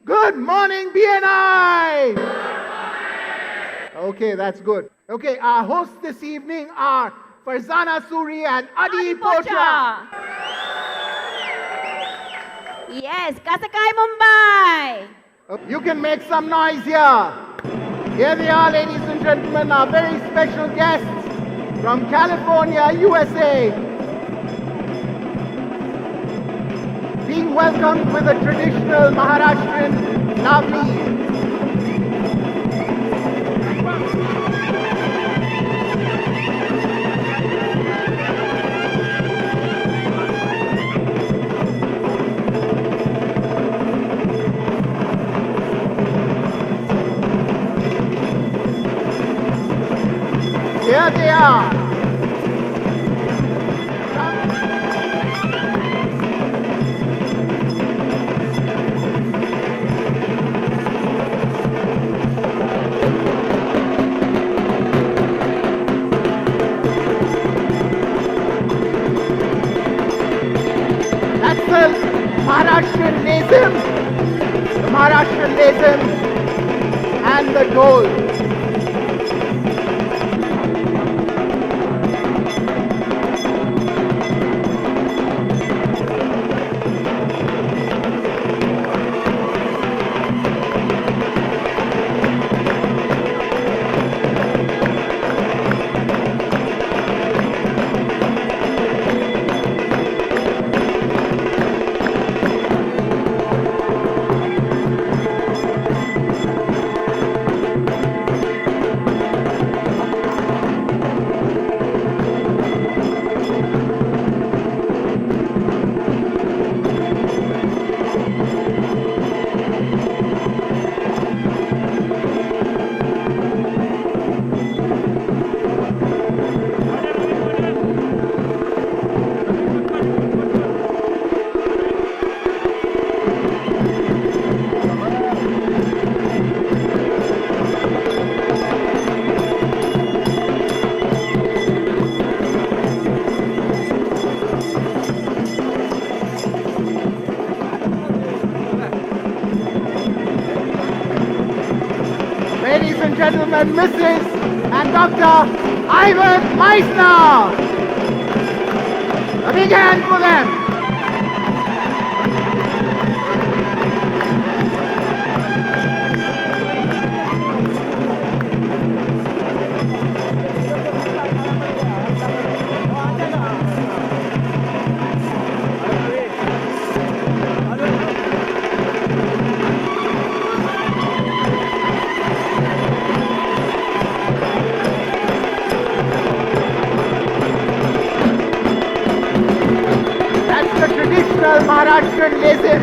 Good morning, BNI! Okay, that's good. Okay, our hosts this evening are Farzana Suri and Adi Pocha. Yes, Kasakai Mumbai. You can make some noise here. Here they are, ladies and gentlemen, our very special guests from California, USA. Being welcomed with a traditional Maharashtrian lavli. Here they are. That's the Maharashtrian Lazim, and the dole. Ladies and gentlemen, Mrs. and Dr. Ivan Meissner. A big hand for them. Traditional Maharashtrian Lazim.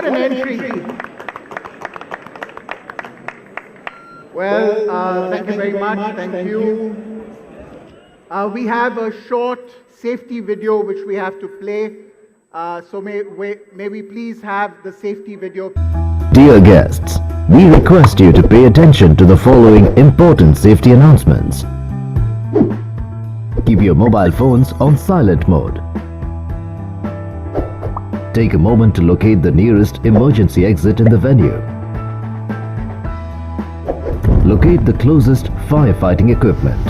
an entry. Well, thank you very much. Thank you. We have a short safety video which we have to play. So may we please have the safety video. Dear guests, we request you to pay attention to the following important safety announcements. Keep your mobile phones on silent mode. Take a moment to locate the nearest emergency exit in the venue. Locate the closest firefighting equipment.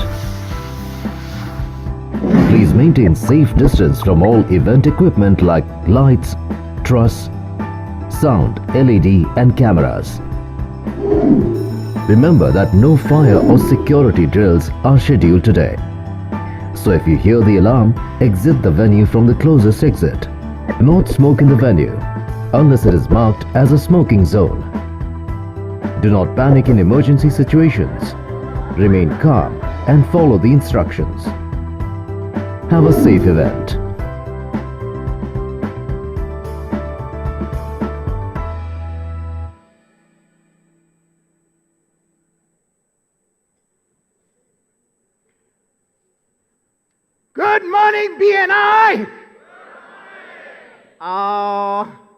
Please maintain safe distance from all event equipment like lights, truss, sound, LED and cameras. Remember that no fire or security drills are scheduled today. So if you hear the alarm, exit the venue from the closest exit. Do not smoke in the venue unless it is marked as a smoking zone. Do not panic in emergency situations. Remain calm and follow the instructions. Have a safe event. Good morning, BNI!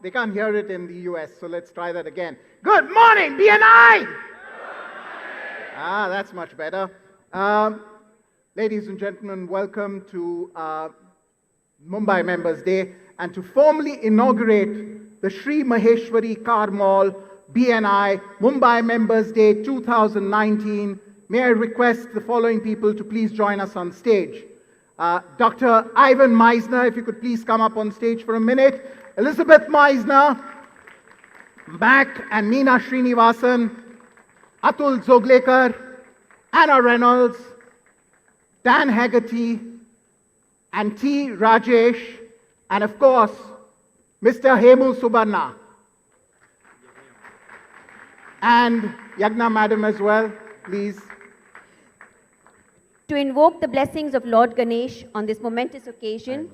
They can't hear it in the US, so let's try that again. Good morning, BNI! That's much better. Ladies and gentlemen, welcome to Mumbai Members Day. And to formally inaugurate the Sri Maheshwari Car Mall BNI Mumbai Members Day 2019, may I request the following people to please join us on stage. Dr. Ivan Meisner, if you could please come up on stage for a minute. Elizabeth Meisner, Mac and Meena Srinivasan, Atul Zoglekar, Anna Reynolds, Dan Haggerty, and T. Rajesh, and of course, Mr. Hemu Subarna. And Yagna Madam as well, please. To invoke the blessings of Lord Ganesh on this momentous occasion,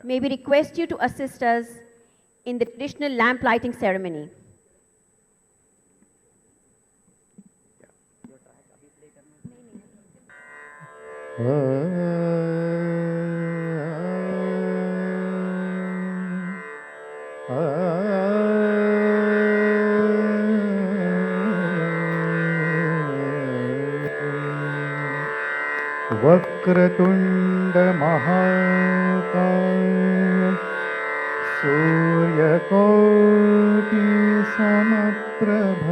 may we request you to assist us in the traditional lamp lighting ceremony. Vakratunda महाकाय सूर्यकोटि समप्रभ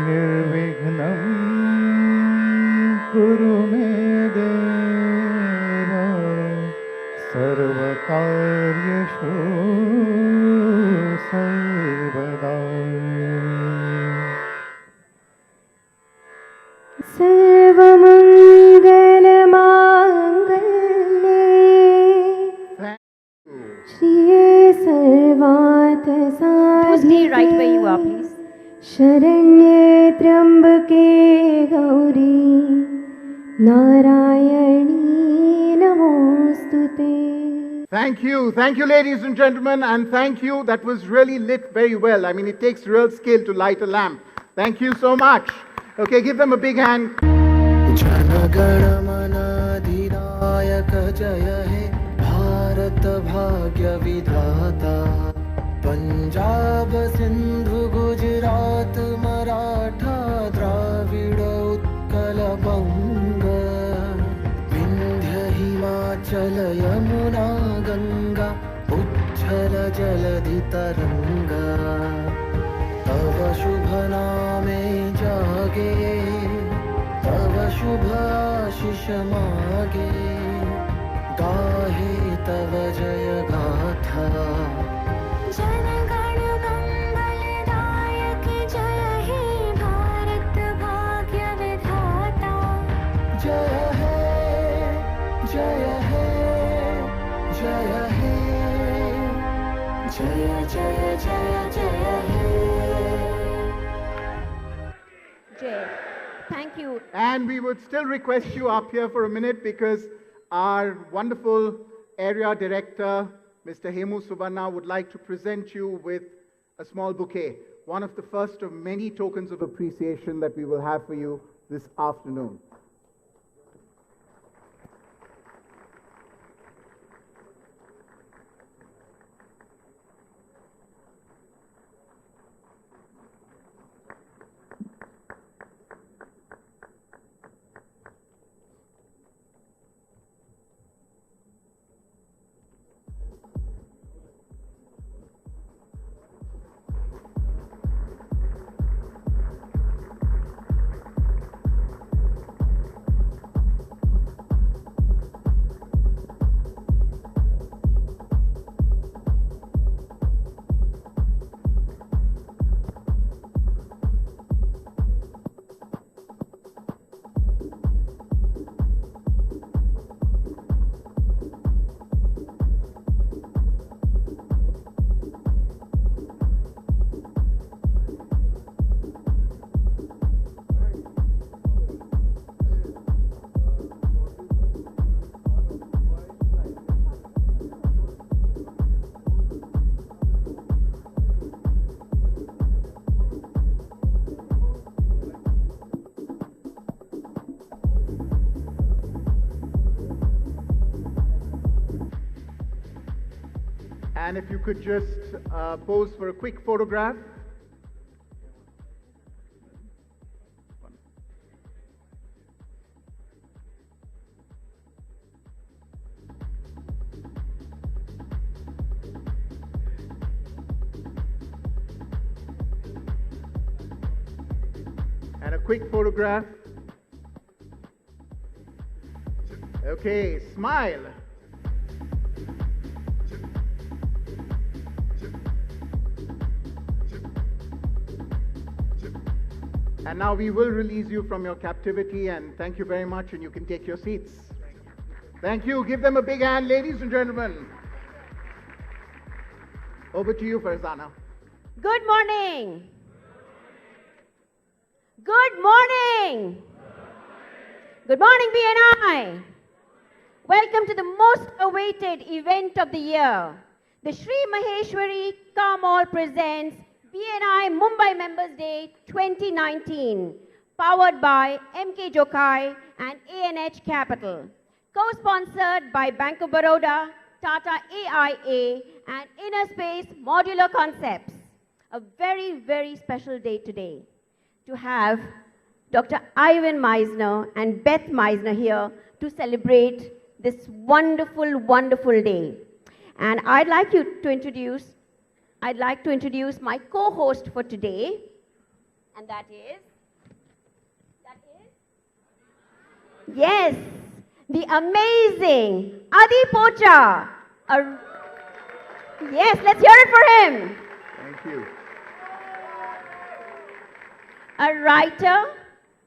निर्विघ्नं कुरु मे देव सर्वकार्येषु सर्वदा Stay right where you are, please. शरण्ये त्र्यंबके गौरी नारायणी नमोस्तुते. Thank you, ladies and gentlemen, and thank you. That was really lit very well. I mean, it takes real skill to light a lamp. Thank you so much. Okay, give them a big hand. जय हे भारत भाग्य विधाता पंजाब सिंधु गुजरात मराठा द्राविड़ उत्कल बंग विंध्य हिमाचल यमुना गंगा उच्छल जलधि तरंगा तव शुभ नामे जागे तव शुभ आशीष मागे गाहे तव जय गाथा जन गण मंगलदायक जय हे भारत भाग्य विधाता. जय हे जय हे जय हे जय जय जय जय हे. Jay, thank you. And we would still request you up here for a minute because our wonderful area director, Mr. Hemu Subanna would like to present you with a small bouquet, one of the first of many tokens of appreciation that we will have for you this afternoon. And if you could just pose for a quick photograph. And a quick photograph. Okay, smile. And now we will release you from your captivity, and thank you very much, and you can take your seats. Thank you. Give them a big hand, ladies and gentlemen. Over to you, Farzana. Good morning. Good morning. Good morning, BNI. Welcome to the most awaited event of the year. The Sri Maheshwari Car presents BNI Mumbai Members Day 2019, powered by MK Jokai and ANH Capital, co-sponsored by Bank of Baroda, Tata AIA, and Innerspace Modular Concepts. A very, very special day today to have Dr. Ivan Meisner and Beth Meisner here to celebrate this wonderful, wonderful day. And I'd like to introduce my co-host for today, and that is, yes, the amazing Adi Pocha. Yes, let's hear it for him. Thank you. A writer,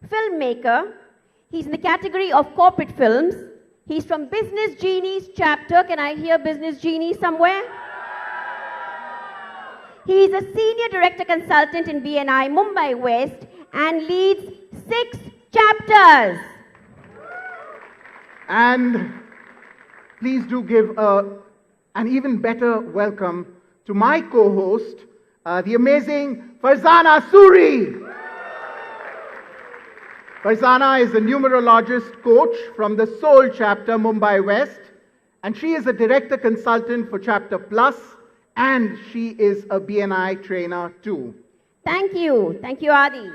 filmmaker. He's in the category of corporate films. He's from Business Genies chapter. Can I hear Business Genies somewhere? He is a senior director consultant in BNI Mumbai West and leads 6 chapters. And please do give an even better welcome to my co-host, the amazing Farzana Suri. Farzana is a numerologist coach from the Seoul chapter, Mumbai West, and she is a director consultant for Chapter Plus, and she is a BNI trainer too. Thank you, Adi.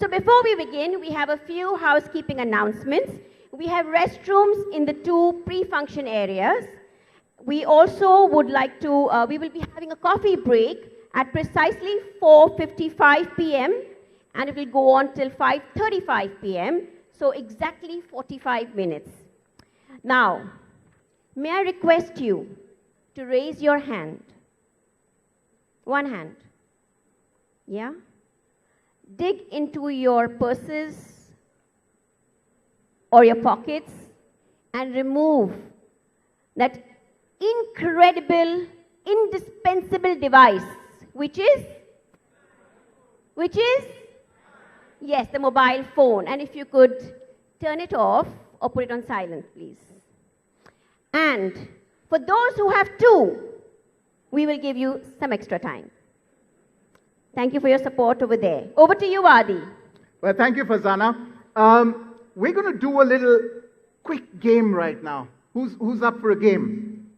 So before we begin, we have a few housekeeping announcements. We have restrooms in the 2 pre-function areas. We also would like to, we will be having a coffee break at precisely 4:55 p.m. and it will go on till 5:35 p.m. So exactly 45 minutes. Now, may I request you to raise your hand? One hand. Yeah? Dig into your purses or your pockets and remove that incredible, indispensable device, which is? Yes, the mobile phone. And if you could turn it off or put it on silent, please. And for those who have 2, we will give you some extra time. Thank you for your support over there. Over to you, Adi. Well, thank you, Fazana. We're going to do a little quick game right now. Who's up for a game?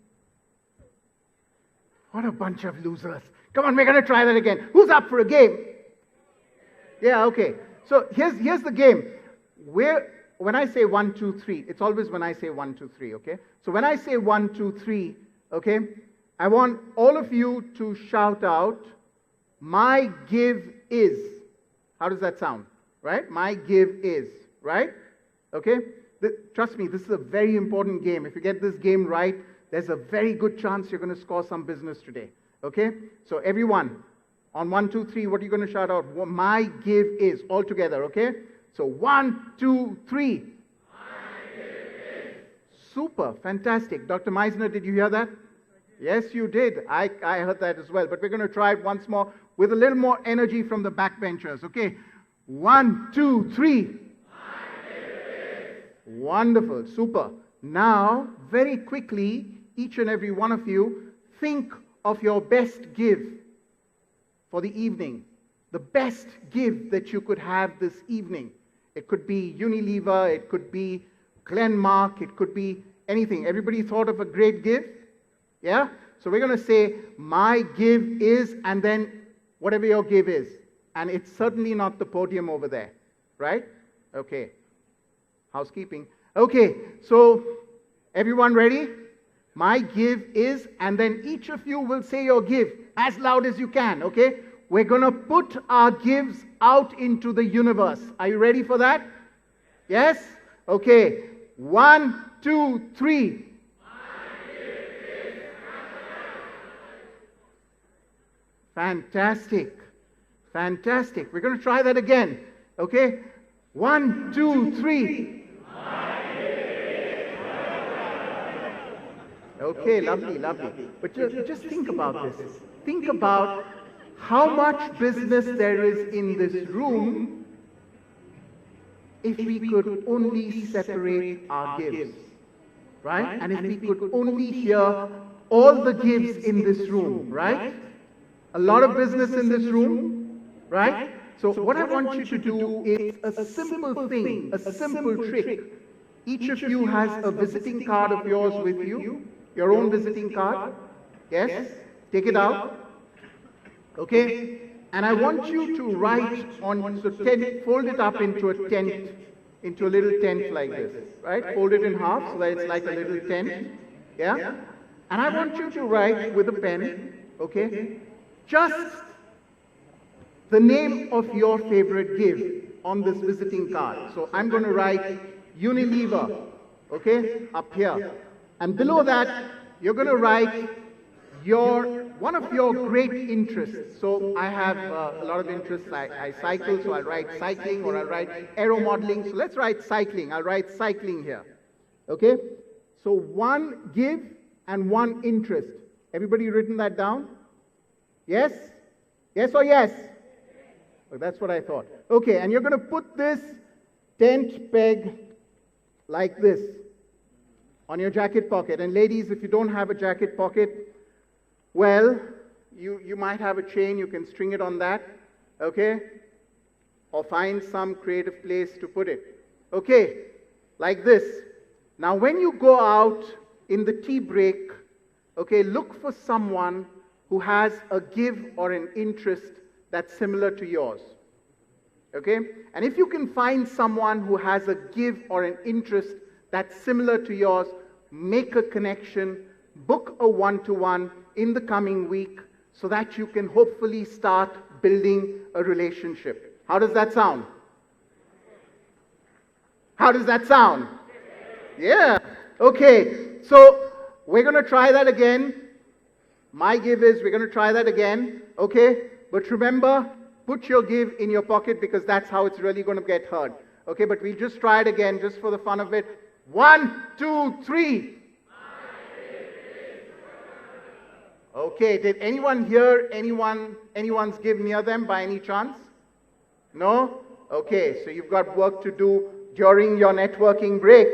What a bunch of losers. Come on, we're going to try that again. Who's up for a game? Yeah, okay. So here's the game. When I say 1, 2, 3, it's always when I say 1, 2, 3, okay? So when I say 1, 2, 3, okay, I want all of you to shout out, my give is. How does that sound? Right? My give is. Right? Okay? Trust me, this is a very important game. If you get this game right, there's a very good chance you're going to score some business today. Okay? So everyone, on 1, 2, 3, what are you going to shout out? My give is. All together, okay? So 1, 2, 3. My give is. Super, fantastic. Dr. Meisner, did you hear that? Yes, you did. I heard that as well. But we're going to try it once more with a little more energy from the backbenchers, okay? 1, 2, 3. Wonderful, super. Now, very quickly, each and every one of you, think of your best give for the evening. The best give that you could have this evening. It could be Unilever, it could be Glenmark, it could be anything. Everybody thought of a great give? Yeah? So we're going to say, my give is, and then whatever your give is. And it's certainly not the podium over there. Right? Okay. Housekeeping. Okay, so everyone ready? My give is, and then each of you will say your give as loud as you can, okay? We're going to put our gives out into the universe. Are you ready for that? Yes? Okay. 1, 2, 3. Fantastic. Fantastic. We're going to try that again. Okay? 1, 2, 3. Okay, lovely, lovely. But just think about this. Think about how much business there is in this room if we could only separate our gives. Right? And if we could only hear all the gives in this room, right? A lot of business in this room, right? So what I want you to do is a simple thing, a simple trick. Each of you has a visiting card of yours with you, your own visiting card. Yes? Take it out. Okay? And I want you to write on, so fold it up into a tent, into a little tent like this, right? Fold it in half so that it's like a little tent. Yeah? And I want you to write with a pen, okay, just the name of your favorite give on this visiting card. So I'm going to write Unilever, okay, up here. And below that, you're going to write one of your great interests. So I have a lot of interests. I cycle, so I'll write cycling, or I'll write aero modeling. So let's write cycling. I'll write cycling here. Okay? So one give and one interest. Everybody written that down? Yes? Yes or yes? Oh, that's what I thought. Okay, and you're going to put this tent peg like this on your jacket pocket. And ladies, if you don't have a jacket pocket, well, you might have a chain. You can string it on that, okay? Or find some creative place to put it. Okay, like this. Now, when you go out in the tea break, okay, look for someone who has a give or an interest that's similar to yours. Okay? And if you can find someone who has a give or an interest that's similar to yours, make a connection, book a one-to-one in the coming week so that you can hopefully start building a relationship. How does that sound? How does that sound? Yeah. Okay. So we're going to try that again. My give is, we're going to try that again. Okay? But remember, put your give in your pocket because that's how it's really going to get heard. Okay? But we'll just try it again just for the fun of it. 1, 2, 3. Okay, did anyone hear anyone's give near them by any chance? No? Okay, so you've got work to do during your networking break,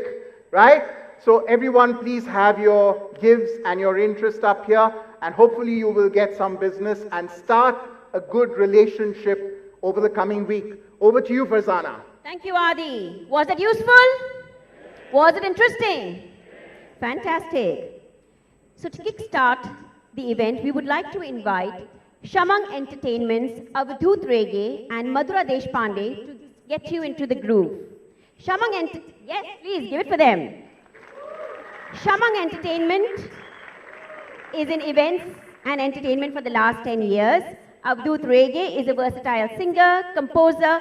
right? So everyone please have your gives and your interest up here, and hopefully you will get some business and start a good relationship over the coming week. Over to you, Farzana. Thank you, Adi. Was it useful? Was it interesting? Fantastic. So to kickstart the event, we would like to invite Shamang Entertainment's Avadhoot Reggae and Madhura Deshpande to get you into the groove. Yes, please, give it for them. Shamang Entertainment is in events and entertainment for the last 10 years. Avadhoot Reggae is a versatile singer, composer,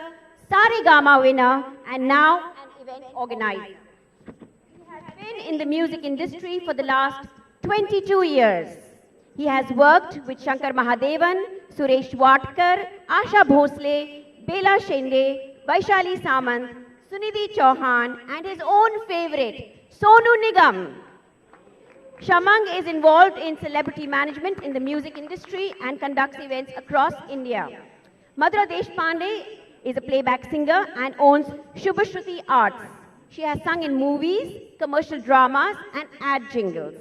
Saregama winner, and now an event organizer. He has been in the music industry for the last 22 years. He has worked with Shankar Mahadevan, Suresh Watkar, Asha Bhosle, Bela Shende, Vaishali Samant, Sunidhi Chauhan, and his own favorite, Sonu Nigam. Shamang is involved in celebrity management in the music industry and conducts events across India. Madhura Deshpande is a playback singer and owns Shubhashruti Arts. She has sung in movies, commercial dramas, and ad jingles.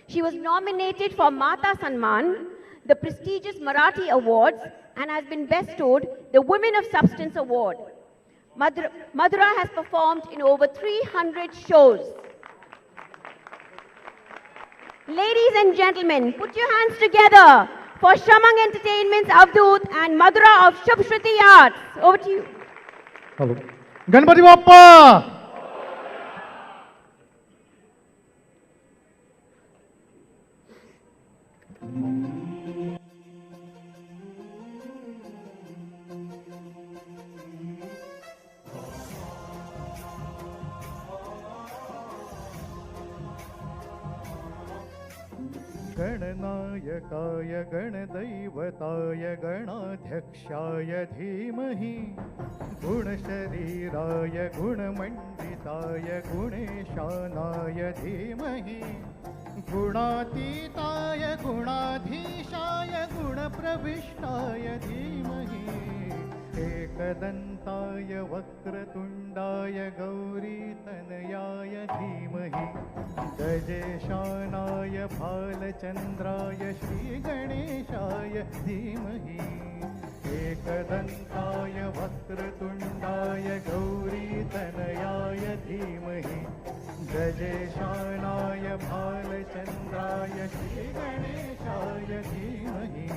She was nominated for Mata Sanman, the prestigious Marathi Awards, and has been bestowed the Women of Substance Award. Madhura has performed in over 300 shows. Ladies and gentlemen, put your hands together for Shamang Entertainment's Avadhoot and Madhura of Shubhashruti Arts. Over to you. Hello. Ganpati Bappa! गणनायकाय गणदैवताय गणाध्यक्षाय धीमहि गुणशरीराय गुणमण्डिताय गुणेशानाय धीमहि गुणातीताय गुणाधीशाय गुणप्रविष्टाय धीमहि एकदन्ताय वक्रतुण्डाय गौरीतनयाय धीमहि गजेशानाय भालचन्द्राय श्रीगणेशाय धीमहि एकदन्ताय वक्रतुण्डाय गौरीतनयाय धीमहि गजेशानाय भालचन्द्राय श्रीगणेशाय धीमहि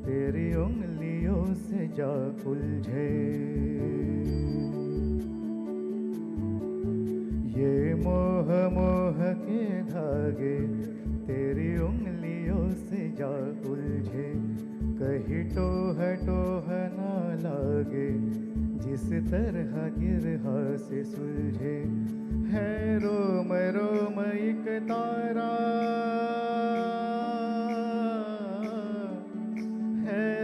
तेरी उंगलियों से जा उलझे ये मोह मोह के धागे तेरी उंगलियों से जा उलझे कहीं टोह टोह ना लागे जिस तरह गिरहा से सुलझे है रोम रोम एक तारा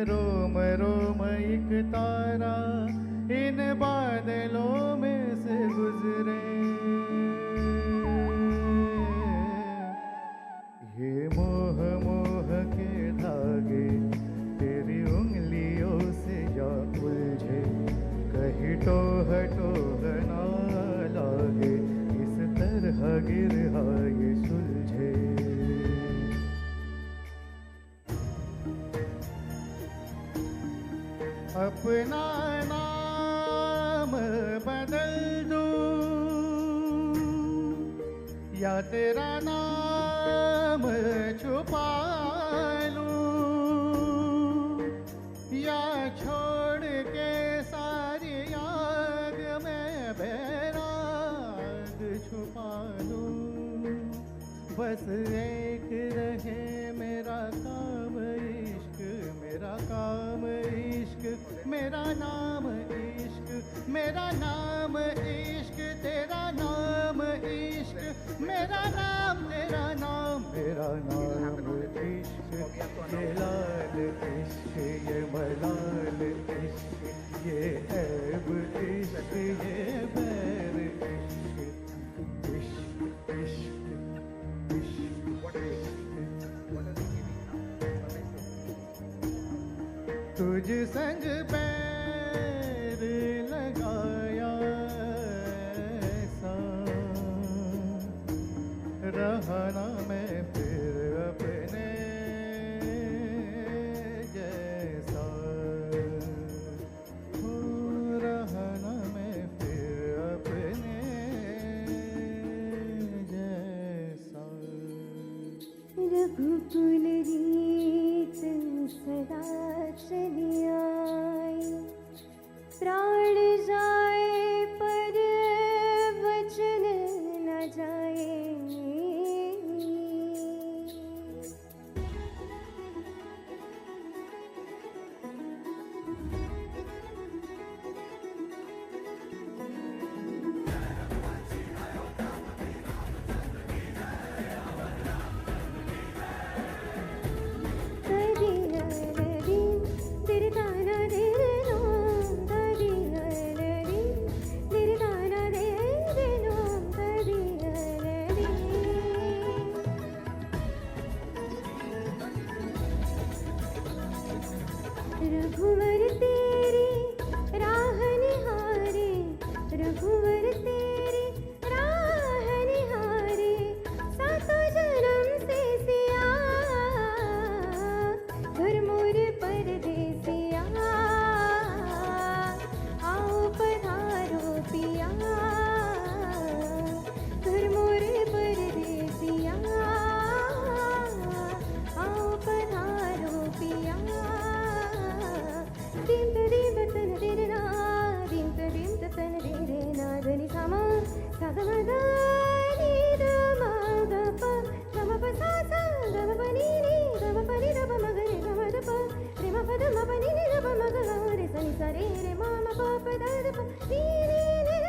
रोम रोम एक तारा इन बादलों में से गुजरे ये मोह मोह के धागे तेरी उंगलियों से जा उलझे कहीं टोह टोह ना लागे इस तरह गिरहा ये सुलझे अपना नाम बदल दूं या तेरा नाम छुपा लूं या छोड़ के सारी याद में बैराग छुपा लूं बस एक रहे मेरा काम इश्क मेरा काम इश्क मेरा नाम इश्क मेरा नाम इश्क तेरा नाम इश्क मेरा नाम तेरा नाम मेरा नाम इश्क ये लाल इश्क ये मलाल इश्क ये ऐब इश्क ये बैर इश्क इश्क इश्क तुझ संग पैर लगाया ऐसा रहा ना मैं फिर अपने जैसा हो रहा ना मैं फिर अपने जैसा रघुकुल रीत सदा चली आई प्राण जाए पर वचन न जाए रघुवर तेरी राह निहारे रघुवर तेरी राह निहारे सातों जन्म से सिया घर मोर परदेसिया आओ पधारो पिया घर मोर परदेसिया आओ पधारो पिया dim ta dim ta na de na dim ta na de na da ni sa ma da ni da ma ga pa pa sa ga ma pa ni ga ma pa ni da pa ma ga re ga ma da pa re ma pa da ma pa ni da pa ma ga re sa ni sa re ma ma pa pa da da pa ni re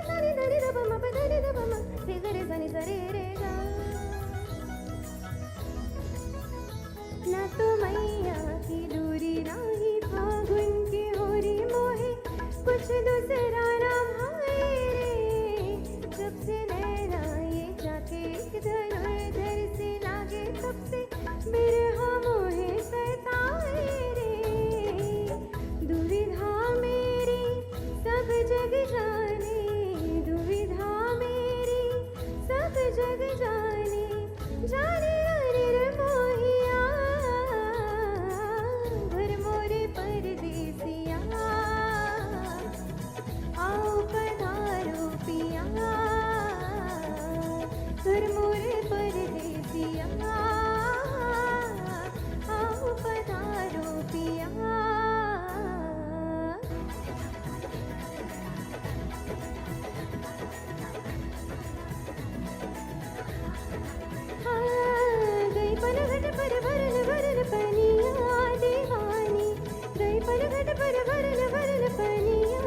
sa ni da ni da pa ma pa da ni da pa ma re ga re sa ni sa re ga ना तो मैया की दूरी राही फागुन की होरी मोहे कुछ दूसरा नाम हाय रे जब से नैना ये जाके इधर उधर से लागे तब से बिरहा मोहे सताए रे दुविधा मेरी सब जग जाने दुविधा मेरी सब जग जाने जाने अनिर मोहिया परदेसिया आओ पधारो पिया घर मोरे परदेसिया आओ पधारो पिया गई पनघट पर भरन भरन पनिया दीवानी गई पनघट पर भरन भरन पनिया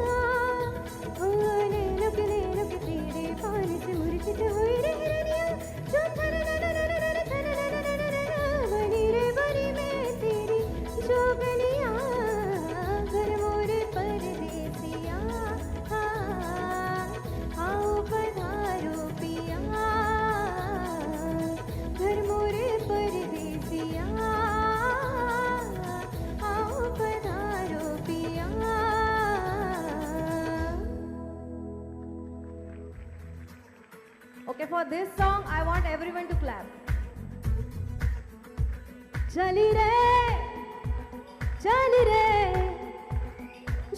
ओ नैनो के तेरे पान से मूर्छित हुई रे हिरनिया जो बनी रे बनी मैं तेरी जोगनिया घर मोरे परदेसिया आओ पधारो पिया घर मोरे परदेसिया आओ पधारो पिया Okay, for this song, I want everyone to clap. चली रे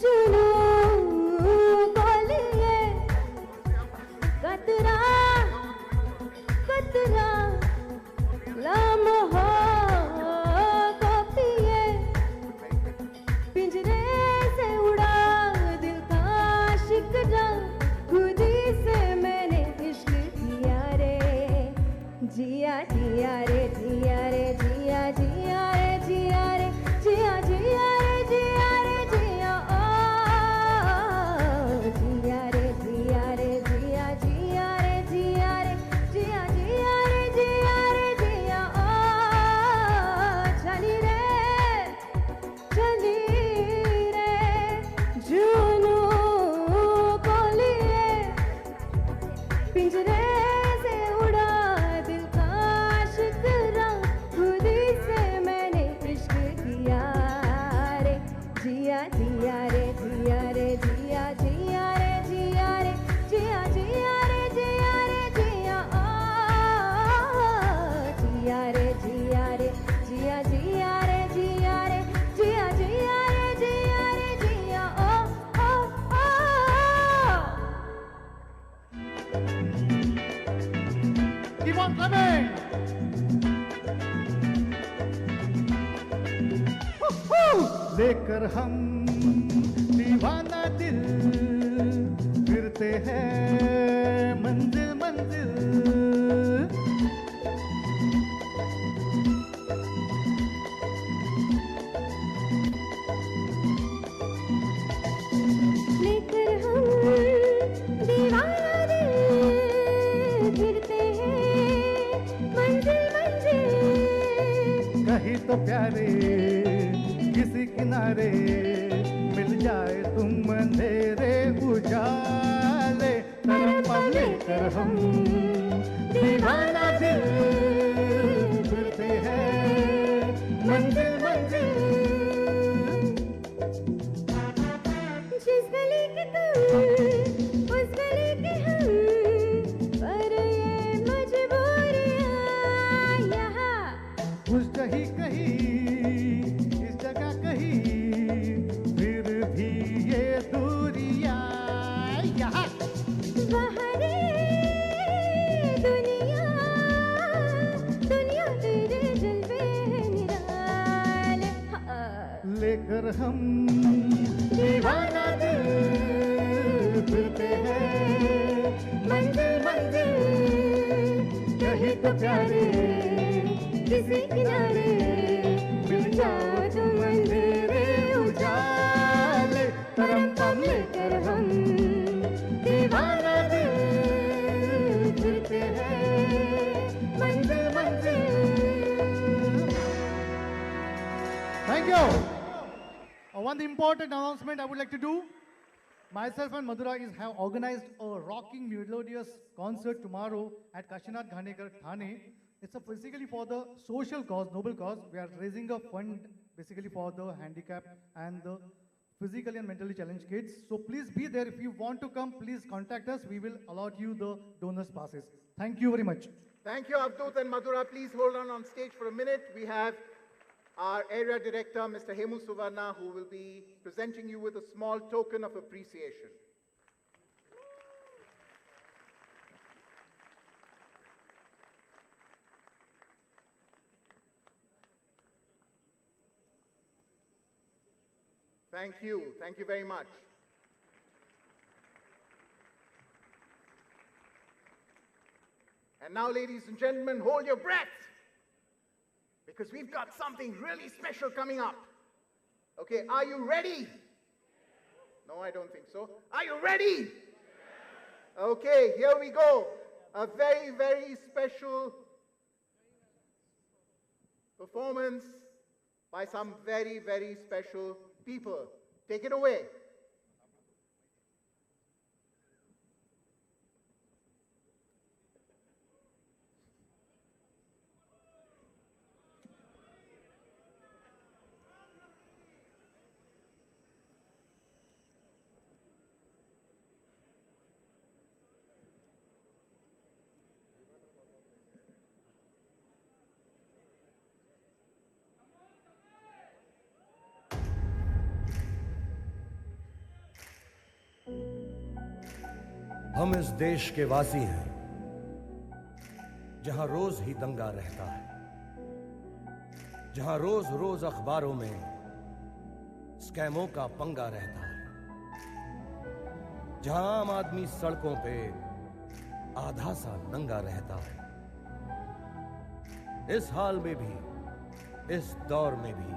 जुनू को लिए कतरा कतरा लम्हा को पिए पिंजरे से उड़ा दिल का शिकरा खुद ही से मैंने इश्क किया रे जिया जिया रे जिया रे जिया जिया रे जिया रे जिया जिया रे जिया रे जिया ओ जिया रे जिया रे जिया जिया रे जिया रे जिया जिया रे जिया रे जिया ओ चली Keep on coming. लेकर हम दीवाना दिल फिरते हैं मंजिल मंजिल लेकर हम दीवाना दिल फिरते हैं मंजिल मंजिल कहीं तो प्यारे किसी किनारे मिल जाए तुम अंधेरे उजाले तरफ लेकर हम दीवाना दिल फिरते हैं मंजिल मंजिल जिस गली के तुम उस गली के हम पर ये मजबूरियां यहाँ उस जही कहीं इस जगह कहीं फिर भी ये दूरियां यहाँ वहाँ रे दुनिया दुनिया तेरे जलवे निराले लेकर हम दीवाना दिल फिरते हैं मंजिल मंजिल कहीं तो प्यारे किसी किनारे मिल जाओ तुम अंधेरे उजाले तरम लेकर हम दीवाना दिल फिरते हैं मंजिल मंजिल Thank you. One important announcement I would like to do. Myself and Madhura have organized a rocking melodious concert tomorrow at Kashinath Ghanekar, Thane. It's basically for the social cause, noble cause. We are raising a fund basically for the handicapped and the physically and mentally challenged kids. So please be there. If you want to come, please contact us. We will allot you the donors passes. Thank you very much. Thank you, Atul and Madhura. Please hold on stage for a minute. We have our area director, Mr. Hemu Suvarna, who will be presenting you with a small token of appreciation. Thank you. Thank you very much. And now, ladies and gentlemen, hold your breath, because we've got something really special coming up. Okay, are you ready? No, I don't think so. Are you ready? Okay, here we go. A very, very special performance by some very, very special people. Take it away. हम इस देश के वासी हैं जहां रोज ही दंगा रहता है, जहां रोज रोज अखबारों में स्कैमों का पंगा रहता है, जहां आम आदमी सड़कों पे आधा सा नंगा रहता है। इस हाल में भी, इस दौर में भी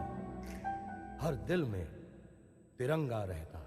हर दिल में तिरंगा रहता है।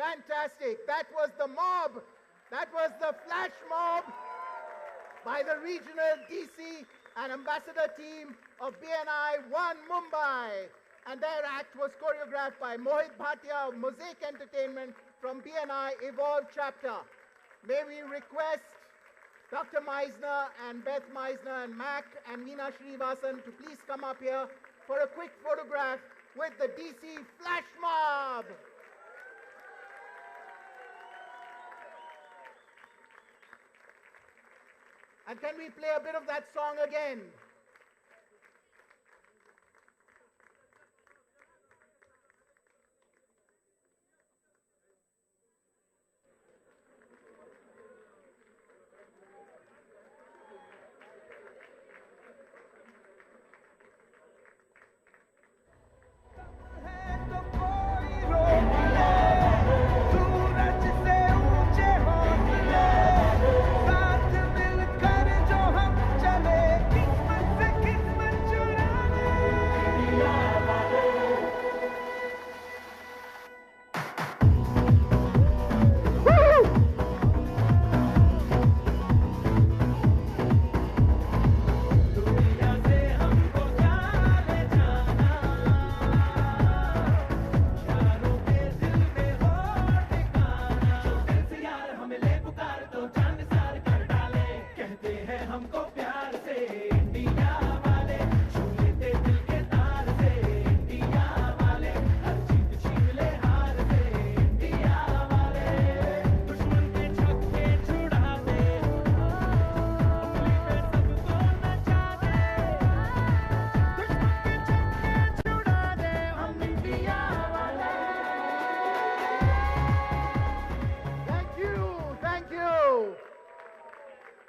Fantastic. That was the mob. That was the flash mob by the regional DC and ambassador team of BNI Mumbai. And their act was choreographed by Mohit Bhatia of Mosaic Entertainment from BNI Evolve chapter. May we request Dr. Meisner and Beth Meisner and Mac and Meena Srinivasan to please come up here for a quick photograph with the DC flash mob. And can we play a bit of that song again?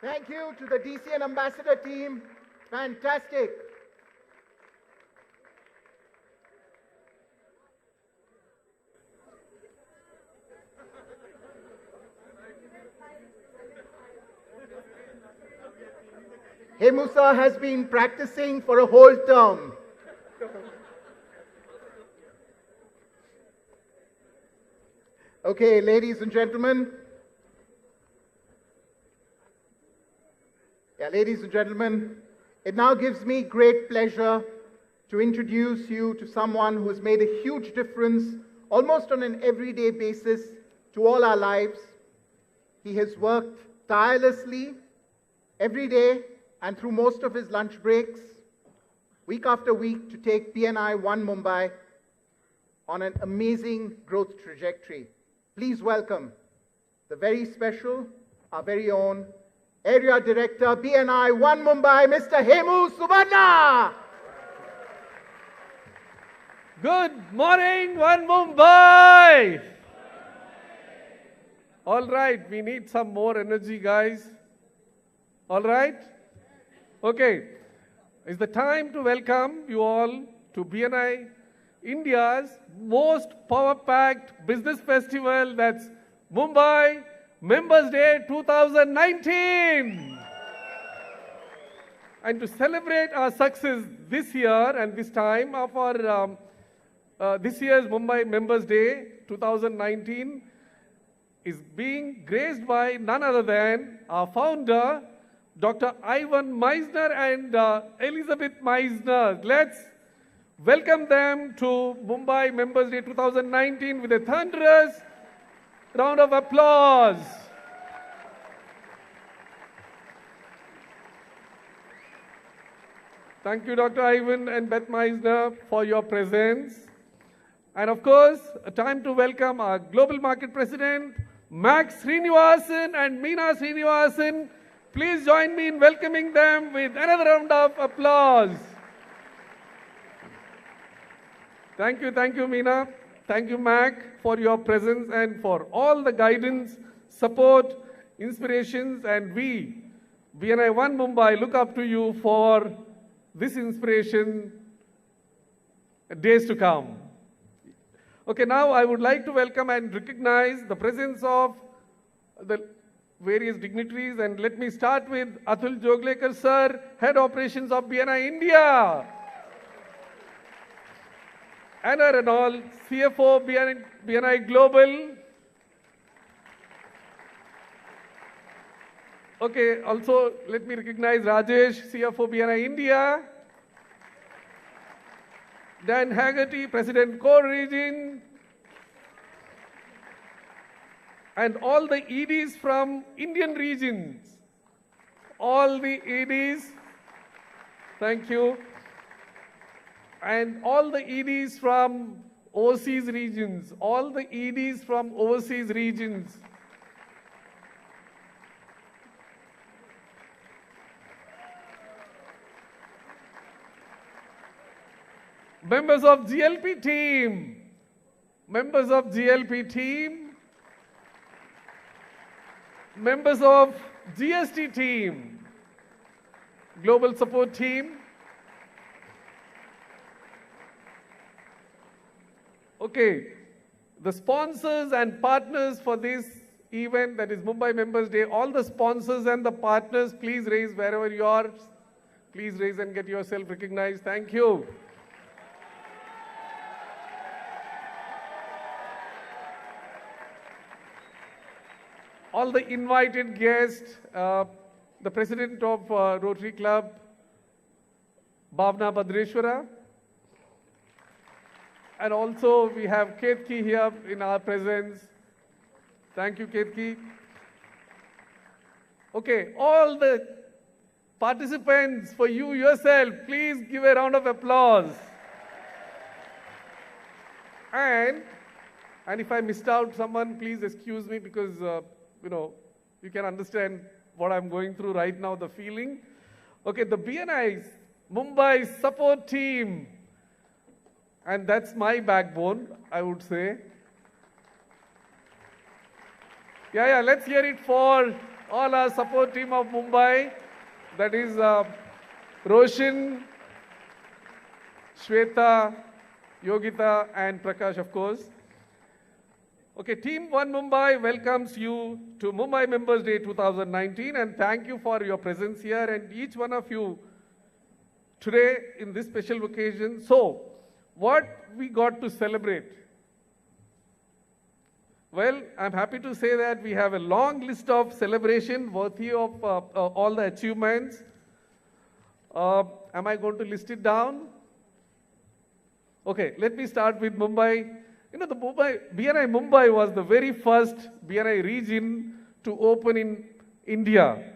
Thank you to the DC and ambassador team. Fantastic. Hey Musa has been practicing for a whole term. Okay, ladies and gentlemen. Ladies and gentlemen, it now gives me great pleasure to introduce you to someone who has made a huge difference almost on an everyday basis to all our lives. He has worked tirelessly every day and through most of his lunch breaks, week after week, to take BNI Mumbai on an amazing growth trajectory. Please welcome the very special, our very own Area Director, BNI Mumbai, Mr. Hemu Subarna. Good morning, One Mumbai. All right, we need some more energy, guys. All right? Okay, it's the time to welcome you all to BNI India's most power-packed business festival, that's Mumbai Members Day 2019. And to celebrate our success this year and this time of our this year's Mumbai Members Day 2019 is being graced by none other than our founder, Dr. Ivan Meisner and Elizabeth Meisner. Let's welcome them to Mumbai Members Day 2019 with a thunderous round of applause. Thank you, Dr. Ivan and Beth Meisner, for your presence. And of course, a time to welcome our Global Market President, Max Srinivasan and Meena Srinivasan. Please join me in welcoming them with another round of applause. Thank you, Meena. Thank you, Mac, for your presence and for all the guidance, support, inspirations, and we, BNI Mumbai, look up to you for this inspiration days to come. Okay, now I would like to welcome and recognize the presence of the various dignitaries, and let me start with Atul Joglekar, sir, Head Operations of BNI India. Anna Renault, CFO BNI Global. Okay, also let me recognize Rajesh, CFO BNI India. Dan Haggerty, President Core Region. And all the EDs from Indian regions. All the EDs, thank you. And all the EDs from overseas regions. All the EDs from overseas regions. Members of GLP team. Members of GLP team. Members of GST team. Global support team. Okay, the sponsors and partners for this event, that is Mumbai Members Day, all the sponsors and the partners, please raise wherever you are. Please raise and get yourself recognized. Thank you. All the invited guests, the President of Rotary Club, Bhavna Badreshwara, and also we have Ketki here in our presence. Thank you, Ketki. Okay, all the participants, for you yourself, please give a round of applause. And if I missed out someone, please excuse me, because you can understand what I'm going through right now, the feeling. Okay, the BNI Mumbai support team, and that's my backbone, I would say. Yeah, let's hear it for all our support team of Mumbai. That is Roshan, Shweta, Yogita, and Prakash, of course. Okay, Team One Mumbai welcomes you to Mumbai Members Day 2019, and thank you for your presence here and each one of you today in this special occasion. So, what we got to celebrate? Well, I'm happy to say that we have a long list of celebration worthy of all the achievements. Am I going to list it down? Okay, let me start with Mumbai. The BNI Mumbai was the very first BNI region to open in India,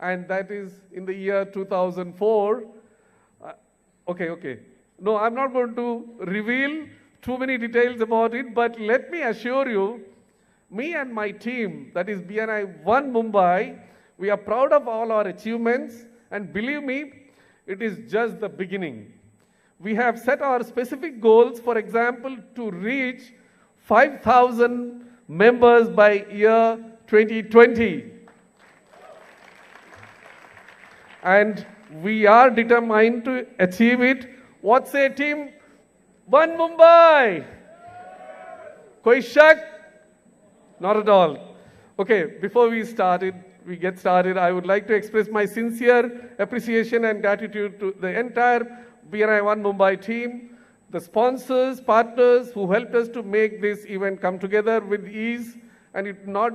and that is in the year 2004. Okay. No, I'm not going to reveal too many details about it, but let me assure you, me and my team, that is BNI One Mumbai, we are proud of all our achievements, and believe me, it is just the beginning. We have set our specific goals, for example, to reach 5,000 members by year 2020. And we are determined to achieve it. What say, Team One Mumbai? Koi shak? Not at all. Okay, before we get started, I would like to express my sincere appreciation and gratitude to the entire BNI One Mumbai team, the sponsors, partners who helped us to make this event come together with ease, and it not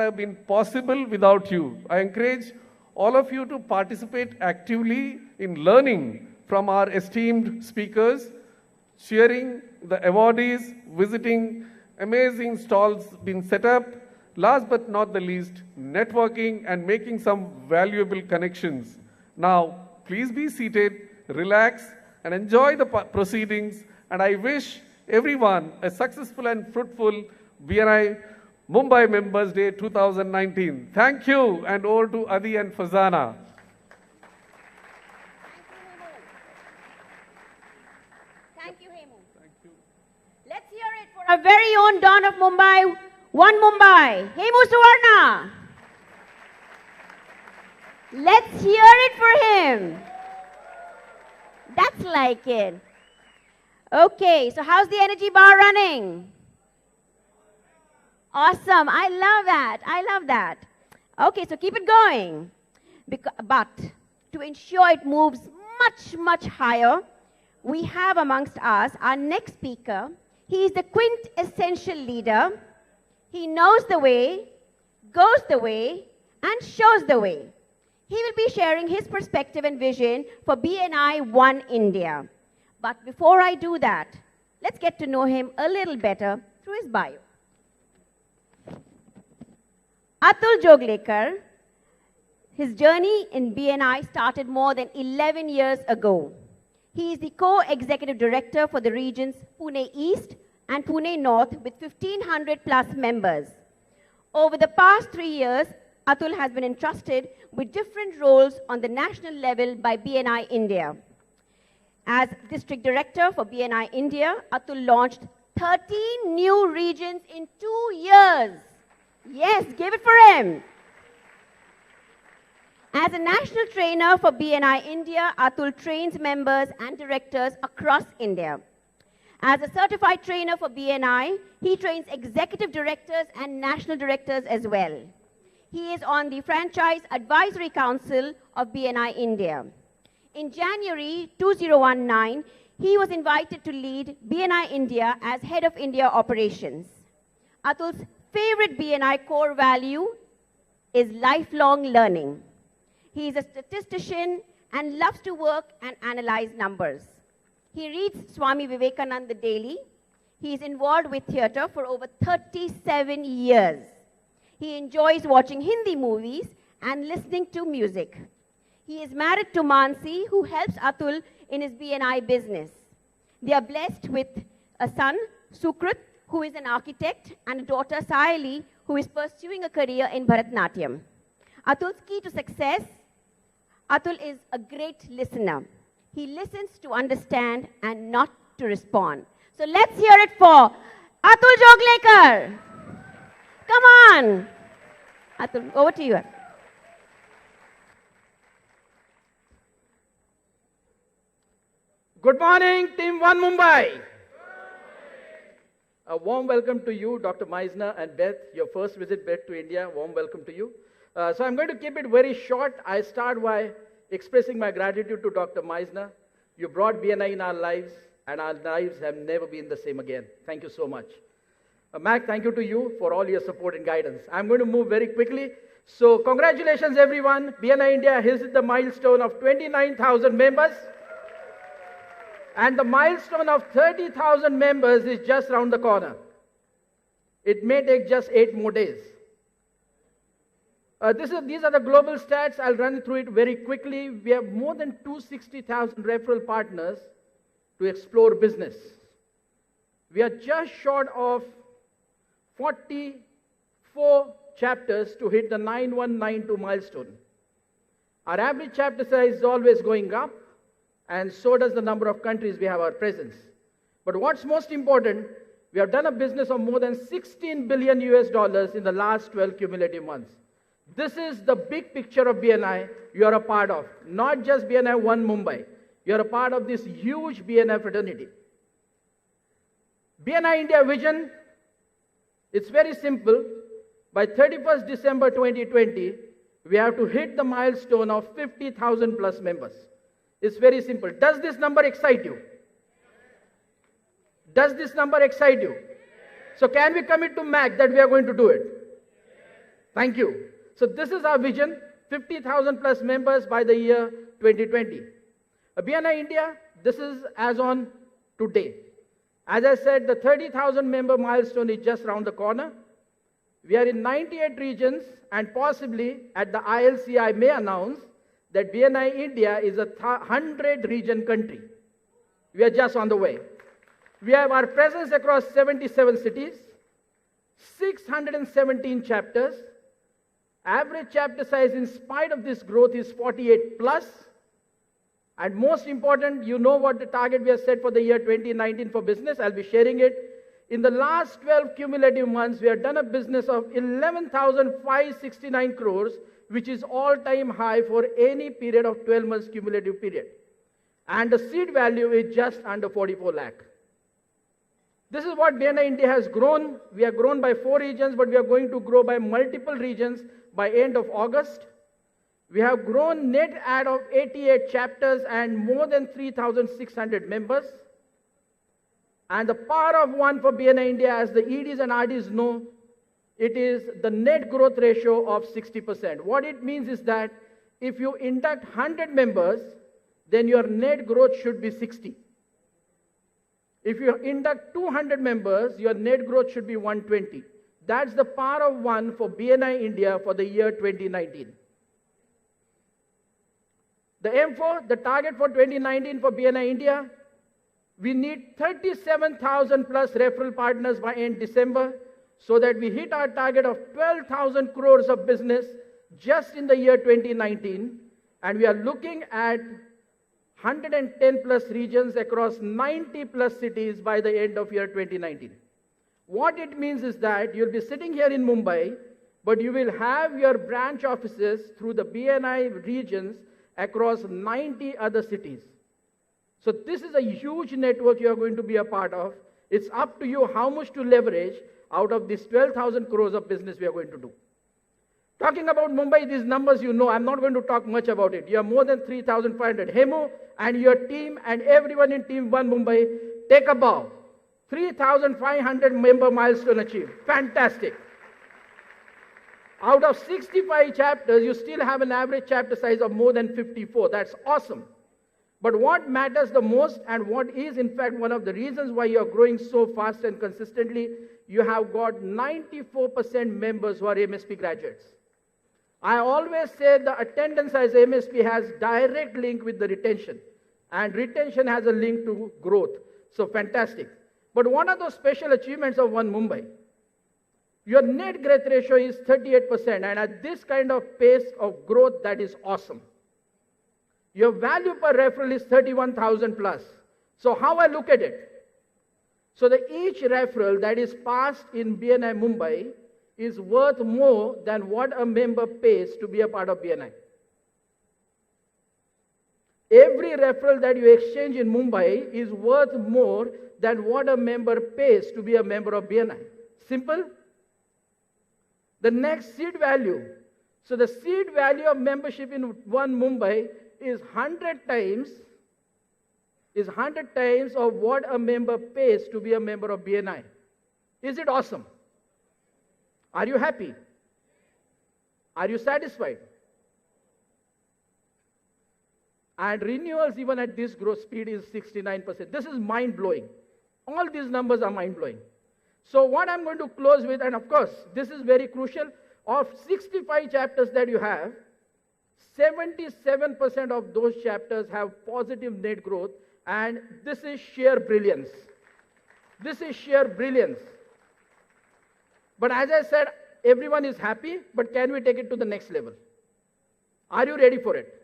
have been possible without you. I encourage all of you to participate actively in learning from our esteemed speakers, cheering the awardees, visiting amazing stalls being set up, last but not the least, networking and making some valuable connections. Now, please be seated, relax, and enjoy the proceedings, and I wish everyone a successful and fruitful BNI Mumbai Members Day 2019. Thank you, and over to Adi and Fazana. Thank you, Hemu. Thank you. Let's hear it for our very own Don of Mumbai, One Mumbai, Hemu Suvarna. Let's hear it for him. That's like it. Okay, so how's the energy bar running? Awesome. I love that. Okay, so keep it going. But to ensure it moves much higher, we have amongst us our next speaker. He is the quintessential leader. He knows the way, goes the way, and shows the way. He will be sharing his perspective and vision for BNI One India. But before I do that, let's get to know him a little better through his bio. Atul Joglekar, his journey in BNI started more than 11 years ago. He is the co-executive director for the regions Pune East and Pune North with 1,500 plus members. Over the past 3 years, Atul has been entrusted with different roles on the national level by BNI India. As district director for BNI India, Atul launched 13 new regions in 2 years. Yes, give it for him. As a national trainer for BNI India, Atul trains members and directors across India. As a certified trainer for BNI, he trains executive directors and national directors as well. He is on the Franchise Advisory Council of BNI India. In January 2019, he was invited to lead BNI India as head of India operations. Atul's favorite BNI core value is lifelong learning. He is a statistician and loves to work and analyze numbers. He reads Swami Vivekananda daily. He is involved with theatre for over 37 years. He enjoys watching Hindi movies and listening to music. He is married to Mansi, who helps Atul in his BNI business. They are blessed with a son, Sukrit, who is an architect, and a daughter, Sayali, who is pursuing a career in Bharatanatyam. Atul's key to success: Atul is a great listener. He listens to understand and not to respond. So let's hear it for Atul Joglekar. Come on. Atul, over to you. Good morning, Team One Mumbai. A warm welcome to you, Dr. Meisner and Beth. Your first visit, Beth, to India. Warm welcome to you. So I'm going to keep it very short. I start by expressing my gratitude to Dr. Meisner. You brought BNI in our lives, and our lives have never been the same again. Thank you so much. Mac, thank you to you for all your support and guidance. I'm going to move very quickly. So congratulations, everyone. BNI India has hit the milestone of 29,000 members. And the milestone of 30,000 members is just around the corner. It may take just 8 more days. These are the global stats. I'll run through it very quickly. We have more than 260,000 referral partners to explore business. We are just short of 44 chapters to hit the 9192 milestone. Our average chapter size is always going up, and so does the number of countries we have our presence. But what's most important, we have done a business of more than $16 billion in the last 12 cumulative months. This is the big picture of BNI you are a part of, not just BNI One Mumbai. You are a part of this huge BNI fraternity. BNI India vision, it's very simple. By 31st December 2020, we have to hit the milestone of 50,000 plus members. It's very simple. Does this number excite you? Does this number excite you? So can we commit to MAC that we are going to do it? Thank you. So this is our vision, 50,000 plus members by the year 2020. BNI India, this is as on today. As I said, the 30,000 member milestone is just around the corner. We are in 98 regions, and possibly at the ILC I may announce that BNI India is a 100 region country. We are just on the way. We have our presence across 77 cities, 617 chapters. Average chapter size in spite of this growth is 48 plus. And most important, you know what the target we have set for the year 2019 for business. I'll be sharing it. In the last 12 cumulative months, we have done a business of 11,569 crores, which is all-time high for any period of 12 months cumulative period. And the seed value is just under 44 lakh. This is what BNI India has grown. We have grown by 4 regions, but we are going to grow by multiple regions by end of August. We have grown net add of 88 chapters and more than 3,600 members. And the power of one for BNI India, as the EDs and RDs know, it is the net growth ratio of 60%. What it means is that if you induct 100 members, then your net growth should be 60. If you induct 200 members, your net growth should be 120. That's the power of one for BNI India for the year 2019. The M4, the target for 2019 for BNI India, we need 37,000 plus referral partners by end December so that we hit our target of 12,000 crores of business just in the year 2019. And we are looking at 110 plus regions across 90 plus cities by the end of year 2019. What it means is that you'll be sitting here in Mumbai, but you will have your branch offices through the BNI regions across 90 other cities. So this is a huge network you are going to be a part of. It's up to you how much to leverage out of this 12,000 crores of business we are going to do. Talking about Mumbai, these numbers you know, I'm not going to talk much about it. You have more than 3,500. Hemu and your team and everyone in Team 1 Mumbai, take a bow. 3,500 member milestone achieved. Fantastic. Out of 65 chapters, you still have an average chapter size of more than 54. That's awesome. But what matters the most, and what is in fact one of the reasons why you are growing so fast and consistently, you have got 94% members who are MSP graduates. I always say the attendance as MSP has direct link with the retention, and retention has a link to growth. So fantastic. But what are those special achievements of One Mumbai? Your net growth ratio is 38%, and at this kind of pace of growth, that is awesome. Your value per referral is 31,000 plus. So how I look at it? So each referral that is passed in BNI Mumbai is worth more than what a member pays to be a part of BNI. Every referral that you exchange in Mumbai is worth more than what a member pays to be a member of BNI. Simple? The next seed value. So the seed value of membership in One Mumbai is 100 times of what a member pays to be a member of BNI. Is it awesome? Are you happy? Are you satisfied? And renewals even at this growth speed is 69%. This is mind-blowing. All these numbers are mind-blowing. So what I'm going to close with, and of course, this is very crucial, of 65 chapters that you have, 77% of those chapters have positive net growth, and this is sheer brilliance. This is sheer brilliance. But as I said, everyone is happy, but can we take it to the next level? Are you ready for it?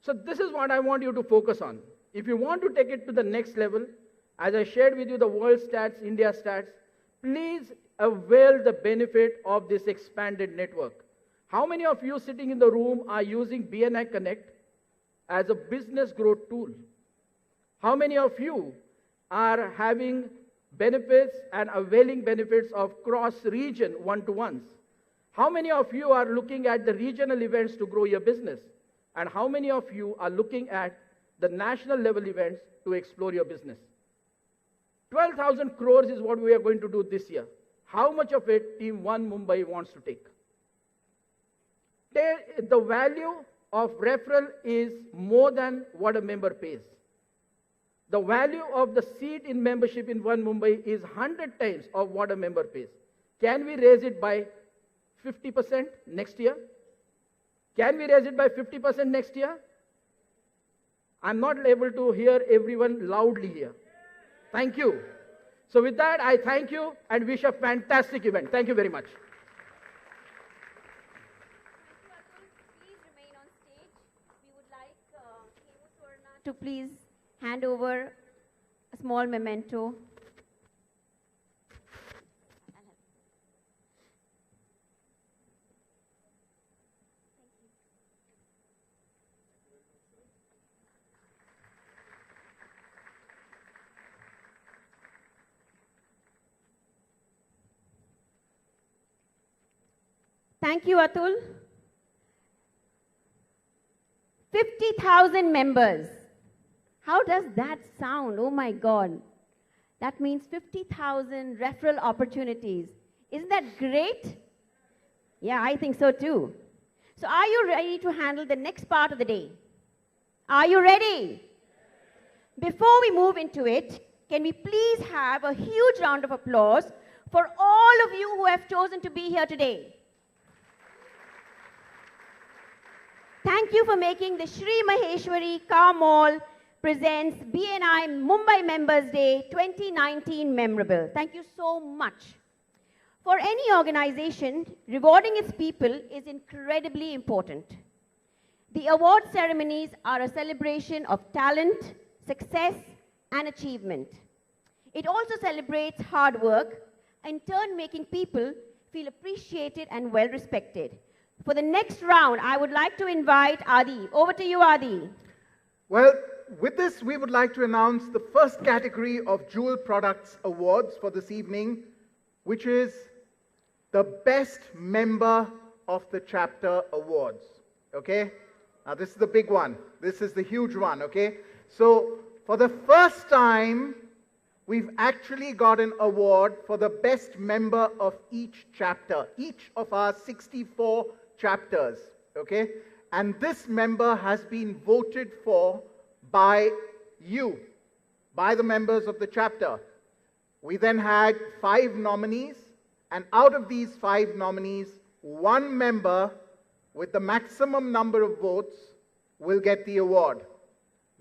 So this is what I want you to focus on. If you want to take it to the next level, as I shared with you the world stats, India stats, please avail the benefit of this expanded network. How many of you sitting in the room are using BNI Connect as a business growth tool? How many of you are having benefits and availing benefits of cross-region one-to-ones? How many of you are looking at the regional events to grow your business? And how many of you are looking at the national level events to explore your business? 12,000 crores is what we are going to do this year. How much of it Team 1 Mumbai wants to take? The value of referral is more than what a member pays. The value of the seat in membership in One Mumbai is 100 times of what a member pays. Can we raise it by 50% next year? Can we raise it by 50% next year? I'm not able to hear everyone loudly here. Thank you. So with that, I thank you and wish a fantastic event. Thank you very much. Please remain on stage. We would like Hemu Swarna to please hand over a small memento. Thank you, Atul. 50,000 members, How does that sound? Oh my God. That means 50,000 referral opportunities. Isn't that great? Yeah, I think so too. So are you ready to handle the next part of the day? Are you ready? Before we move into it, can we please have a huge round of applause for all of you who have chosen to be here today? Thank you for making the Shri Maheshwari Car Mall presents BNI Mumbai Members Day 2019 memorable. Thank you so much. For any organization, rewarding its people is incredibly important. The award ceremonies are a celebration of talent, success, and achievement. It also celebrates hard work, in turn making people feel appreciated and well respected. For the next round, I would like to invite Adi. Over to you, Adi. Well, with this, we would like to announce the first category of Jewel Products Awards for this evening, which is the Best Member of the Chapter Awards. Okay? Now, this is the big one. This is the huge one. Okay? So, for the first time, we've actually got an award for the best member of each chapter, each of our 64 chapters. Okay? And this member has been voted for by you, by the members of the chapter. We then had 5 nominees, and out of these 5 nominees, 1 member with the maximum number of votes will get the award.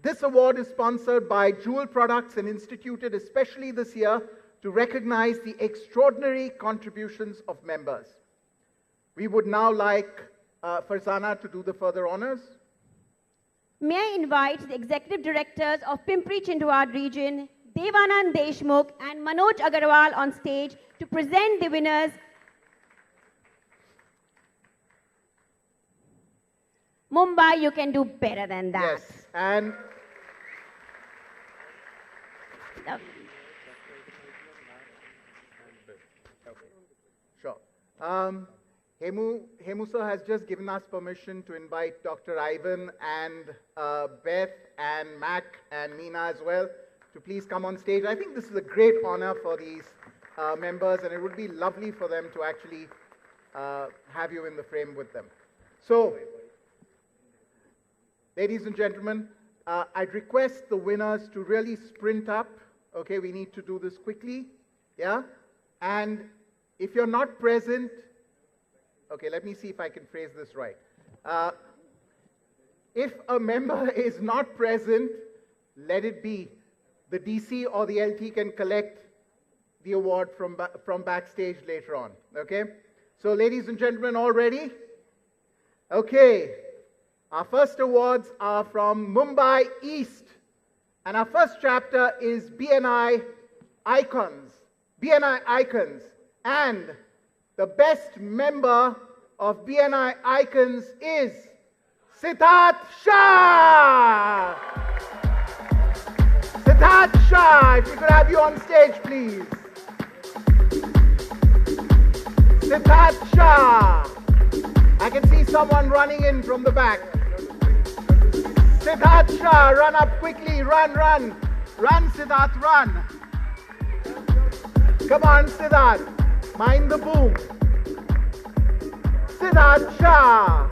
This award is sponsored by Jewel Products and instituted especially this year to recognize the extraordinary contributions of members. We would now like Farzana to do the further honors. May I invite the executive directors of Pimpri Chindwad region, Devanand Deshmukh and Manoj Agarwal on stage to present the winners. Mumbai, you can do better than that. Yes, and sure. Hemu sir has just given us permission to invite Dr. Ivan and Beth and Mac and Meena as well to please come on stage. I think this is a great honor for these members, and it would be lovely for them to actually have you in the frame with them. So, ladies and gentlemen, I'd request the winners to really sprint up. Okay, we need to do this quickly. Yeah? And if you're not present, okay, let me see if I can phrase this right. If a member is not present, let it be. The DC or the LT can collect the award from backstage later on. Okay? So, ladies and gentlemen, all ready? Okay. Our first awards are from Mumbai East. And our first chapter is BNI Icons. BNI Icons. And the best member of BNI Icons is Siddharth Shah. Siddharth Shah, if we could have you on stage, please. Siddharth Shah. I can see someone running in from the back. Siddharth Shah, run up quickly, run. Run, Siddharth, run. Come on, Siddharth. Mind the boom. Siddharth Shah.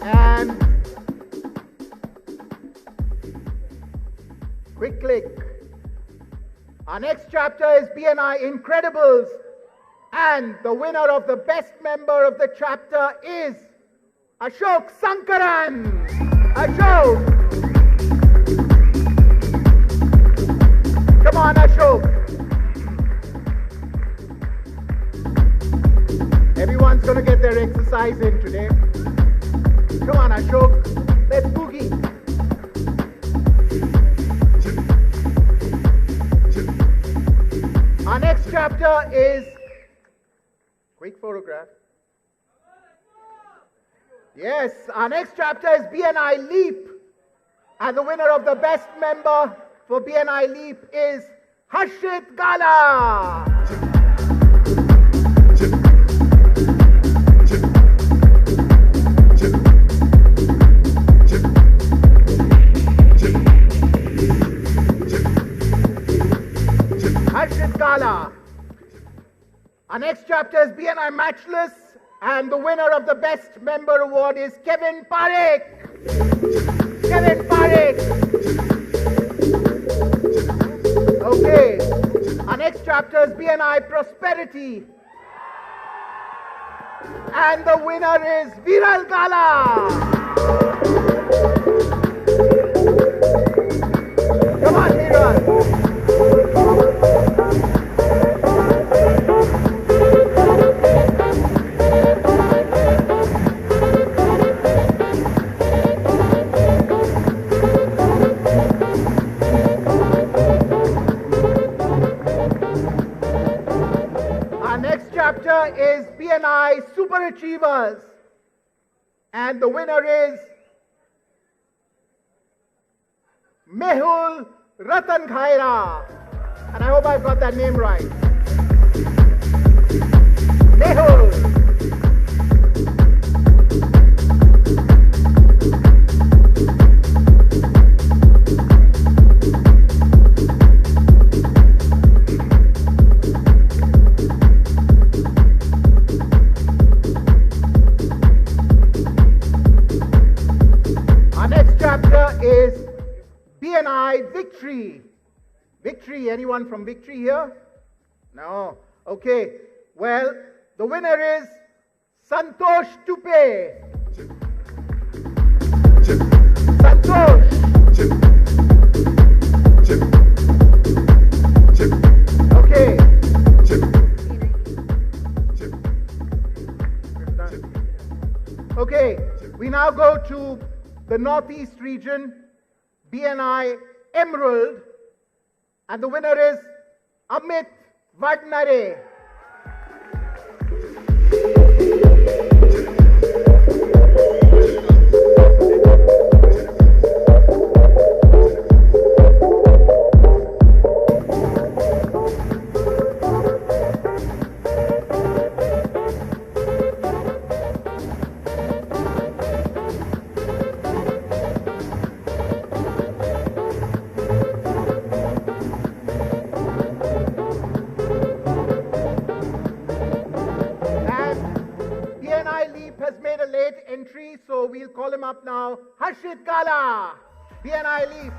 And quick click. Our next chapter is BNI Incredibles. And the winner of the best member of the chapter is Ashok Sankaran. Ashok. Come on, Ashok. Everyone's going to get their exercise in today. Come on, Ashok. Let's boogie. Our next chapter is quick photograph. Yes, our next chapter is BNI Leap. And the winner of the best member for BNI Leap is Harshit Gala. chapter is BNI Matchless, and the winner of the Best Member Award is Kevin Parekh. Kevin Parekh. Okay. Our next chapter is BNI Prosperity. And the winner is Viral Gala. Come on, Viral. Chapter is BNI Super Achievers, and the winner is Mehul Ratan Khaira, and I hope I've got that name right. Mehul. Is BNI Victory. Victory, anyone from Victory here? No. Okay. Well, the winner is Santosh Tupe. Santosh. Okay. Okay. We now go to the Northeast region, BNI Emerald, and the winner is Amit Vadnare. Entry, so we'll call him up now. Harshit Gala, BNI Leaf.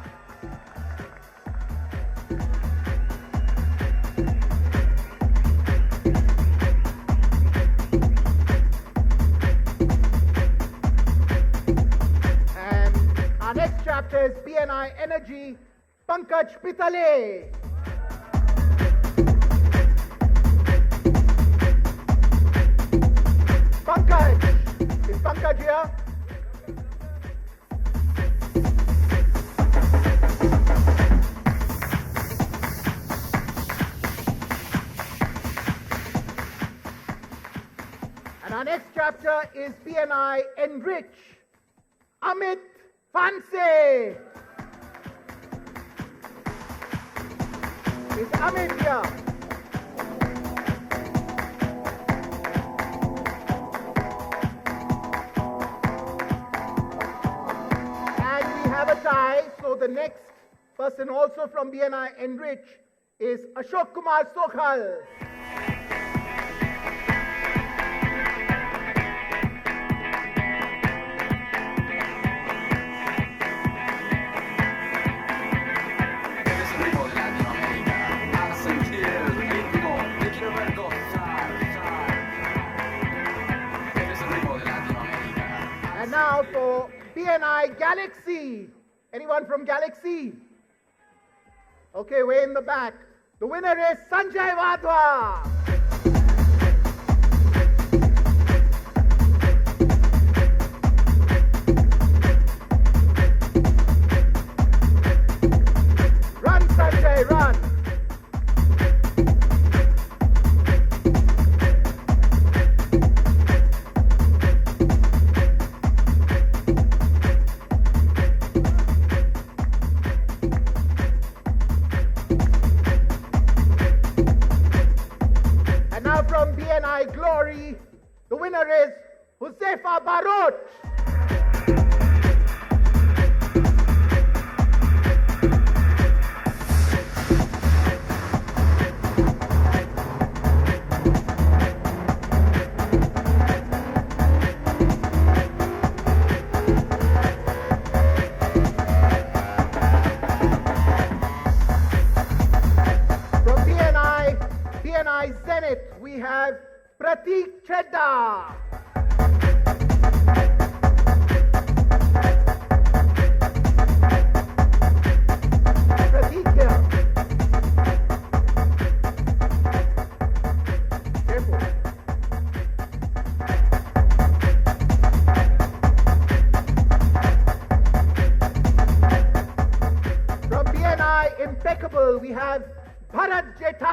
And our next chapter is BNI Energy, Pankaj Pitale. Pankaj. Is Pankaj here? And our next chapter is BNI Enrich. Amit Fanse. Is Amit here? So the next person also from BNI Enrich is Ashok Kumar Sokhal. And now for BNI Galaxy. Anyone from Galaxy? Okay, way in the back. The winner is Sanjay Wadhwa. Run, Sanjay, run.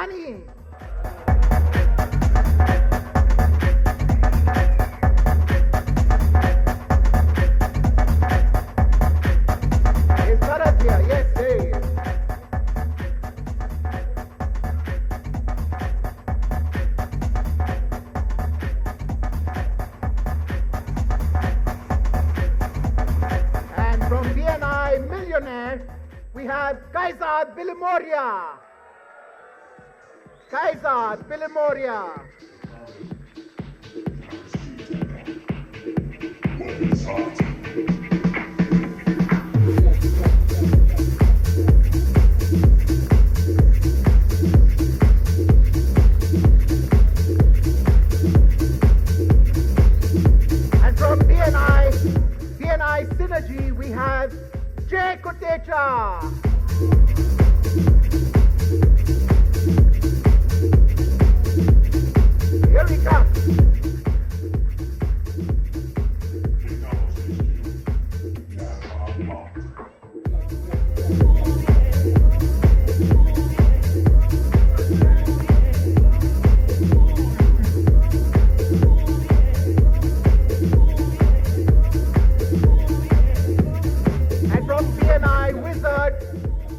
Rani. Is Bharat here? Yes, there he is. And from BNI Millionaire, we have Kaizad Bilimoria. Kaizad Bilimoria. And from BNI Synergy, we have Jay Kotecha. Here we come. And from BNI Wizard,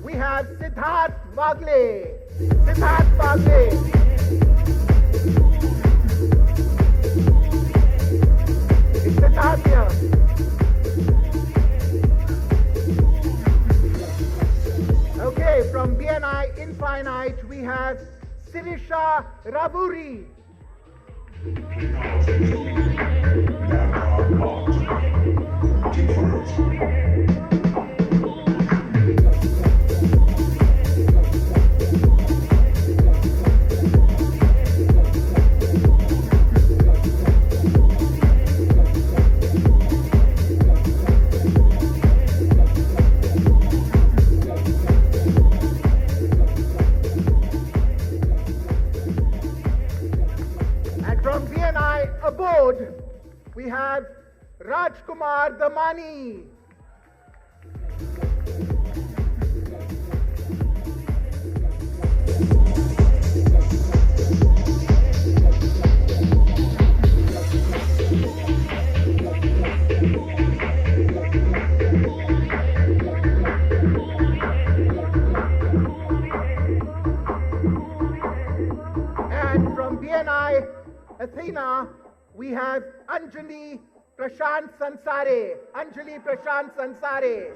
we have Siddharth Bagle. Siddharth Bagle. Is Siddharth here? Okay, from BNI Infinite, we have Sirisha Ravuri. And from BNI Abode, we have Rajkumar Damani. And from BNI Athena, we have Anjali Prashant Sansare. Anjali Prashant Sansare.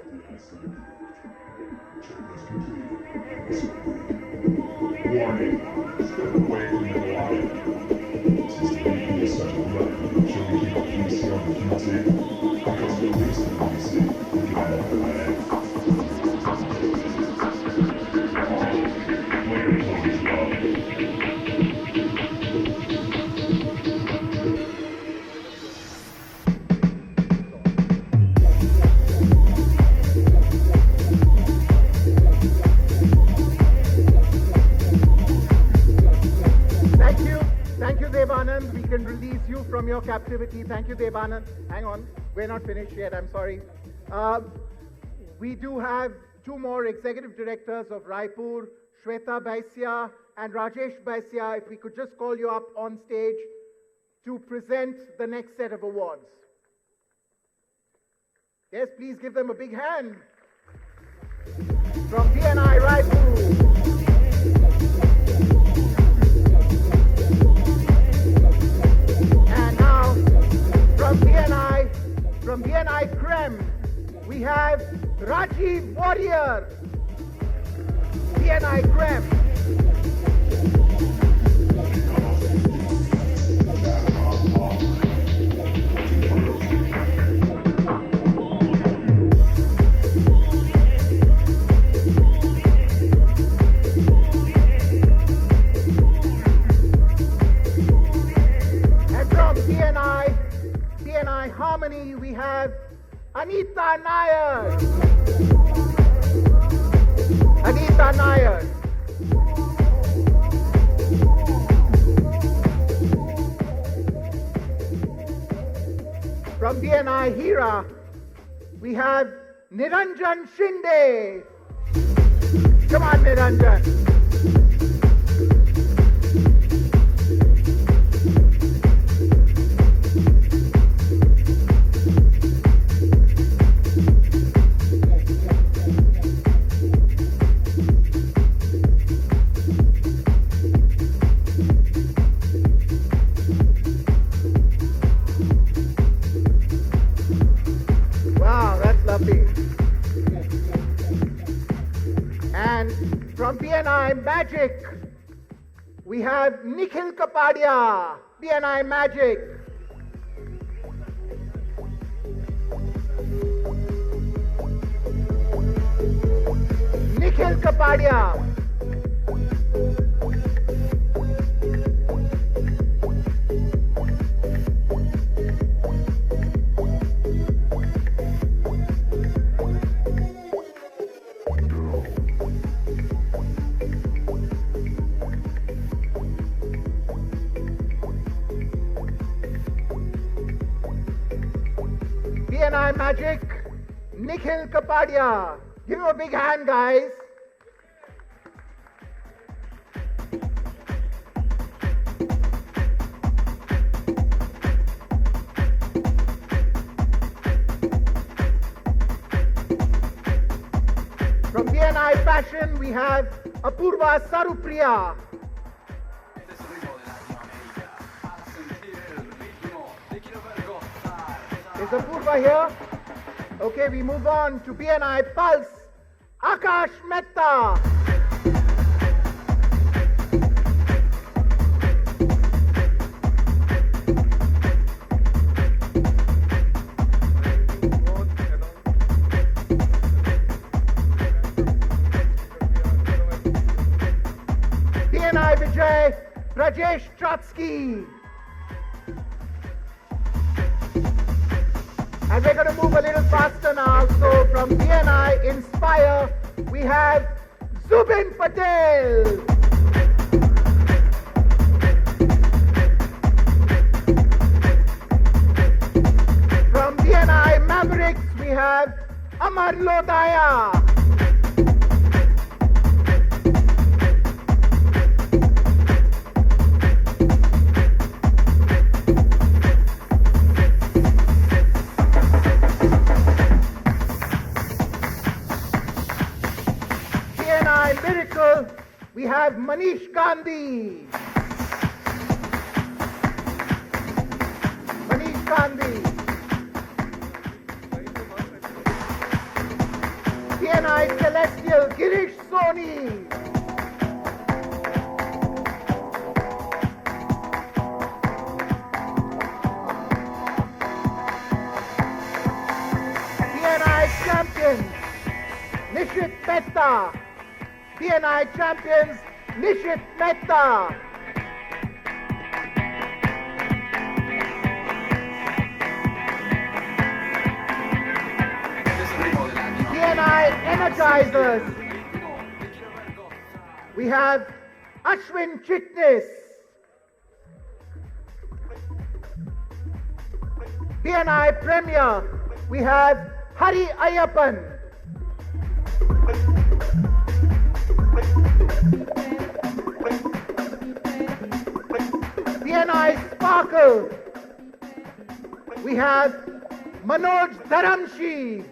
Warning, step away from the water. Since the beginning is such a blood, shall we keep PC on the QT? Because the least of the PC, we get out of the way. Later, close love. Thank you, Devanand. We can release you from your captivity. Thank you, Devanand. Hang on, we're not finished yet. I'm sorry. We do have two more executive directors of Raipur, Shweta Baisya and Rajesh Baisya. If we could just call you up on stage to present the next set of awards. Yes, please give them a big hand. From BNI Raipur. And now, from BNI Krem, we have Rajiv Warrior. BNI Krem. And from BNI Harmony, we have Anita Nair. Anita Nair. From BNI Hira, we have Niranjan Shinde. Come on, Niranjan. Lovely. And from BNI Magic, we have Nikhil Kapadia, BNI Magic. Nikhil Kapadia. BNI Magic, Nikhil Kapadia. Give him a big hand, guys. From BNI Fashion, we have Apurva Sarupriya. Is Apurva here? Okay, we move on to BNI Pulse, Akash Mehta. BNI Vijay, Rajesh Trotsky. And we're going to move a little faster now. So from BNI Inspire, we have Zubin Patel. From BNI Mavericks, we have Amar Lodaya. Miracle, we have Manish Gandhi. Manish Gandhi. BNI Celestial, Girish Soni. BNI Champions, Nishit Mehta. BNI Champions, Nishit Mehta. BNI Energizers, we have Ashwin Chitnis. BNI Premier, we have Hari Ayappan. BNI Sparkle, we have Manoj Dharamshi.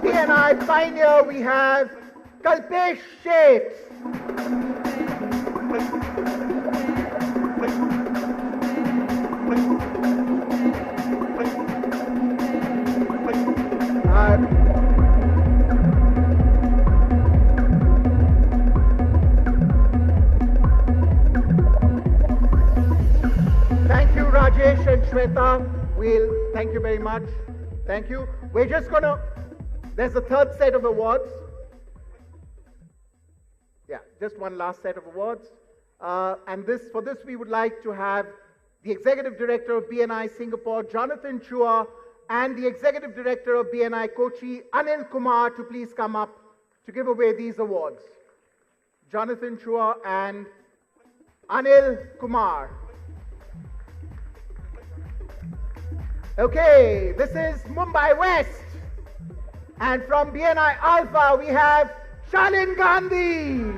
BNI Pioneer, we have Kalpesh Sheth. Thank you, Rajesh and Shweta. Thank you very much. Thank you. We're just gonna, there's a third set of awards. Yeah, just one last set of awards. And for this, we would like to have the Executive Director of BNI Singapore, Jonathan Chua, and the Executive Director of BNI Kochi, Anil Kumar, to please come up to give away these awards. Jonathan Chua and Anil Kumar. Okay, this is Mumbai West. And from BNI Alpha, we have Shalin Gandhi.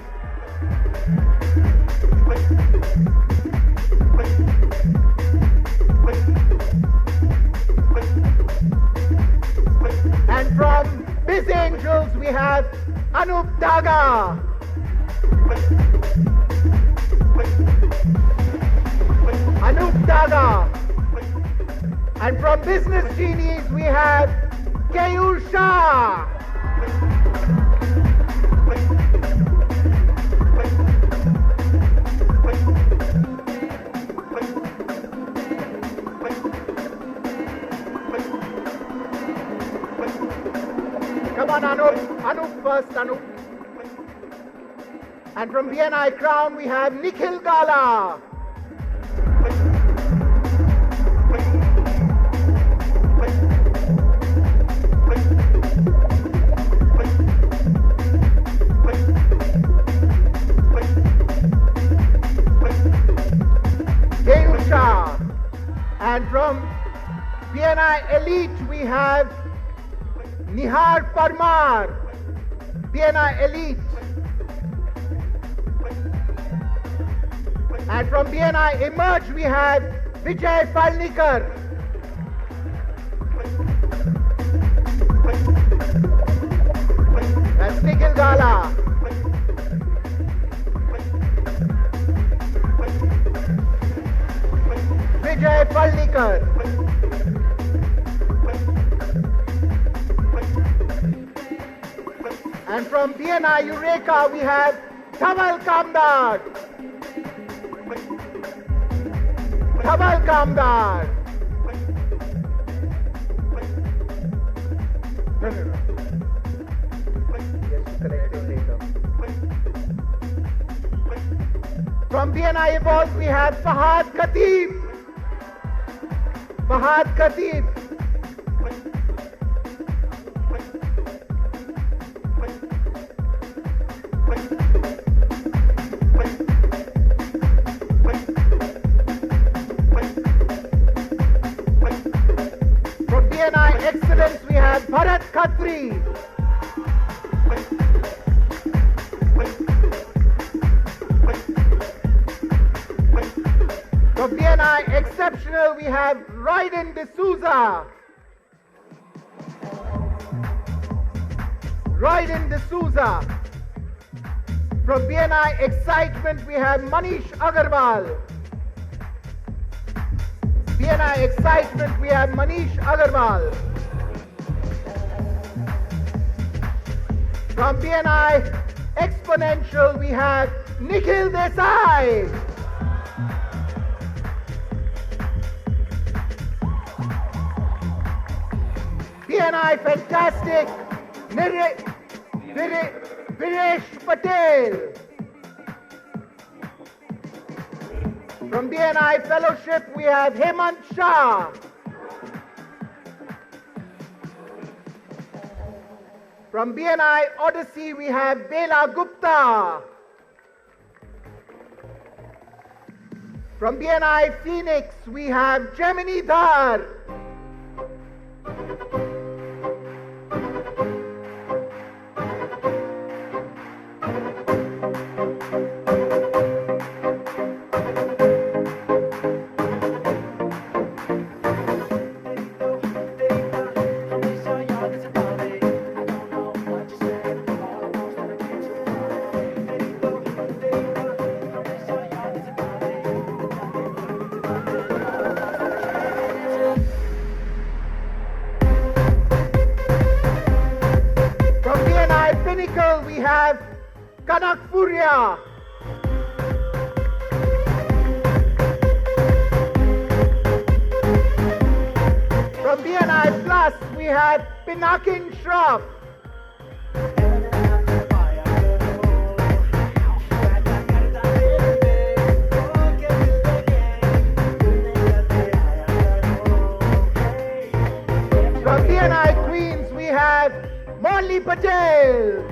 And from Biz Angels, we have Anup Daga. Anup Daga. And from Business Genies, we have Kayur Shah. Come on, Anup first, Anup. And from BNI Crown, we have Nikhil Gala. Kayusha. And from BNI Elite, we have Nihar Parmar, BNI Elite. And from BNI Emerge, we have Vijay Palnikar. That's Nikhil Gala. Vijay Palnikar. And from BNI Eureka, we have Dhaval Kamdar. Dhaval Kamdar. No. Yes, collect it later. From BNI Evolve, we have Fahad Khatib. Fahad Khatib. From BNI Excellence, we have Bharat Khatri. From BNI Exceptional, we have Raiden D'Souza. Raiden D'Souza. From BNI Excitement, we have Manish Agarwal. BNI Excitement, we have Manish Agarwal. From BNI Exponential, we have Nikhil Desai. BNI Fantastic, Viresh Patel. From BNI Fellowship, we have Hemant Shah. From BNI Odyssey, we have Bela Gupta. From BNI Phoenix, we have Gemini Dhar. We have Kanak Furia. From BNI Plus, we have Pinakin Shroff. From BNI Queens, we have Molly Patel.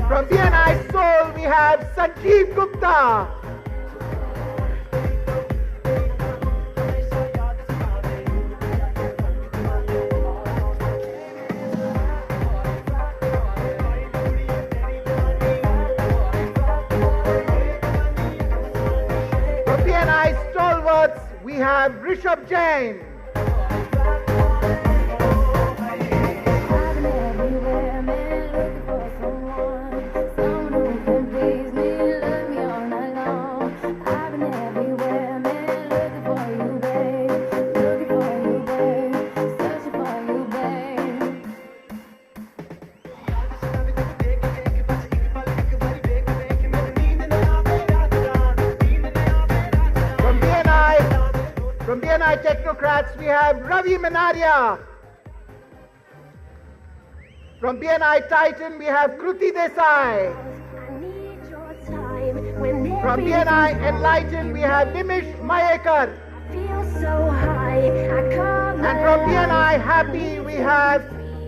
From BNI Soul, we have Sanjeev Gupta. From BNI Stalwarts, we have Rishabh Jain. Bats, we have Ravi Manaria. From BNI Titan, we have Kruti Desai. From BNI Enlightened, we have Nimish Mayekar. And from BNI Happy, we have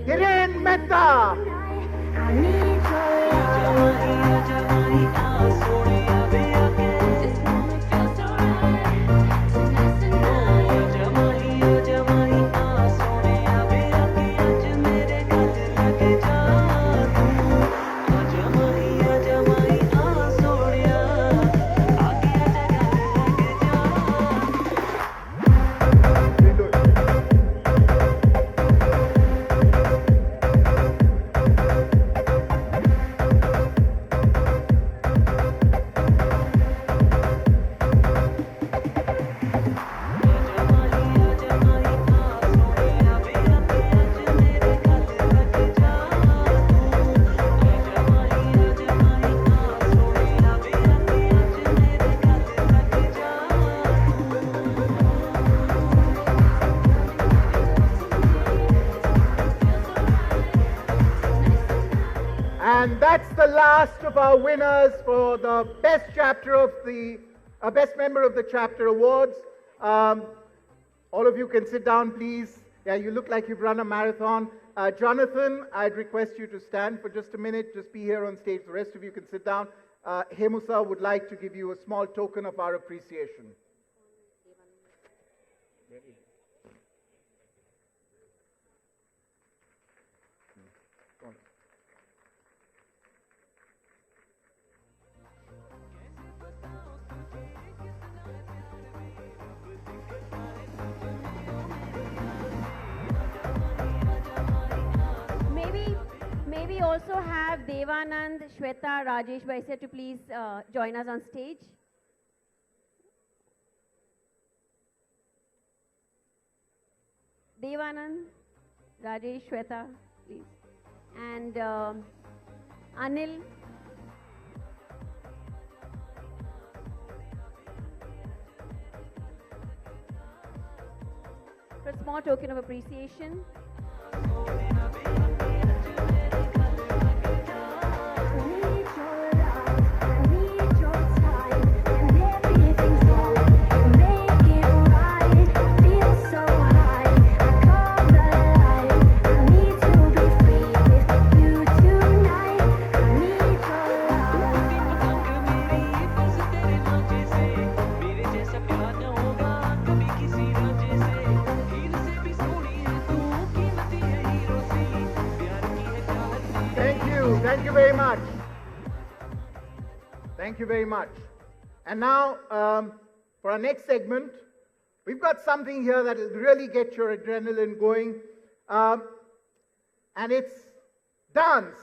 Hiren Mehta. And that's the last of our winners for the best chapter of the best member of the chapter awards. All of you can sit down, please. Yeah, you look like you've run a marathon. Jonathan, I'd request you to stand for just a minute. Just be here on stage. The rest of you can sit down. Hemusa would like to give you a small token of our appreciation. Maybe also have Devanand, Shweta, Rajesh Vaisya to please join us on stage. Devanand, Rajesh, Shweta, please. And Anil. For a small token of appreciation. Thank you very much. Thank you very much. And now, for our next segment, we've got something here that will really get your adrenaline going. And it's dance.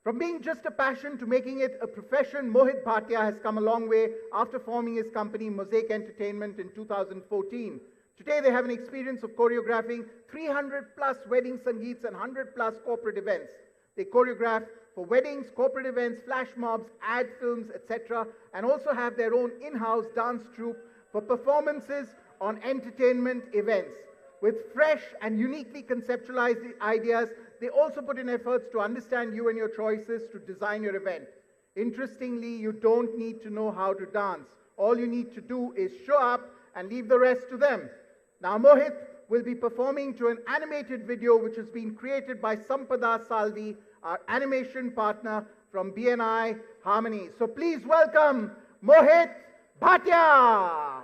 From being just a passion to making it a profession, Mohit Bhatia has come a long way after forming his company, Mosaic Entertainment, in 2014. Today, they have an experience of choreographing 300 plus wedding sangeets and 100 plus corporate events. They choreograph for weddings, corporate events, flash mobs, ad films, etc., and also have their own in-house dance troupe for performances on entertainment events. With fresh and uniquely conceptualized ideas, they also put in efforts to understand you and your choices to design your event. Interestingly, you don't need to know how to dance. All you need to do is show up and leave the rest to them. Now, Mohit will be performing to an animated video which has been created by Sampada Salvi, our animation partner from BNI Harmony. So please welcome Mohit Bhatia.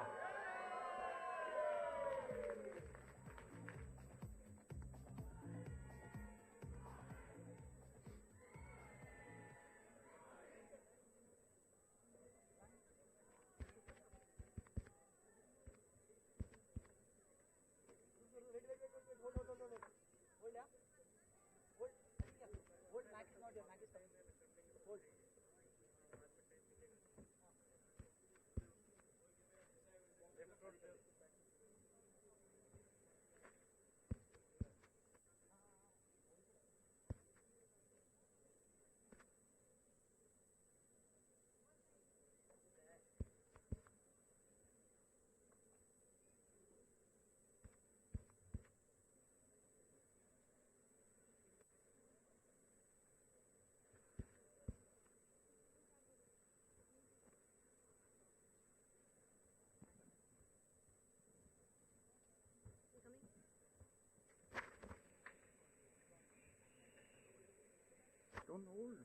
Don't hold.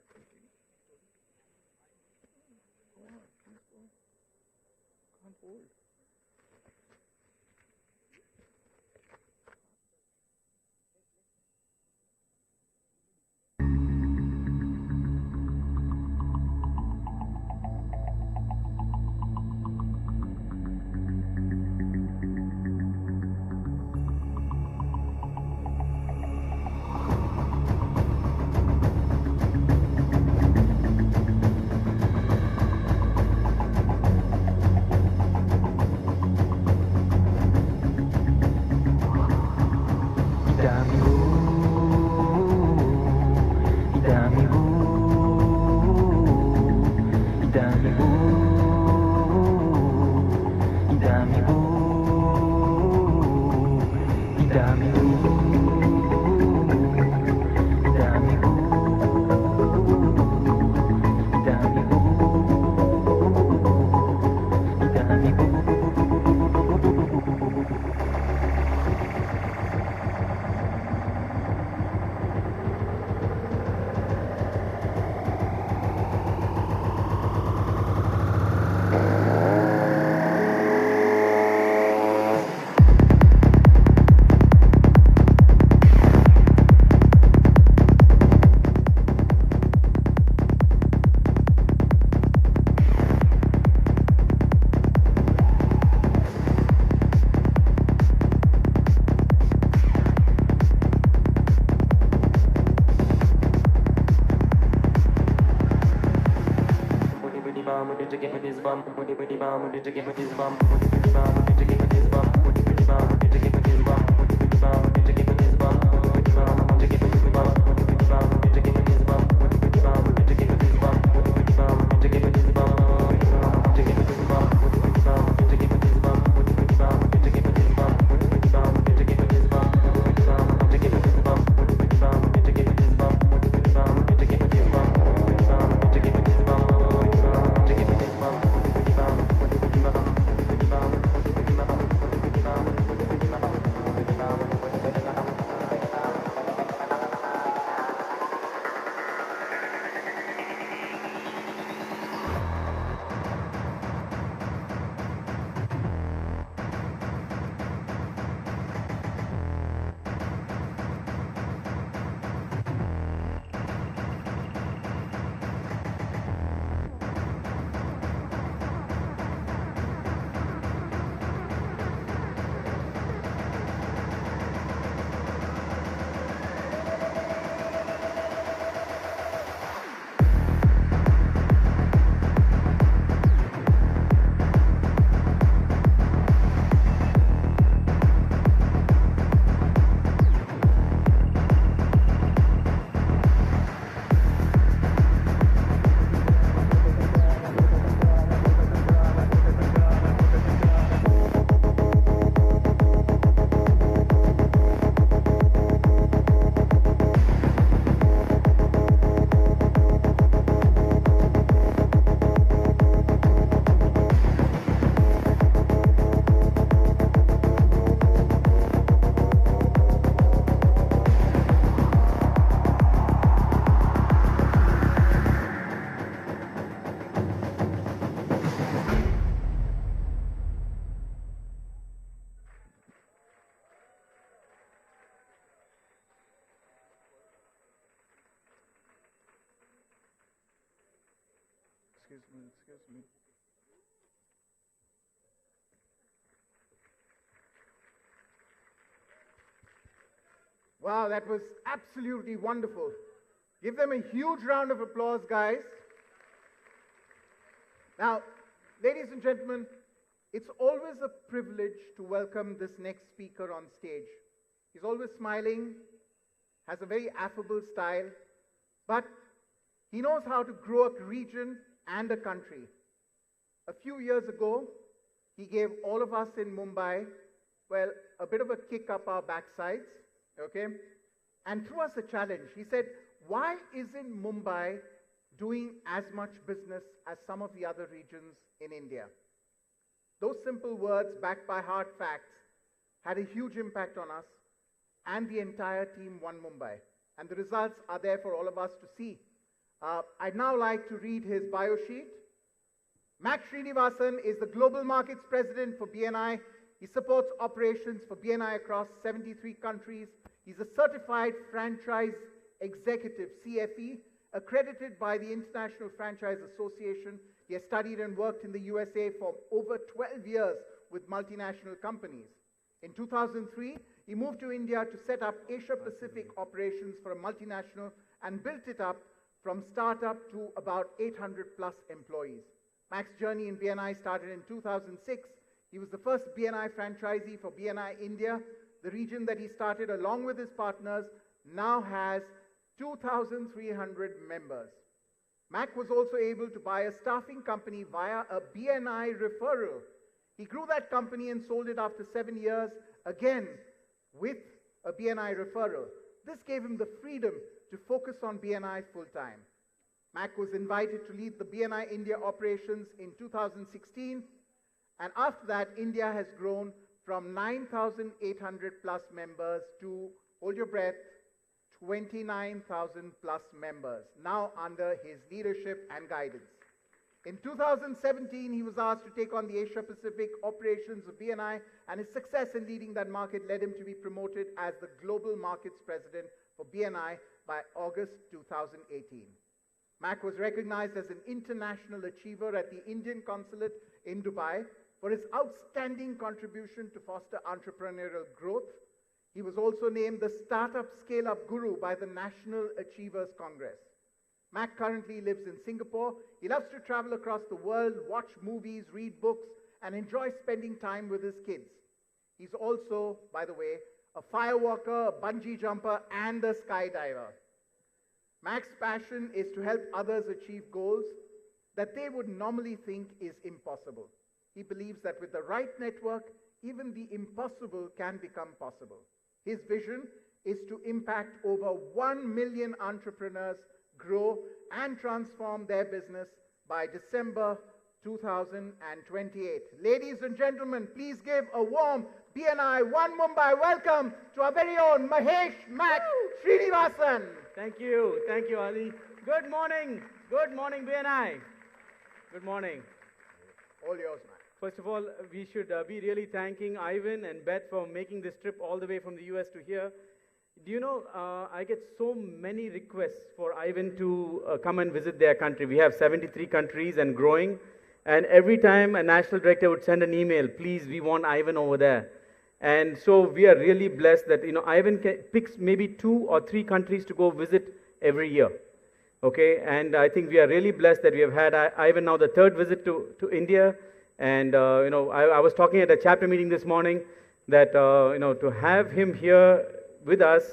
Go on, please go. Can't hold. Excuse me. Wow, that was absolutely wonderful. Give them a huge round of applause, guys. Now, ladies and gentlemen, it's always a privilege to welcome this next speaker on stage. He's always smiling, has a very affable style, but he knows how to grow a region and a country. A few years ago, he gave all of us in Mumbai, well, a bit of a kick up our backsides, okay? And threw us a challenge. He said, why isn't Mumbai doing as much business as some of the other regions in India? Those simple words, backed by hard facts, had a huge impact on us, and the entire team won Mumbai. And the results are there for all of us to see. I'd now like to read his bio sheet. Mac Srinivasan is the Global Markets President for BNI. He supports operations for BNI across 73 countries. He's a certified franchise executive, CFE, accredited by the International Franchise Association. He has studied and worked in the USA for over 12 years with multinational companies. In 2003, he moved to India to set up Asia Pacific operations for a multinational and built it up from startup to about 800 plus employees. Mac's journey in BNI started in 2006. He was the first BNI franchisee for BNI India. The region that he started along with his partners now has 2,300 members. Mac was also able to buy a staffing company via a BNI referral. He grew that company and sold it after 7 years, again with a BNI referral. This gave him the freedom to focus on BNI full-time. Mac was invited to lead the BNI India operations in 2016, and after that, India has grown from 9,800 plus members to, hold your breath, 29,000 plus members, now under his leadership and guidance. In 2017, he was asked to take on the Asia Pacific operations of BNI, and his success in leading that market led him to be promoted as the Global Markets President for BNI by August 2018. Mac was recognized as an international achiever at the Indian Consulate in Dubai for his outstanding contribution to foster entrepreneurial growth. He was also named the Startup Scale-Up Guru by the National Achievers Congress. Mac currently lives in Singapore. He loves to travel across the world, watch movies, read books, and enjoy spending time with his kids. He's also, by the way, a firewalker, a bungee jumper, and a skydiver. Mac's passion is to help others achieve goals that they would normally think is impossible. He believes that with the right network, even the impossible can become possible. His vision is to impact over 1 million entrepreneurs, grow and transform their business by December 2028. Ladies and gentlemen, please give a warm BNI One Mumbai welcome to our very own Mahesh Mac Srinivasan. Thank you, Ali. Good morning, BNI. Good morning. All yours, Mac. First of all, we should be really thanking Ivan and Beth for making this trip all the way from the US to here. Do you know, I get so many requests for Ivan to come and visit their country. We have 73 countries and growing. And every time a national director would send an email, please, we want Ivan over there. And so we are really blessed that, Ivan picks maybe 2 or 3 countries to go visit every year. Okay, and I think we are really blessed that we have had Ivan now the 3rd visit to India. And, I was talking at a chapter meeting this morning that, to have him here with us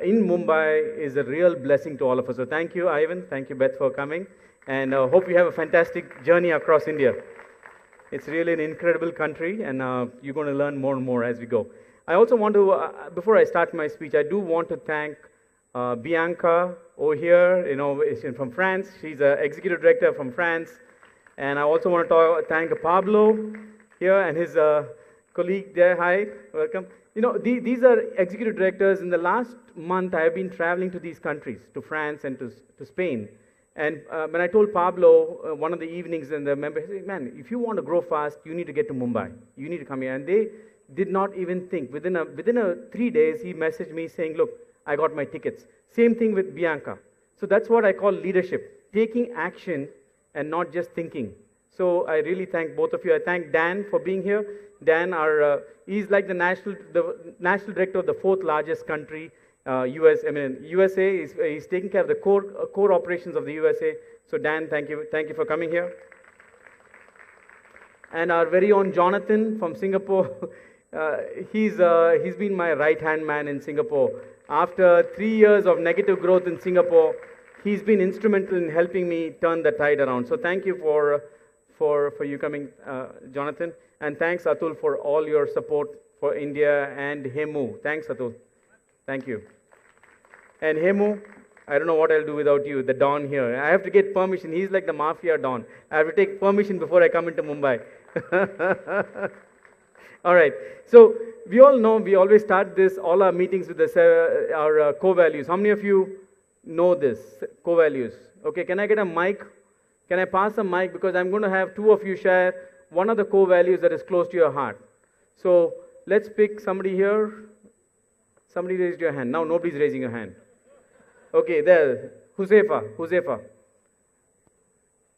in Mumbai is a real blessing to all of us. So thank you, Ivan. Thank you, Beth, for coming. And hope you have a fantastic journey across India. It's really an incredible country, and you're going to learn more and more as we go. I also want to, before I start my speech, I do want to thank Bianca over here, she's from France. She's an executive director from France. And I also want to thank Pablo here and his colleague there. Hi, welcome. These are executive directors. In the last month, I have been traveling to these countries, to France and to Spain. And when I told Pablo one of the evenings, and the member said, man, if you want to grow fast, you need to get to Mumbai. You need to come here. And they did not even think. Within 3 days, he messaged me saying, look, I got my tickets. Same thing with Bianca. So that's what I call leadership, taking action and not just thinking. So I really thank both of you. I thank Dan for being here. Dan, he's like the national director of the 4th largest country, USA. He's taking care of the core operations of the USA. So Dan, thank you for coming here. And our very own Jonathan from Singapore, he's been my right-hand man in Singapore. After 3 years of negative growth in Singapore, he's been instrumental in helping me turn the tide around. So thank you for you coming, Jonathan. And thanks, Atul, for all your support for India and Hemu. Thanks, Atul. Thank you. And Hemu, I don't know what I'll do without you, the Don here. I have to get permission. He's like the mafia Don. I have to take permission before I come into Mumbai. All right. So we all know we always start all our meetings with our core values. How many of you know this, core values? Okay, can I get a mic? Can I pass a mic? Because I'm going to have two of you share one of the core values that is close to your heart. So let's pick somebody here. Somebody raised your hand. Now nobody's raising your hand. Okay, there. Huzaifa.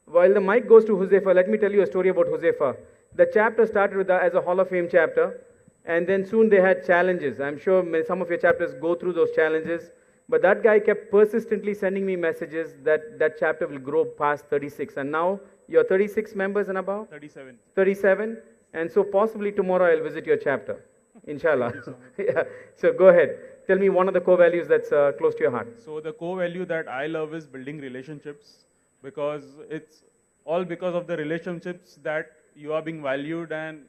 While the mic goes to Huzaifa, let me tell you a story about Huzaifa. The chapter started with as a Hall of Fame chapter, and then soon they had challenges. I'm sure some of your chapters go through those challenges, but that guy kept persistently sending me messages that that chapter will grow past 36. And now you're 36 members and above? 37. 37? And so possibly tomorrow I'll visit your chapter, inshallah. Yeah. So go ahead. Tell me one of the core values that's close to your heart. So the core value that I love is building relationships, because it's all because of the relationships that you are being valued, and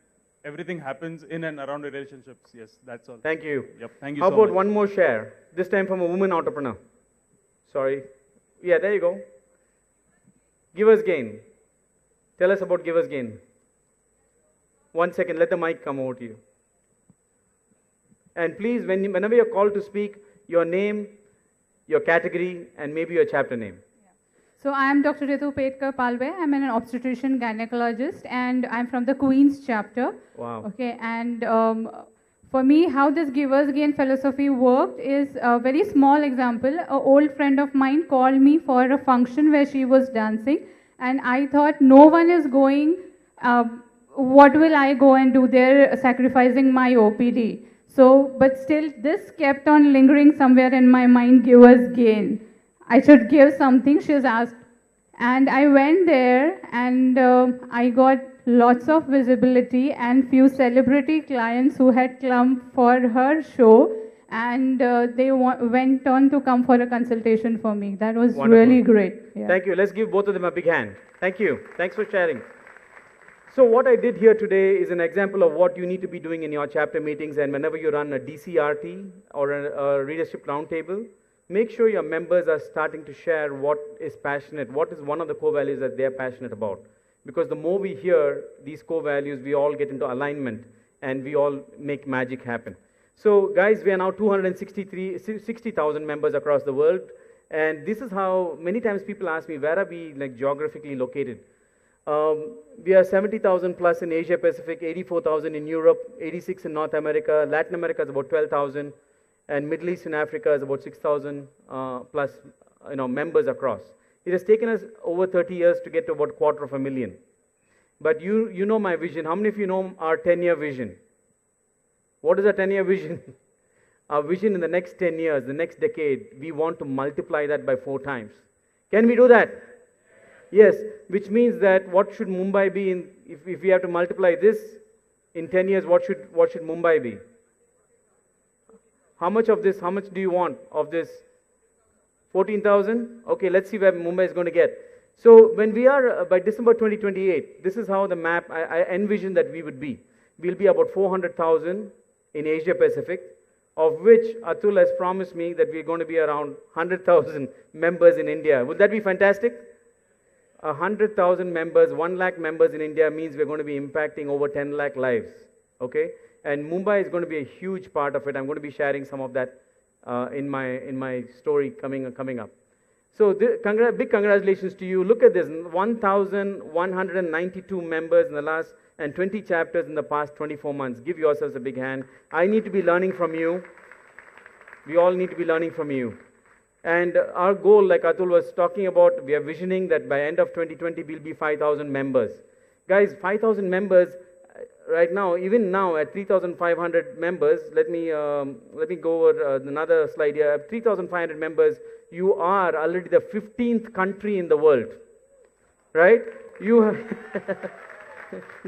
everything happens in and around relationships. Yes, that's all. Thank you. Yep, thank you How so about much. one more share? This time from a woman entrepreneur. Sorry. Yeah, there you go. Givers Gain. Tell us about Givers Gain. 1 second, let the mic come over to you. And please, whenever you're called to speak, your name, your category, and maybe your chapter name. So I am Dr. Ritu Petkar Palwe. I'm an obstetrician gynecologist, and I'm from the Queen's chapter. Wow. Okay, and for me, how this Givers Gain philosophy worked is a very small example. An old friend of mine called me for a function where she was dancing, and I thought, no one is going, what will I go and do there, sacrificing my OPD? So, but still, this kept on lingering somewhere in my mind, Givers Gain. I should give something, she was asked. And I went there, and I got lots of visibility and few celebrity clients who had come for her show, and they went on to come for a consultation for me. That was Wonderful. really great. Yeah. Thank you. Let's give both of them a big hand. Thank you. Thanks for sharing. So what I did here today is an example of what you need to be doing in your chapter meetings, and whenever you run a DCRT or a leadership roundtable, make sure your members are starting to share what is passionate, what is one of the core values that they're passionate about. Because the more we hear these core values, we all get into alignment and we all make magic happen. So guys, we are now 60,000 members across the world, and this is how many times people ask me, where are we like geographically located? We are 70,000 plus in Asia Pacific, 84,000 in Europe, 86 in North America, Latin America is about 12,000, and Middle East and Africa is about 6,000 plus members across. It has taken us over 30 years to get to about 250,000. But you know my vision. How many of you know our 10-year vision? What is our 10-year vision? Our vision in the next 10 years, the next decade, we want to multiply that by 4 times. Can we do that? Yes, which means that what should Mumbai be in, if we have to multiply this in 10 years, what should Mumbai be? How much of this, how much do you want of this? 14,000? Okay, let's see where Mumbai is going to get. So when we are, by December 2028, this is how the map, I envision that we would be. We'll be about 400,000 in Asia Pacific, of which Atul has promised me that we're going to be around 100,000 members in India. Would that be fantastic? 100,000 members, 1 lakh members in India means we're going to be impacting over 10 lakh lives. Okay? And Mumbai is going to be a huge part of it. I'm going to be sharing some of that in my story coming up. So big congratulations to you. Look at this, 1,192 members in the last, and 20 chapters in the past 24 months. Give yourselves a big hand. I need to be learning from you. We all need to be learning from you. And our goal, like Atul was talking about, we are visioning that by end of 2020, we'll be 5,000 members. Guys, 5,000 members, right now, even now at 3,500 members, let me go over another slide here. At 3,500 members, you are already the 15th country in the world, right?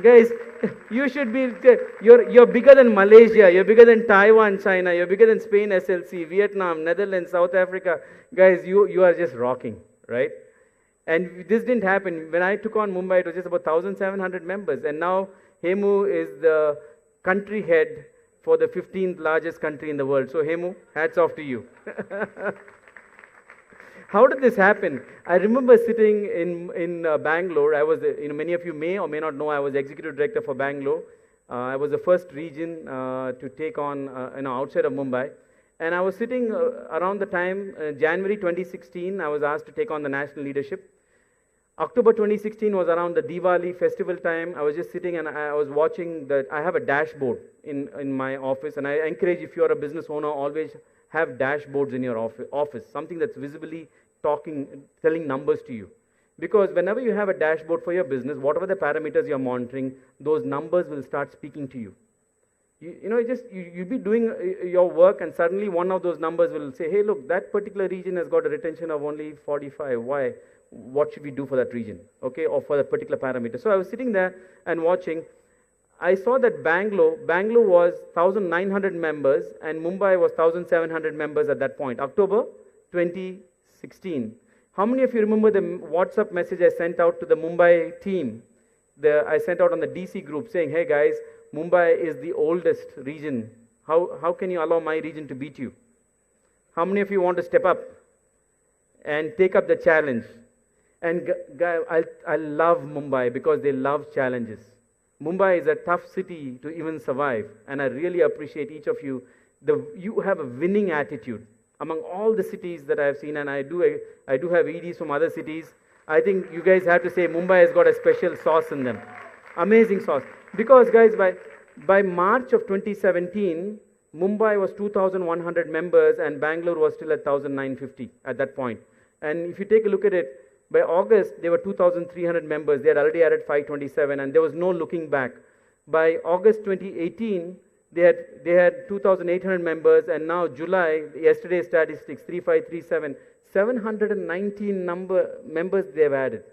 Guys, you should be, you're bigger than Malaysia, you're bigger than Taiwan, China, you're bigger than Spain, SLC, Vietnam, Netherlands, South Africa. Guys, you are just rocking, right? And this didn't happen. When I took on Mumbai, it was just about 1,700 members. And now Hemu is the country head for the 15th largest country in the world. So Hemu, hats off to you. How did this happen? I remember sitting in Bangalore. I was, many of you may or may not know, I was executive director for Bangalore. I was the first region to take on, outside of Mumbai. And I was sitting around the time, January 2016, I was asked to take on the national leadership. October 2016 was around the Diwali festival time. I was just sitting and I was watching I have a dashboard in my office, and I encourage, if you're a business owner, always have dashboards in your office, something that's visibly telling numbers to you. Because whenever you have a dashboard for your business, whatever the parameters you're monitoring, those numbers will start speaking to you. You'll be doing your work, and suddenly one of those numbers will say, hey, look, that particular region has got a retention of only 45. Why? What should we do for that region? Okay, or for that particular parameter. So I was sitting there and watching. I saw that Bangalore was 1,900 members, and Mumbai was 1,700 members at that point, October 2016. How many of you remember the WhatsApp message I sent out to the Mumbai team? I sent out on the DC group saying, hey guys, Mumbai is the oldest region. How can you allow my region to beat you? How many of you want to step up and take up the challenge? And I love Mumbai because they love challenges. Mumbai is a tough city to even survive, and I really appreciate each of you. You have a winning attitude. Among all the cities that I have seen, and I do have EDs from other cities, I think you guys have to say Mumbai has got a special sauce in them. Amazing sauce. Because guys, by March of 2017, Mumbai was 2,100 members and Bangalore was still at 1,950 at that point. And if you take a look at it, by August, they were 2,300 members. They had already added 527, and there was no looking back. By August 2018, they had 2,800 members, and now July, yesterday's statistics, 3,537, 719 members they have added.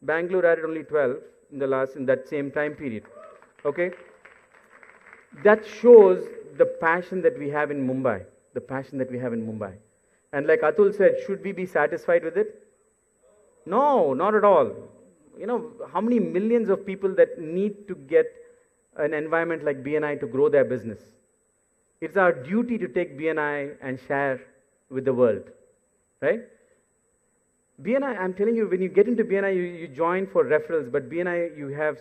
Bangalore added only 12 in that same time period. Okay? That shows the passion that we have in Mumbai. The passion that we have in Mumbai. And like Atul said, should we be satisfied with it? No, not at all. You know, how many millions of people that need to get an environment like BNI to grow their business? It's our duty to take BNI and share with the world, right? BNI, I'm telling you, when you get into BNI, you join for referrals, but BNI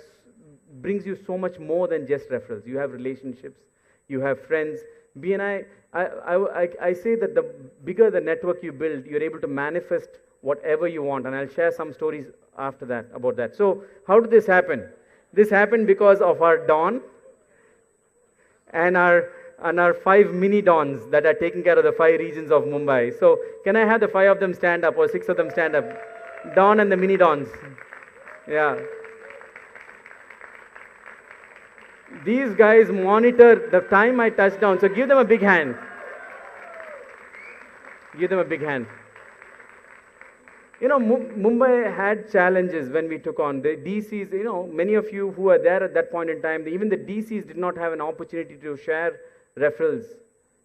brings you so much more than just referrals. You have relationships, you have friends. BNI, I say that the bigger the network you build, you're able to manifest whatever you want, and I'll share some stories after that about that. So how did this happen? This happened because of our Don and our 5 mini Dons that are taking care of the 5 regions of Mumbai. So can I have the 5 of them stand up, or 6 of them stand up? Don and the mini Dons. Yeah. These guys monitor the time I touch down. So give them a big hand. Give them a big hand. You know, Mumbai had challenges when we took on the DCs. You know, many of you who were there at that point in time, even the DCs did not have an opportunity to share referrals.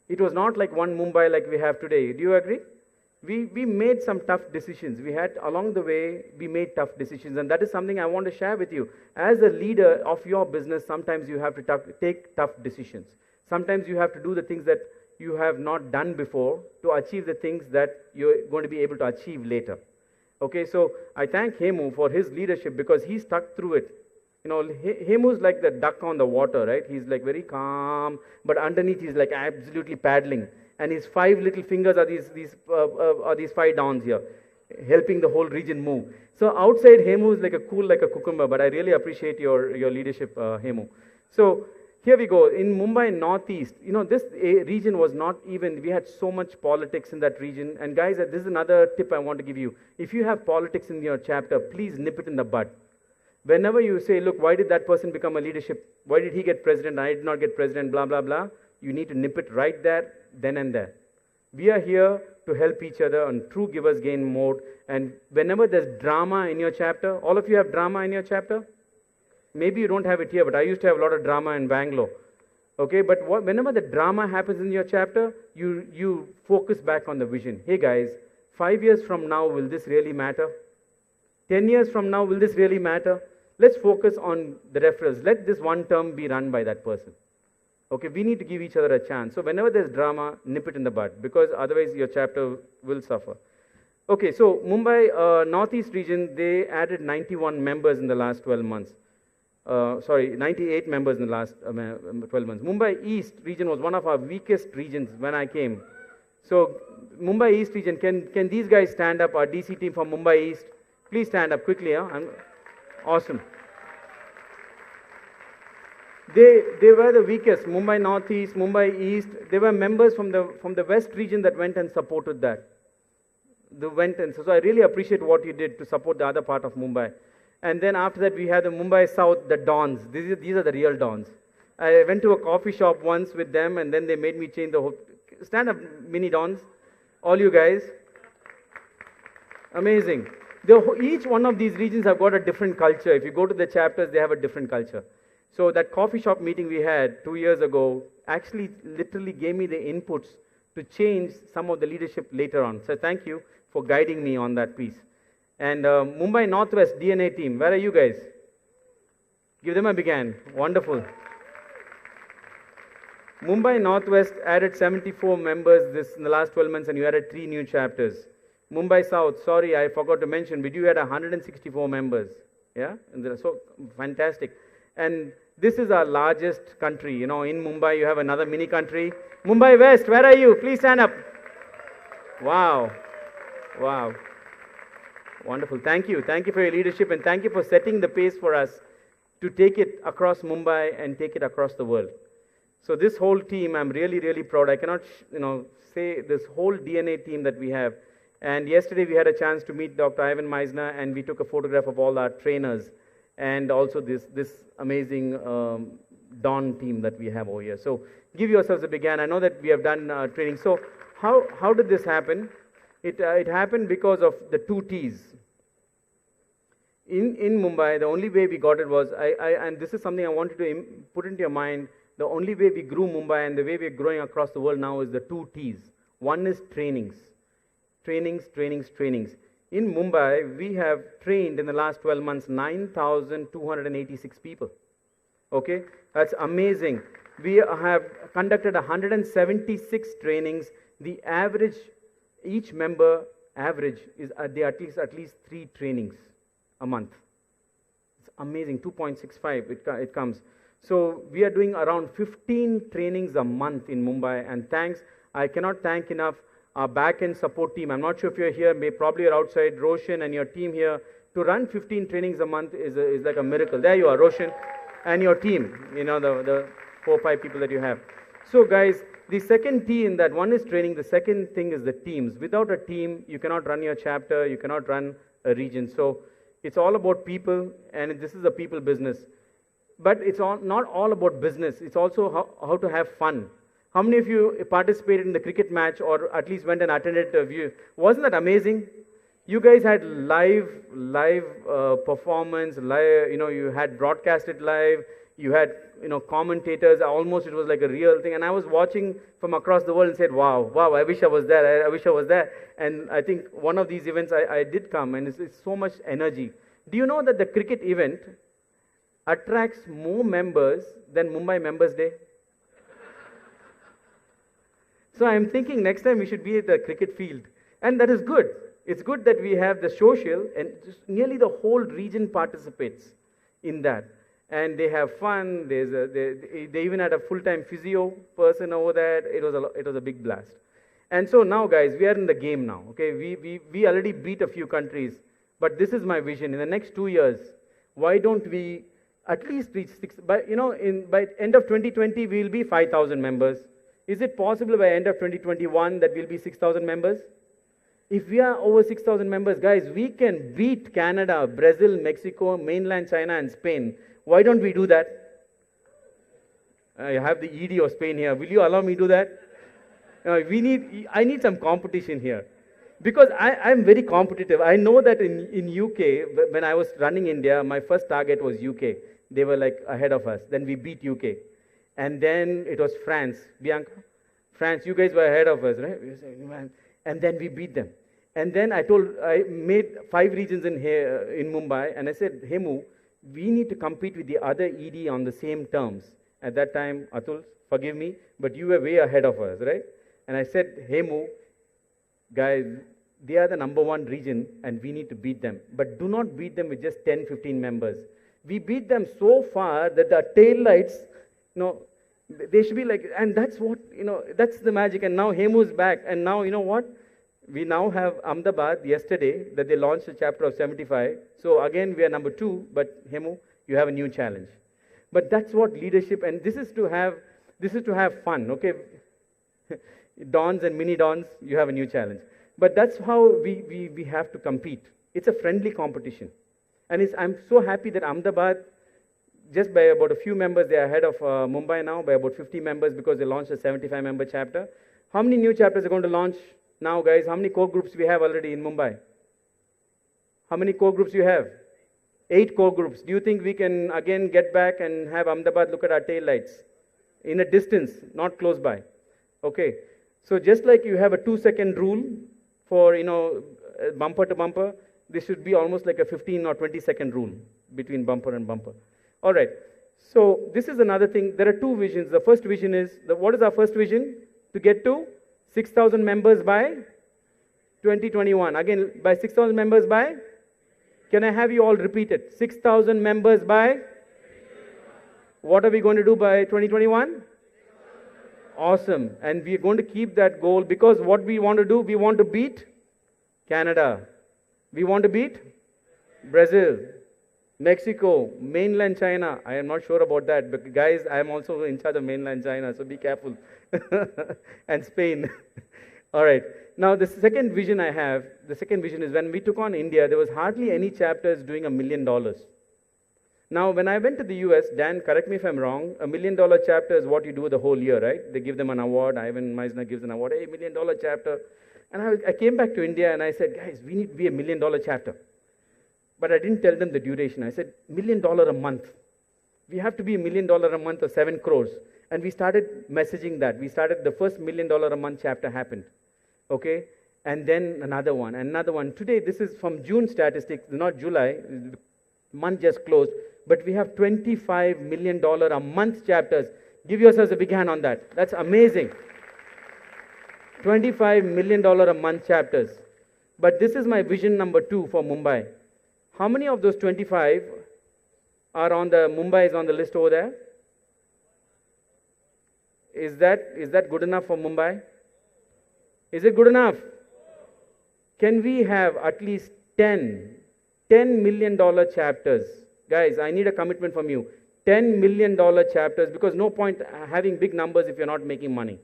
It was not like one Mumbai like we have today. Do you agree? We made some tough decisions. Along the way, we made tough decisions, and that is something I want to share with you. As a leader of your business, sometimes you have to take tough decisions. Sometimes you have to do the things that you have not done before to achieve the things that you're going to be able to achieve later. Okay, so I thank Hemu for his leadership because he stuck through it. You know, Hemu's like the duck on the water, right? He's like very calm, but underneath he's like absolutely paddling. And his 5 little fingers are these 5 downs here, helping the whole region move. So outside Hemu is like a cucumber, but I really appreciate your leadership, Hemu. So here we go. In Mumbai Northeast, you know, this region was not even, we had so much politics in that region. And guys, this is another tip I want to give you. If you have politics in your chapter, please nip it in the bud. Whenever you say, look, why did that person become a leadership? Why did he get president? I did not get president, blah, blah, blah. You need to nip it right there, then and there. We are here to help each other on true givers gain mode. And whenever there's drama in your chapter, all of you have drama in your chapter? Maybe you don't have it here, but I used to have a lot of drama in Bangalore. Okay, but whenever the drama happens in your chapter, you focus back on the vision. Hey guys, 5 years from now, will this really matter? 10 years from now, will this really matter? Let's focus on the referrals. Let this one term be run by that person. Okay, we need to give each other a chance. So whenever there's drama, nip it in the bud, because otherwise your chapter will suffer. Okay, so Mumbai Northeast region, they added 91 members in the last 12 months. sorry, 98 members in the last 12 months. Mumbai East region was one of our weakest regions when I came. So Mumbai East region, can these guys stand up, our DC team from Mumbai East? Please stand up quickly. Awesome. They were the weakest. Mumbai Northeast, Mumbai East. There were members from the West region that went and supported that. So I really appreciate what you did to support the other part of Mumbai. And then after that, we had the Mumbai South, the Dons. These are the real Dons. I went to a coffee shop once with them, and then they made me change the whole. Stand up, mini Dons, all you guys. Amazing. Each one of these regions have got a different culture. If you go to the chapters, they have a different culture. So that coffee shop meeting we had 2 years ago actually literally gave me the inputs to change some of the leadership later on. So thank you for guiding me on that piece. And Mumbai Northwest DNA team, where are you guys? Give them a big hand. Wonderful. Mumbai Northwest added 74 members in the last 12 months, and you added 3 new chapters. Mumbai South, sorry, I forgot to mention, but you had 164 members. Yeah? And so fantastic. And this is our largest country. You know, in Mumbai, you have another mini country. Mumbai West, where are you? Please stand up. Wow. Wow. Wonderful. Thank you. Thank you for your leadership, and thank you for setting the pace for us to take it across Mumbai and take it across the world. So this whole team, I'm really, really proud. I cannot, say this whole DNA team that we have. And yesterday we had a chance to meet Dr. Ivan Meisner, and we took a photograph of all our trainers and also this amazing Dawn team that we have over here. So give yourselves a big hand. I know that we have done training. So how did this happen? It happened because of the 2 T's. In Mumbai, the only way we got it was, and this is something I wanted to put into your mind, the only way we grew Mumbai and the way we're growing across the world now is the 2 T's. One is trainings. Trainings, trainings, trainings. In Mumbai, we have trained in the last 12 months 9,286 people. Okay? That's amazing. We have conducted 176 trainings. The average, each member average is at least 3 trainings a month. It's amazing. 2.65 it comes. So we are doing around 15 trainings a month in Mumbai, and I cannot thank enough our back-end support team. I'm not sure if you're here, probably you're outside, Roshan and your team here. To run 15 trainings a month is like a miracle. There you are, Roshan, and your team, the 4 or 5 people that you have. So guys, the second T in that, one is training, the second thing is the teams. Without a team, you cannot run your chapter, you cannot run a region. So it's all about people, and this is a people business. But it's not all about business, it's also how to have fun. How many of you participated in the cricket match or at least went and attended a view? Wasn't that amazing? You guys had live performance, you had broadcasted live, you had commentators, almost it was like a real thing. And I was watching from across the world and said, wow, I wish I was there, I wish I was there. And I think one of these events I did come, and it's so much energy. Do you know that the cricket event attracts more members than Mumbai Members Day? So I'm thinking next time we should be at the cricket field. And that is good. It's good that we have the social, and nearly the whole region participates in that. And they have fun. They even had a full-time physio person over there. It was a big blast. And so now, guys, we are in the game now. Okay, we already beat a few countries. But this is my vision. In the next 2 years, why don't we at least reach 6? By end of 2020, we will be 5,000 members. Is it possible by end of 2021 that we'll be 6,000 members? If we are over 6,000 members, guys, we can beat Canada, Brazil, Mexico, mainland China, and Spain. Why don't we do that? I have the ED of Spain here. Will you allow me to do that? I need some competition here. Because I'm very competitive. I know that in UK, when I was running India, my first target was UK. They were like ahead of us. Then we beat UK. And then it was France. Bianca? France, you guys were ahead of us, right? And then we beat them. And then I made 5 regions in Mumbai, and I said, Hemu, we need to compete with the other ED on the same terms. At that time, Atul, forgive me, but you were way ahead of us, right? And I said, Hemu, guys, they are the #1 region, and we need to beat them. But do not beat them with just 10, 15 members. We beat them so far that the tail lights, they should be like, and that's what, that's the magic. And now Hemu's back. And now, you know what? We now have Ahmedabad yesterday that they launched a chapter of 75. So again, we are number 2, but Hemu, you have a new challenge. But that's what leadership, and this is to have fun, okay? Dons and mini dons, you have a new challenge. But that's how we have to compete. It's a friendly competition. And I'm so happy that Ahmedabad, just by about a few members, they are ahead of Mumbai now, by about 50 members because they launched a 75-member chapter. How many new chapters are going to launch now, guys? How many core groups we have already in Mumbai? How many core groups you have? 8 core groups. Do you think we can again get back and have Ahmedabad look at our tail lights? In a distance, not close by. Okay. So just like you have a 2-second rule for, bumper to bumper, this should be almost like a 15 or 20-second rule between bumper and bumper. All right. So this is another thing. There are 2 visions. The first vision is, what is our first vision? To get to 6,000 members by 2021. Again, by 6,000 members by? Can I have you all repeat it? 6,000 members by? What are we going to do by 2021? Awesome. And we are going to keep that goal because what we want to do, we want to beat Canada. We want to beat Brazil, Mexico, mainland China. I am not sure about that, but guys, I am also in charge of mainland China, so be careful. And Spain. All right. Now, the second vision I have, is when we took on India, there was hardly any chapters doing $1 million. Now, when I went to the US, Dan, correct me if I'm wrong, $1 million chapter is what you do the whole year, right? They give them an award. Ivan Meisner gives an award, hey, $1 million chapter. And I came back to India and I said, guys, we need to be $1 million chapter. But I didn't tell them the duration. I said, $1 million a month. We have to be $1 million a month or 7 crores. And we started messaging that. We started the first $1 million a month chapter happened. Okay? And then another one, another one. Today, this is from June statistics, not July. The month just closed. But we have $25 million a month chapters. Give yourselves a big hand on that. That's amazing. $25 million a month chapters. But this is my vision number 2 for Mumbai. How many of those 25 are on the, Mumbai is on the list over there? Is that good enough for Mumbai? Is it good enough? Can we have at least $10 million chapters? Guys, I need a commitment from you. $10 million chapters, because no point having big numbers if you're not making money.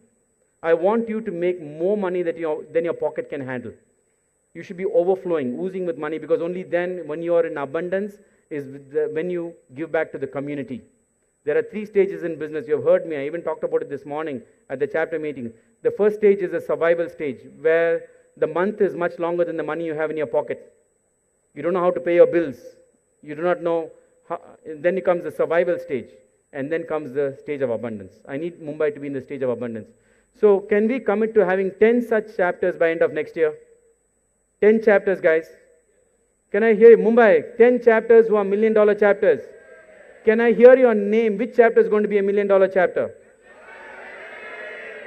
I want you to make more money than your pocket can handle. You should be overflowing, oozing with money, because only then, when you are in abundance, is when you give back to the community. There are 3 stages in business. You have heard me. I even talked about it this morning at the chapter meeting. The first stage is a survival stage, where the month is much longer than the money you have in your pocket. You don't know how to pay your bills. You do not know how, then comes the survival stage, and then comes the stage of abundance. I need Mumbai to be in the stage of abundance. So can we commit to having 10 such chapters by end of next year? 10 chapters, guys. Can I hear you? Mumbai, 10 chapters who are $1 million chapters. Can I hear your name? Which chapter is going to be $1 million chapter?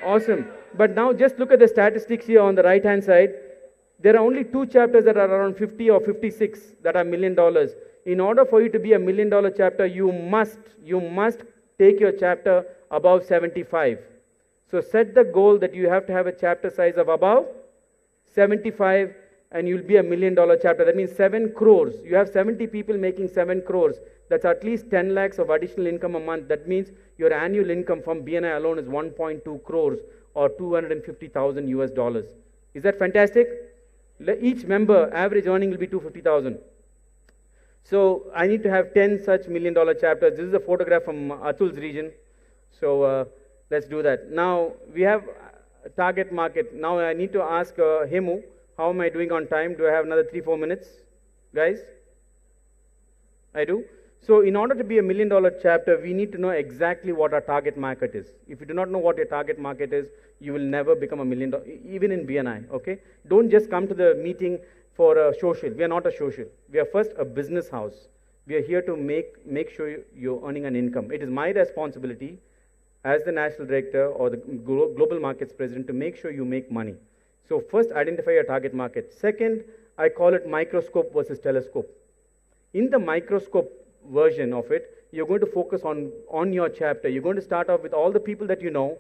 Awesome. But now just look at the statistics here on the right-hand side. There are only 2 chapters that are around 50 or 56 that are $1 million. In order for you to be $1 million chapter, you must take your chapter above 75. So set the goal that you have to have a chapter size of above 75, and you'll be $1 million chapter. That means 7 crores. You have 70 people making 7 crores. That's at least 10 lakhs of additional income a month. That means your annual income from BNI alone is 1.2 crores or 250,000 US dollars. Is that fantastic? Each member average earning will be 250,000. So I need to have 10 such $1 million chapters. This is a photograph from Atul's region. So let's do that. Now we have a target market. Now I need to ask Hemu, how am I doing on time? Do I have another 3-4 minutes? Guys? I do? So in order to be $1 million chapter, we need to know exactly what our target market is. If you do not know what your target market is, you will never become $1 million, even in BNI, okay? Don't just come to the meeting for a social. We are not a social. We are first a business house. We are here to make sure you're earning an income. It is my responsibility as the national director or the global markets president to make sure you make money. So first, identify your target market. Second, I call it microscope versus telescope. In the microscope, version of it, you're going to focus on your chapter. You're going to start off with all the people that you know.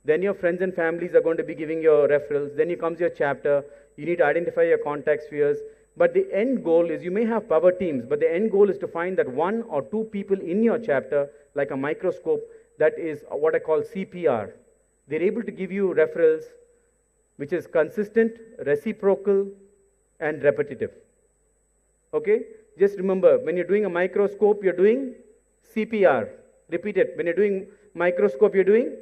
Then your friends and families are going to be giving your referrals. Then you comes your chapter. You need to identify your contact spheres. But the end goal is, you may have power teams, but the end goal is to find that one or two people in your chapter, like a microscope, that is what I call CPR. They're able to give you referrals, which is consistent, reciprocal, and repetitive. Okay? Just remember, when you're doing a microscope, you're doing CPR. Repeat it. When you're doing microscope, you're doing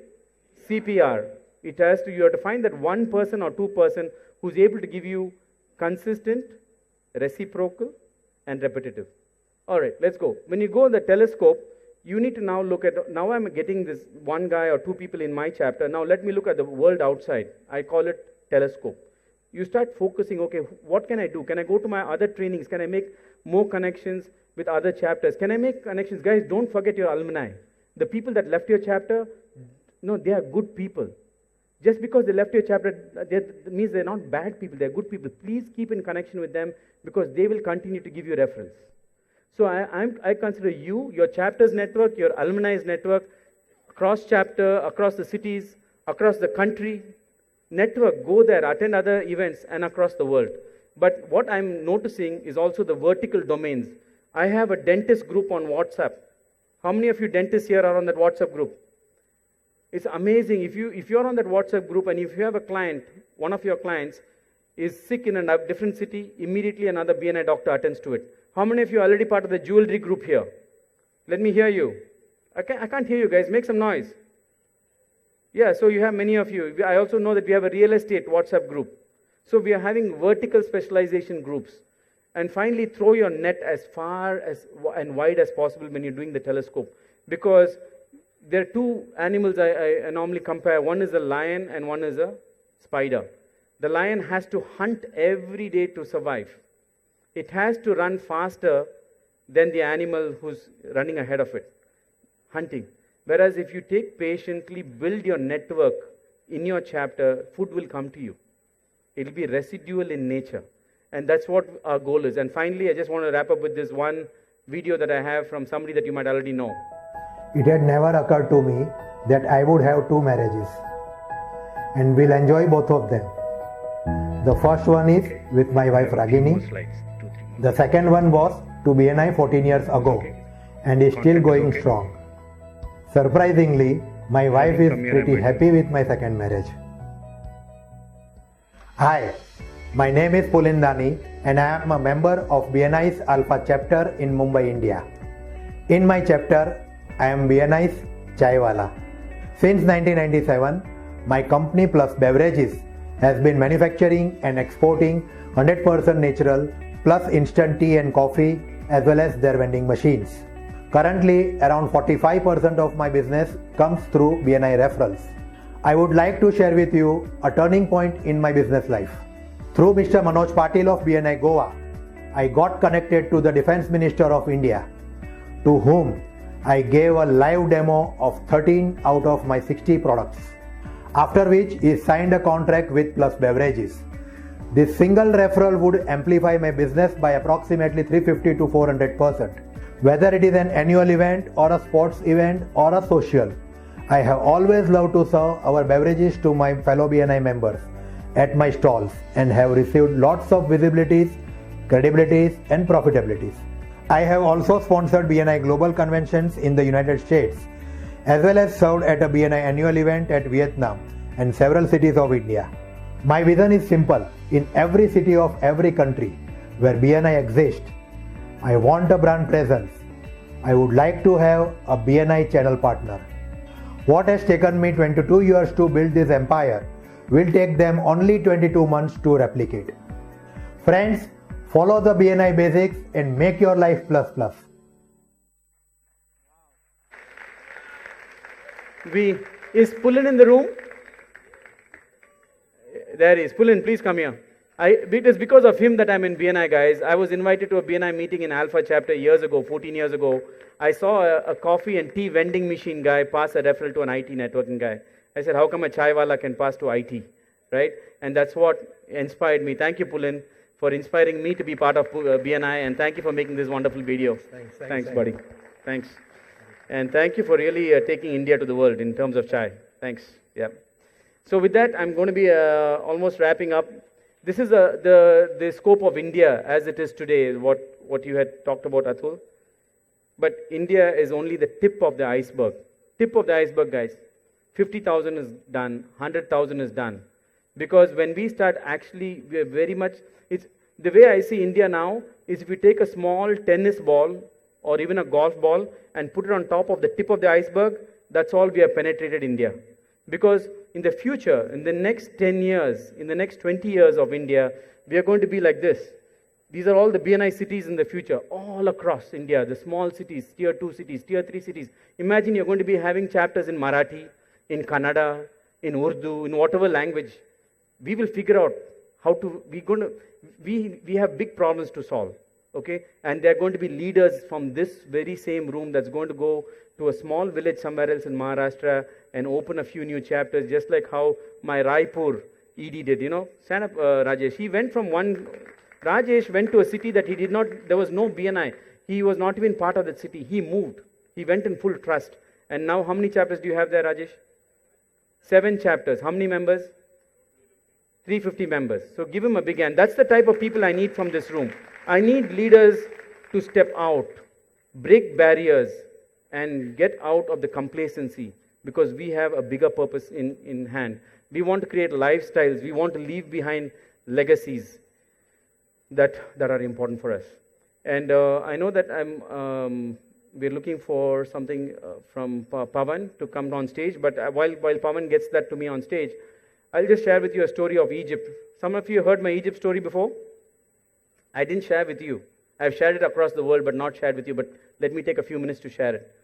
CPR. You have to find that one person or two person who's able to give you consistent, reciprocal, and repetitive. All right, let's go. When you go on the telescope, you need to now look at, now I'm getting this one guy or two people in my chapter. Now let me look at the world outside. I call it telescope. You start focusing, okay, what can I do? Can I go to my other trainings? Can I make more connections with other chapters? Can I make connections? Guys, don't forget your alumni. The people that left your chapter, no, they are good people. Just because they left your chapter, that means they're not bad people, they're good people. Please keep in connection with them because they will continue to give you referrals. So I consider you, your chapters network, your alumni's network, across chapter, across the cities, across the country, network, go there, attend other events and across the world. But what I'm noticing is also the vertical domains. I have a dentist group on WhatsApp. How many of you dentists here are on that WhatsApp group? It's amazing. If you're on that WhatsApp group and if you have a client, one of your clients is sick in a different city, immediately another BNI doctor attends to it. How many of you are already part of the jewelry group here? Let me hear you. I can't hear you guys. Make some noise. Yeah, so you have many of you. I also know that we have a real estate WhatsApp group. So we are having vertical specialization groups. And finally, throw your net as far as and wide as possible when you're doing the telescope. Because there are two animals I normally compare. One is a lion and one is a spider. The lion has to hunt every day to survive. It has to run faster than the animal who's running ahead of it, hunting. Whereas if you take patiently, build your network in your chapter, food will come to you. It will be residual in nature. And that's what our goal is. And finally, I just want to wrap up with this one video that I have from somebody that you might already know. It had never occurred to me that I would have two marriages and will enjoy both of them. The first one is with my wife Ragini. The second one was to BNI 14 years ago and is still going strong. Surprisingly, my wife is pretty happy with my second marriage. Hi, my name is Pulindani and I am a member of BNI's Alpha chapter in Mumbai, India. In my chapter, I am BNI's Chaiwala. Since 1997, my company Plus Beverages has been manufacturing and exporting 100% natural plus instant tea and coffee as well as their vending machines. Currently, around 45% of my business comes through BNI referrals. I would like to share with you a turning point in my business life. Through Mr. Manoj Patil of BNI Goa, I got connected to the Defence Minister of India, to whom I gave a live demo of 13 out of my 60 products, after which he signed a contract with Plus Beverages. This single referral would amplify my business by approximately 350 to 400%. Whether it is an annual event or a sports event or a social, I have always loved to serve our beverages to my fellow BNI members at my stalls and have received lots of visibilities, credibilities and profitabilities. I have also sponsored BNI global conventions in the United States as well as served at a BNI annual event at Vietnam and several cities of India. My vision is simple. In every city of every country where BNI exists, I want a brand presence. I would like to have a BNI channel partner. What has taken me 22 years to build this empire will take them only 22 months to replicate. Friends, follow the BNI basics and make your life plus plus. Is Pulin in the room? There he is. Pulin, please come here. It is because of him that I'm in BNI, guys. I was invited to a BNI meeting in Alpha chapter years ago, 14 years ago. I saw a coffee and tea vending machine guy pass a referral to an IT networking guy. I said, how come a chaiwala can pass to IT, right? And that's what inspired me. Thank you, Pulin. for inspiring me to be part of BNI, and thank you for making this wonderful video. Thanks, buddy. Thanks. And thank you for really taking India to the world in terms of chai. Thanks. Yeah. So with that, I'm going to be almost wrapping up. This is the scope of India as it is today, what you had talked about, Atul. But India is only the tip of the iceberg. Tip of the iceberg, guys. 50,000 is done, 100,000 is done. Because when we start actually, we are very much, it's the way I see India now is if you take a small tennis ball or even a golf ball and put it on top of the tip of the iceberg, that's all we have penetrated India. Because in the future, in the next 10 years, in the next 20 years of India, we are going to be like this. These are all the BNI cities in the future, all across India, the small cities, tier 2 cities, tier 3 cities. Imagine you're going to be having chapters in Marathi, in Kannada, in Urdu, in whatever language. We will figure out how to, we have big problems to solve, okay? And there are going to be leaders from this very same room that's going to go to a small village somewhere else in Maharashtra and open a few new chapters, just like how my Raipur ED did, you know? Stand up, Rajesh. He went from Rajesh went to a city that he did not, there was no BNI. He was not even part of that city. He moved. He went in full trust. And now how many chapters do you have there, Rajesh? 7 chapters. How many members? 350 members. So give him a big hand. That's the type of people I need from this room. I need leaders to step out, break barriers, and get out of the complacency, because we have a bigger purpose in hand. We want to create lifestyles. We want to leave behind legacies that are important for us. And I know that we're looking for something from Pawan to come on stage, but while Pawan gets that to me on stage, I'll just share with you a story of Egypt. Some of you heard my Egypt story before. I didn't share with you. I've shared it across the world, but not shared with you, but let me take a few minutes to share it.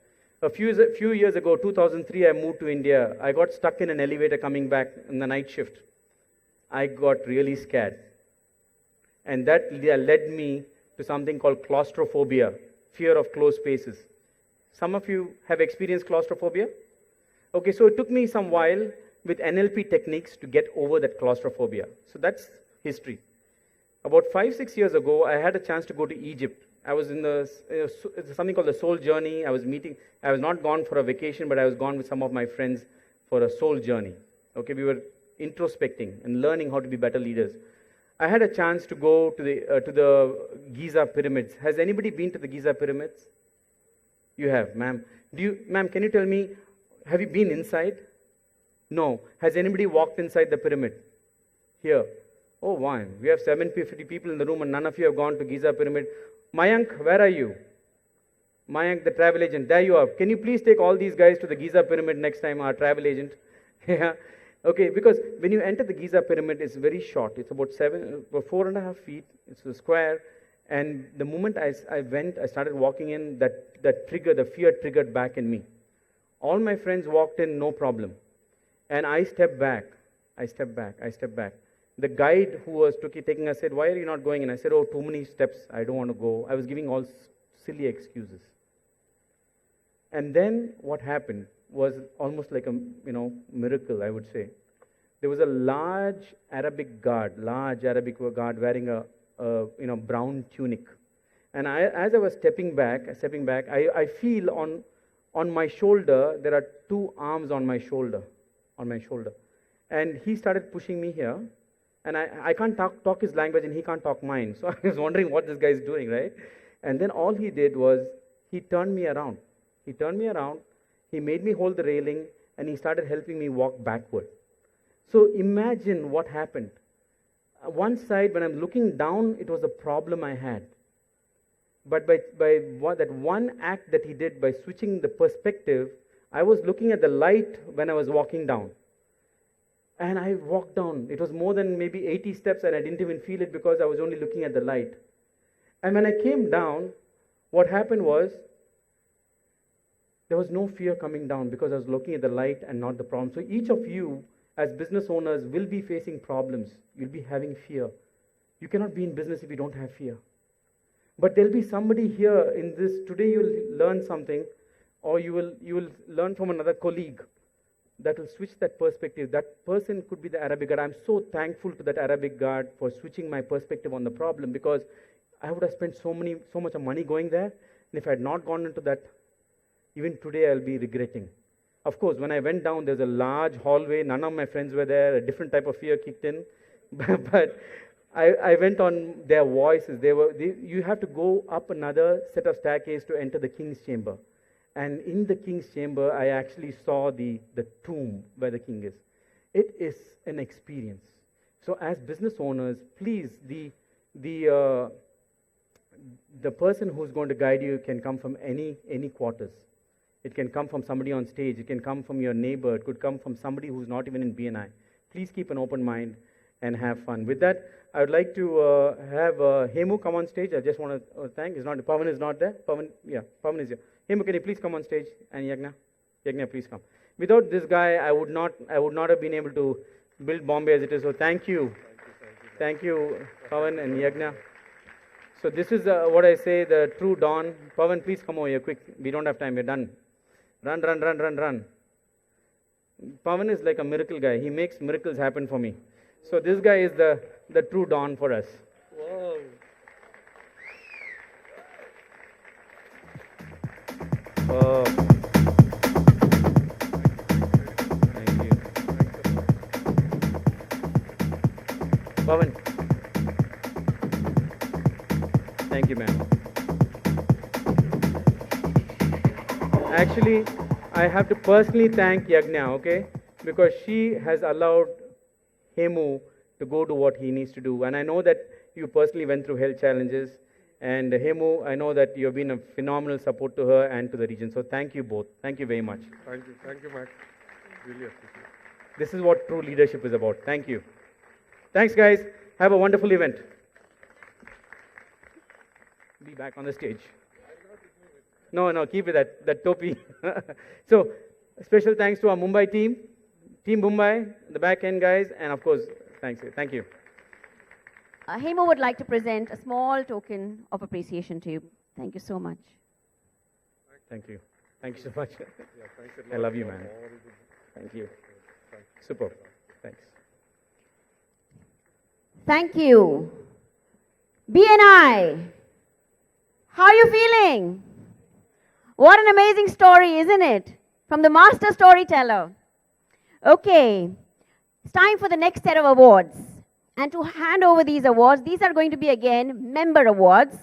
A few years ago, 2003, I moved to India. I got stuck in an elevator coming back in the night shift. I got really scared. And that led me to something called claustrophobia, fear of closed spaces. Some of you have experienced claustrophobia? Okay, so it took me some while with NLP techniques to get over that claustrophobia. So that's history. About 5-6 years ago, I had a chance to go to Egypt. I was in something called the Soul Journey. I was not gone for a vacation, but I was gone with some of my friends for a soul journey. Okay, we were introspecting and learning how to be better leaders. I had a chance to go to the Giza pyramids. Has anybody been to the Giza pyramids? You have, ma'am. Ma'am, can you tell me, have you been inside? No. Has anybody walked inside the pyramid? Here. Oh, wow. We have 750 people in the room and none of you have gone to Giza pyramid. Mayank, where are you? Mayank, the travel agent. There you are. Can you please take all these guys to the Giza pyramid next time, our travel agent? Yeah. Okay, because when you enter the Giza pyramid, it's very short. It's about 4.5 feet. It's a square. And the moment I started walking in, the fear triggered back in me. All my friends walked in, no problem. And I stepped back. The guide who was taking us said, why are you not going in? I said, oh, too many steps. I don't want to go. I was giving all silly excuses. And then what happened was almost like a miracle, I would say. There was a large Arabic guard wearing a brown tunic. And as I was stepping back, I feel on my shoulder, there are 2 arms on my shoulder. And he started pushing me here. And I can't talk his language and he can't talk mine. So I was wondering what this guy is doing, right? And then all he did was he turned me around. He made me hold the railing and he started helping me walk backward. So imagine what happened. One side, when I'm looking down, it was a problem I had. But by that one act that he did, by switching the perspective, I was looking at the light when I was walking down. And I walked down. It was more than maybe 80 steps and I didn't even feel it because I was only looking at the light. And when I came down, what happened was, there was no fear coming down because I was looking at the light and not the problem. So each of you, as business owners, will be facing problems. You'll be having fear. You cannot be in business if you don't have fear. But there'll be somebody here in this, today you'll learn something, or you will learn from another colleague. that will switch that perspective. That person could be the Arabic guard. I'm so thankful to that Arabic guard for switching my perspective on the problem, because I would have spent so much of money going there, and if I had not gone into that, even today I'll be regretting. Of course, when I went down, there's a large hallway. None of my friends were there. A different type of fear kicked in. But I went on their voices. You have to go up another set of staircase to enter the king's chamber. And in the king's chamber, I actually saw the tomb where the king is. It is an experience. So as business owners, please, the person who's going to guide you can come from any quarters. It can come from somebody on stage. It can come from your neighbor. It could come from somebody who's not even in BNI. Please keep an open mind and have fun. With that, I would like to have Hemu come on stage. I just want to thank. Pavan is not there. Pavan is here. Hemu, can you please come on stage? And Yagna, please come. Without this guy, I would not have been able to build Bombay as it is. So thank you, Pavan and Yagna. So this is what I say, the true dawn. Pavan, please come over here quick. We don't have time. We're done. Run. Pavan is like a miracle guy. He makes miracles happen for me. So this guy is the true dawn for us. Wow. Oh. Thank you. Pavan. Thank you, man. Actually, I have to personally thank Yagna, okay? Because she has allowed Hemu to go do what he needs to do. And I know that you personally went through health challenges. And Hemu, I know that you have been a phenomenal support to her and to the region. So thank you both. Thank you very much. Thank you, Mac. Really appreciate it. This is what true leadership is about. Thank you. Thanks, guys. Have a wonderful event. Be back on the stage. No, keep it that topi. So, special thanks to our Mumbai team, Team Mumbai, the back end guys, and of course, thank you. Hemu would like to present a small token of appreciation to you. Thank you so much. Thank you so much. I love you, man. Thank you. Super. Thanks. Thank you. BNI, how are you feeling? What an amazing story, isn't it? From the master storyteller. Okay, it's time for the next set of awards. And to hand over these awards, these are going to be again member awards.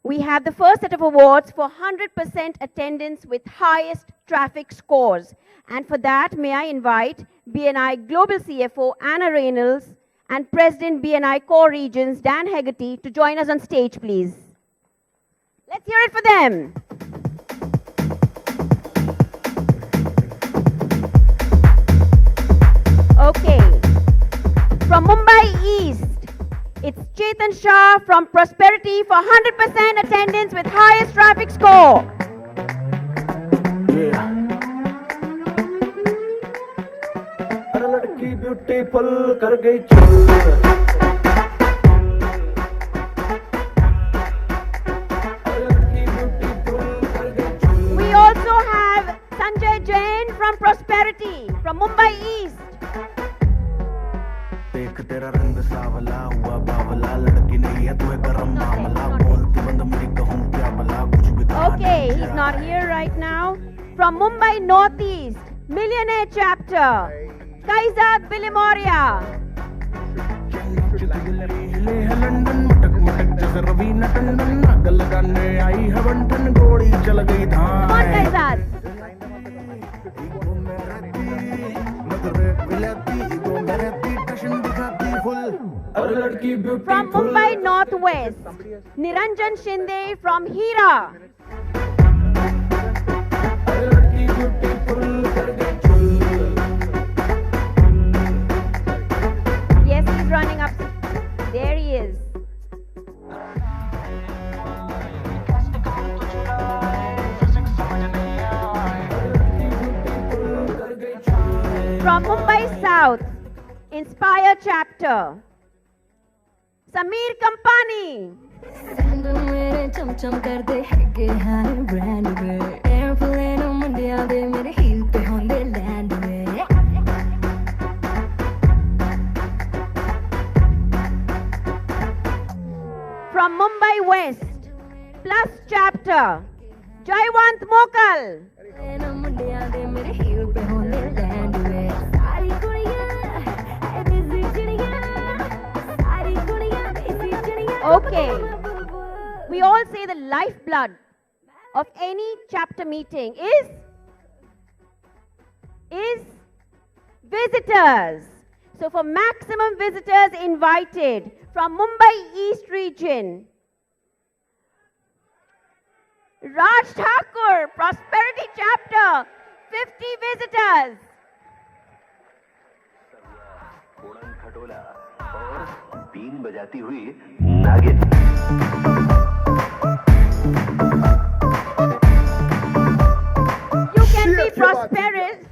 We have the first set of awards for 100% attendance with highest traffic scores. And for that, may I invite BNI Global CFO Anna Reynolds and President BNI Core Regions Dan Hegarty to join us on stage, please. Let's hear it for them. Okay, from Mumbai East, it's Chetan Shah from Prosperity for 100% attendance with highest traffic score. We also have Sanjay Jain from Prosperity from Mumbai East. Okay, he's not here right now. From Mumbai Northeast, Millionaire Chapter, Kaizad Bilimoria. Come on, Kaizad. From Mumbai Northwest, Niranjan Shinde from Hira. Yes, he's running up. There he is. From Mumbai South, Inspire Chapter, Sameer Kampani. from Mumbai West, plus chapter, Jaiwant Mokal. Okay, we all say the lifeblood of any chapter meeting is visitors. So for maximum visitors invited from Mumbai East region, Raj Thakur, Prosperity Chapter, 50 visitors. बजाती हुई नागिन You can be prosperous,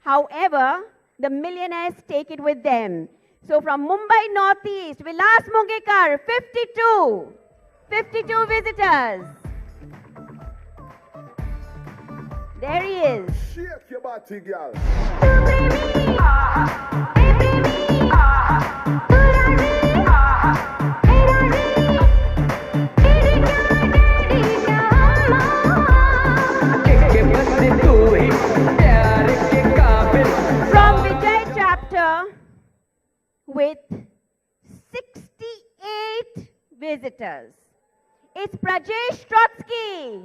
however, the millionaires take it with them. So from Mumbai Northeast, Vilas Mungekar, 52 visitors. There he is. Shake your body, girl. From Vijay chapter with 68 visitors. It's Prajesh Trotsky.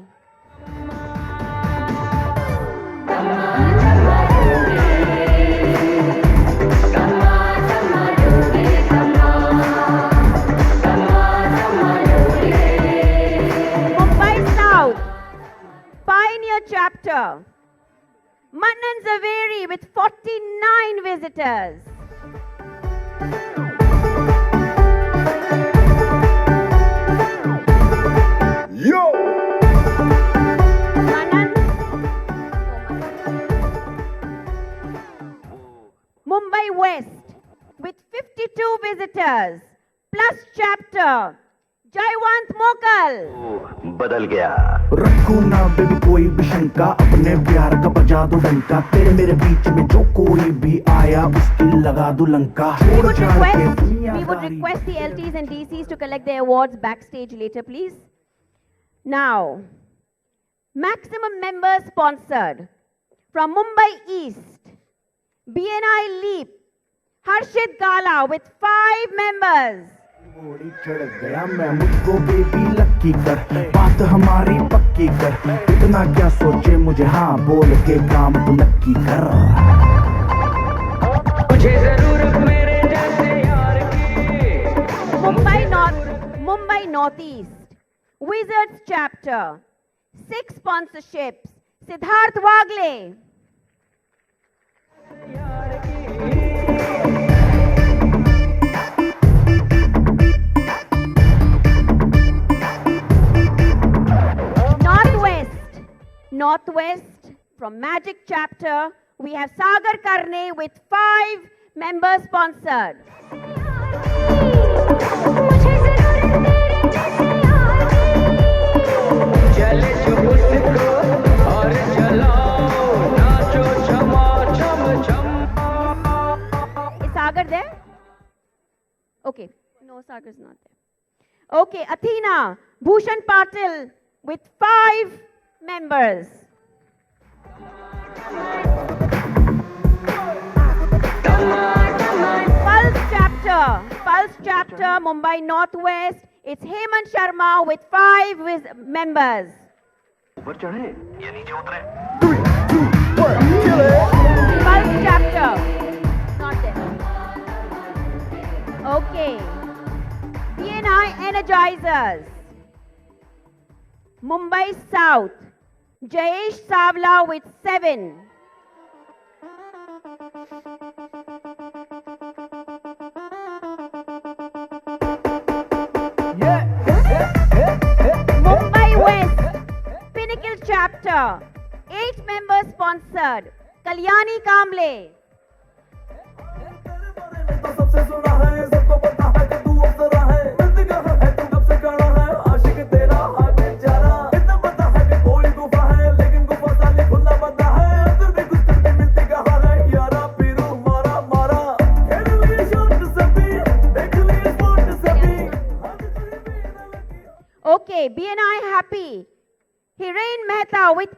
Mumbai South, Pioneer chapter, Manan Zaveri with 49 visitors. Yo! Mumbai West with 52 visitors, plus chapter, Jaiwant Mokal. बदल गया रखो ना baby कोई भी शंका अपने प्यार का बजा दो डंका तेरे मेरे बीच में जो कोई भी आया उसकी लगा दो Lanka We would request the LTs and DCs to collect their awards backstage later, please. Now, maximum members sponsored from Mumbai East, BNI Leap, Harshit Gala with 5 members. घोड़ी चढ़ गया मैं मुझको बेबी लक्की कर बात हमारी पक्की कर इतना क्या सोचे मुझे हाँ बोल के काम तो नक्की कर मुझे जरूरत मेरे जैसे यार की Mumbai Northeast, Wizards chapter, 6 sponsorships, Siddharth Wagle. Northwest, from Magic chapter, we have Sagar Karne with 5 members sponsored. Is Sagar there? Okay, no, Sagar's not there. Okay, Athena, Bhushan Patil with 5 members. Pulse chapter, Mumbai Northwest. It's Hemant Sharma with 5 members. ऊपर चढ़े या नीचे उतरे Pulse chapter, not there. Okay. BNI Energizers, Mumbai South, Jayesh Savla with 7. Mumbai West, Pinnacle chapter, 8 members sponsored, Kalyani Kamble. Okay, BNI happy. Hiren Mehta with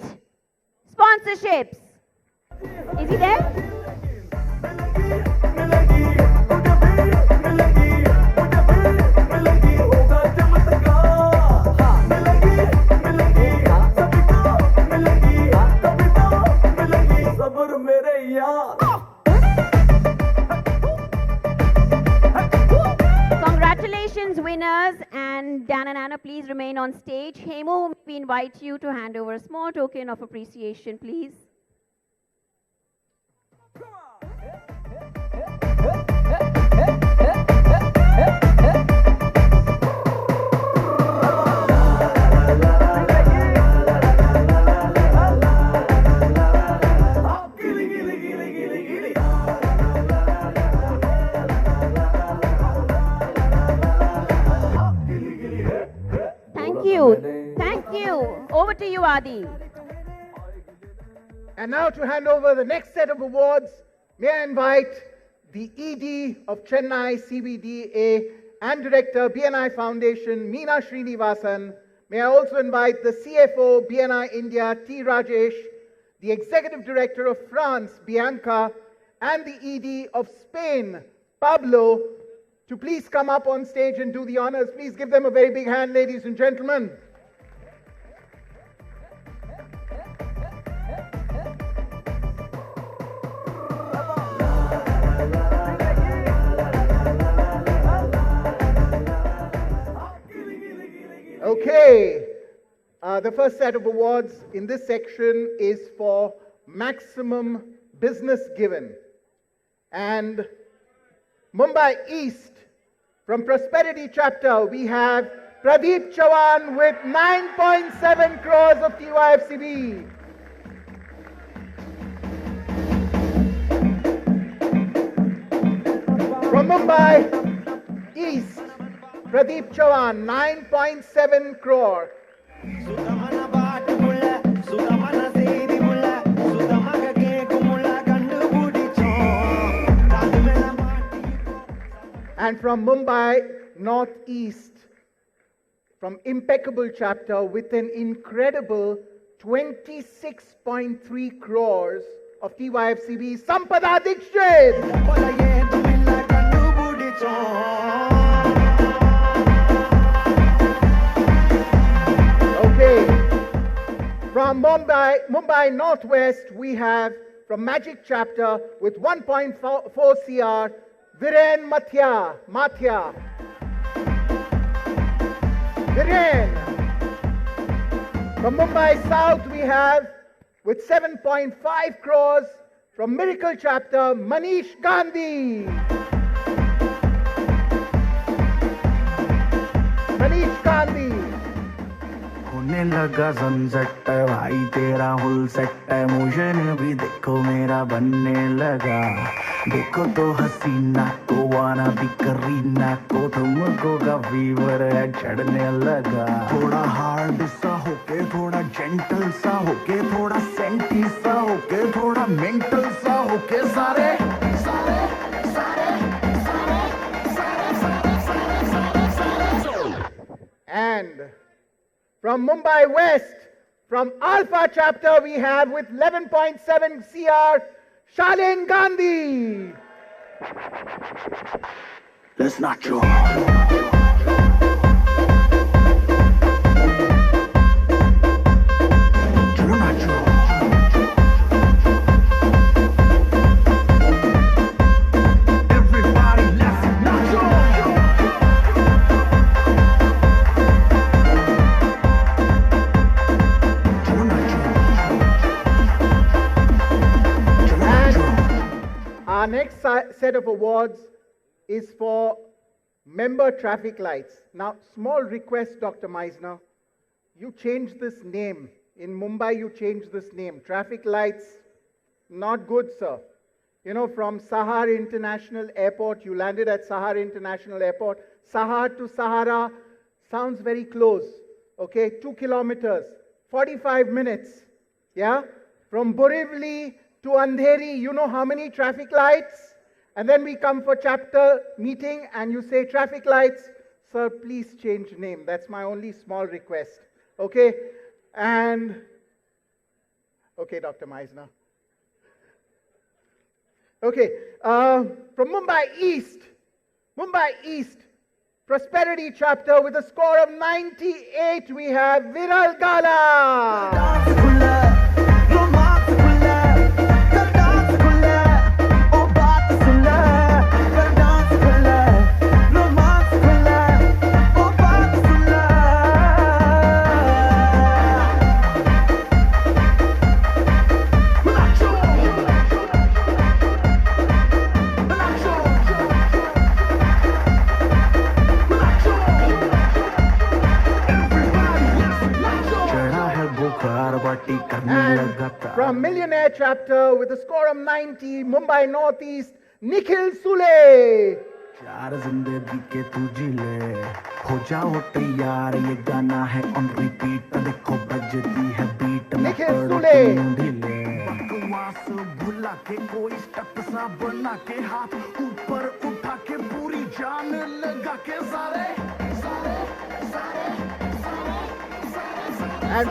8 sponsorships. Is he there? Congratulations, winners. And Dan and Anna, please remain on stage. Hemu, we invite you to hand over a small token of appreciation, please. Thank you. Thank you. Over to you, Adi. And now to hand over the next set of awards, may I invite the ED of Chennai CBDA and Director BNI Foundation, Meena Srinivasan. May I also invite the CFO BNI India, T. Rajesh, the Executive Director of France, Bianca, and the ED of Spain, Pablo, to please come up on stage and do the honors. Please give them a very big hand, ladies and gentlemen. Okay, the first set of awards in this section is for maximum business given. And Mumbai East, from Prosperity Chapter, we have Pradeep Chavan with 9.7 crores of TYFCB. From Mumbai East, Pradeep Chavan, 9.7 crore. And from Mumbai Northeast, from Impeccable Chapter, with an incredible 26.3 crores of TYFCB, Sampada Dikshit. From Mumbai Northwest, we have from Magic Chapter with 1.4 CR, Viren Mathia. Viren. From Mumbai South, we have with 7.5 crores from Miracle Chapter, Manish Gandhi. Manish Gandhi. होने लगा sunset भाई तेरा हुल set है motion भी देखो मेरा बनने लगा देखो तो हसीना को वाना भी करीना को तुमको का फीवर है चढ़ने लगा थोड़ा हार्ड सा होके थोड़ा जेंटल सा होके थोड़ा सेंटी सा होके थोड़ा मेंटल सा होके सारे सारे सारे And from Mumbai West, from Alpha Chapter, we have with 11.7 CR, Shalin Gandhi. Let's not show. Our next set of awards is for member traffic lights. Now, small request, Dr. Meisner. You change this name. In Mumbai, you change this name. Traffic lights, not good, sir. You know, from SAHARA International Airport, you landed at SAHARA International Airport. SAHARA to SAHARA sounds very close. Okay, 2 kilometers, 45 minutes. Yeah? From Borivali to Andheri, you know how many traffic lights? And then we come for chapter meeting and you say traffic lights, Sir, please change name. That's my only small request. Okay? And, okay, Dr. Meisner. Okay, from Mumbai East, Prosperity chapter with a score of 98, we have Viral Gala. And from Millionaire chapter with a score of 90, Mumbai Northeast, Nikhil Sule. चार जिंदगी के तू जी ले हो जाओ तैयार ये गाना है ऑन रिपीट देखो बजती है बीट ना करो तुम ढीले बकवास भुला के कोई स्टेप सा बना के हाथ ऊपर उठा के पूरी जान लगा के सारे सारे सारे And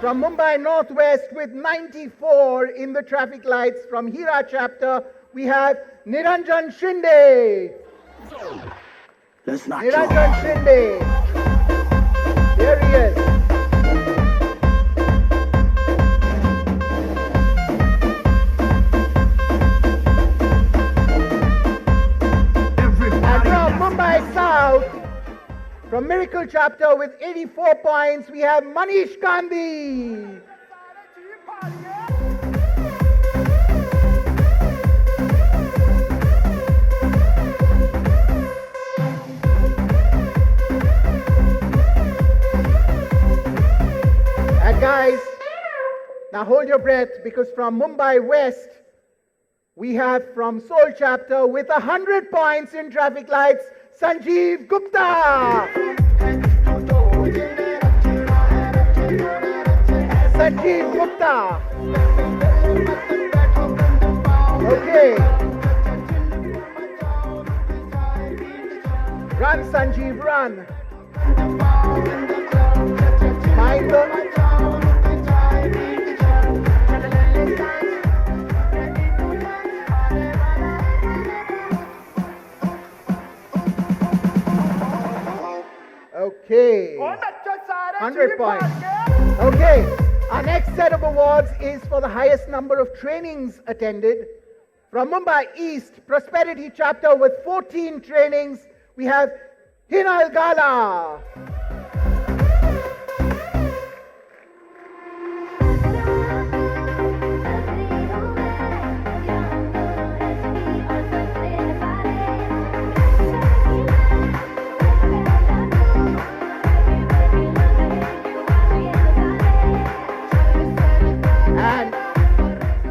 from Mumbai Northwest with 94 in the traffic lights, from Hira chapter, we have Niranjan Shinde. Let's not Niranjan Shinde. There he is. And from Mumbai South, from Miracle chapter with 84 points, we have Manish Gandhi. And guys, now hold your breath, because from Mumbai West, we have from Seoul chapter with 100 points in traffic lights, Sanjeev Gupta. Sanjeev Gupta. Okay. Run, Sanjeev, run. Mind the... Okay. 100 points. Okay. Our next set of awards is for the highest number of trainings attended. From Mumbai East, Prosperity chapter with 14 trainings, we have Hinal Gala.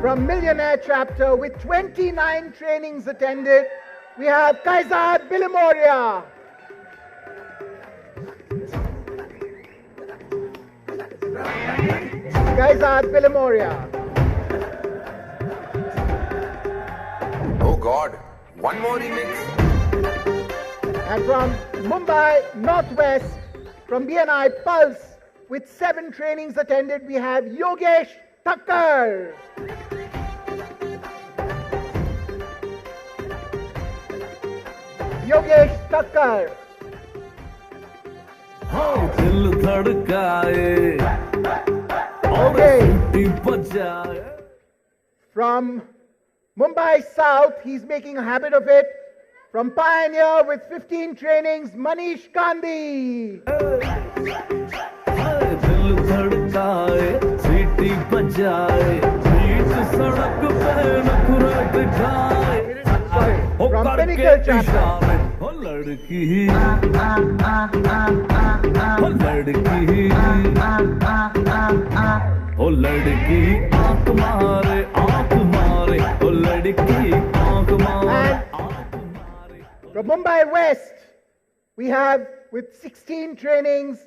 From Millionaire chapter with 29 trainings attended, we have Kaizad Bilimoria. Kaizad Bilimoria. Oh God, one more remix. And from Mumbai Northwest, from BNI Pulse with 7 trainings attended, we have Yogesh Thakkar. Yogesh Thakkar. Okay. From Mumbai South, he's making a habit of it. From Pioneer with 15 trainings, Manish Gandhi. From Pinnacle chapter. From Mumbai West, we have with 16 trainings,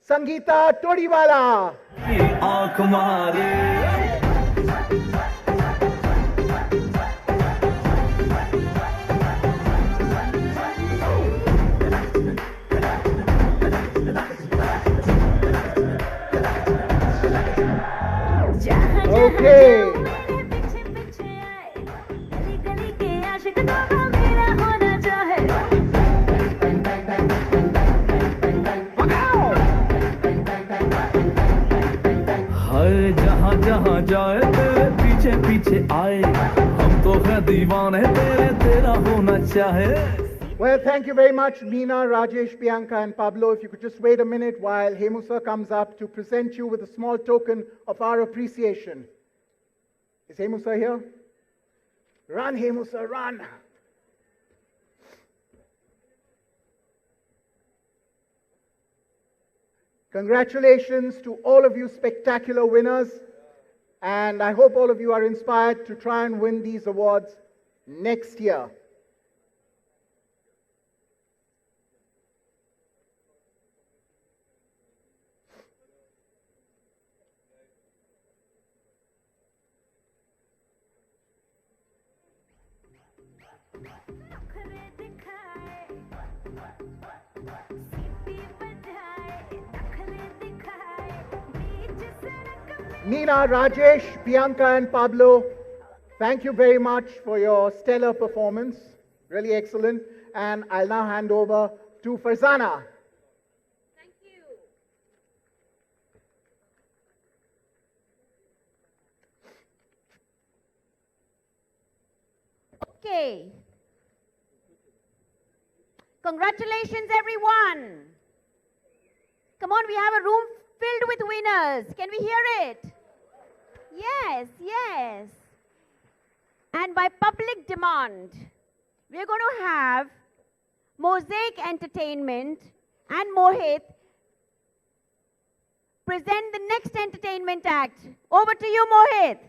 Sangeeta Todiwala. आए हम तो है दीवाने तेरे तेरा होना चाहे Well, thank you very much, Meena, Rajesh, Bianca, and Pablo. If you could just wait a minute while Hemu sir comes up to present you with a small token of our appreciation. Is Hemu sir here? Run, Hemu sir, run. Congratulations to all of you spectacular winners. And I hope all of you are inspired to try and win these awards next year. Meena, Rajesh, Bianca, and Pablo, thank you very much for your stellar performance. Really excellent. And I'll now hand over to Farzana. Okay. Congratulations, everyone. Come on, we have a room filled with winners. Can we hear it? Yes, yes. And by public demand, we're going to have Mosaic Entertainment and Mohit present the next entertainment act. Over to you, Mohit.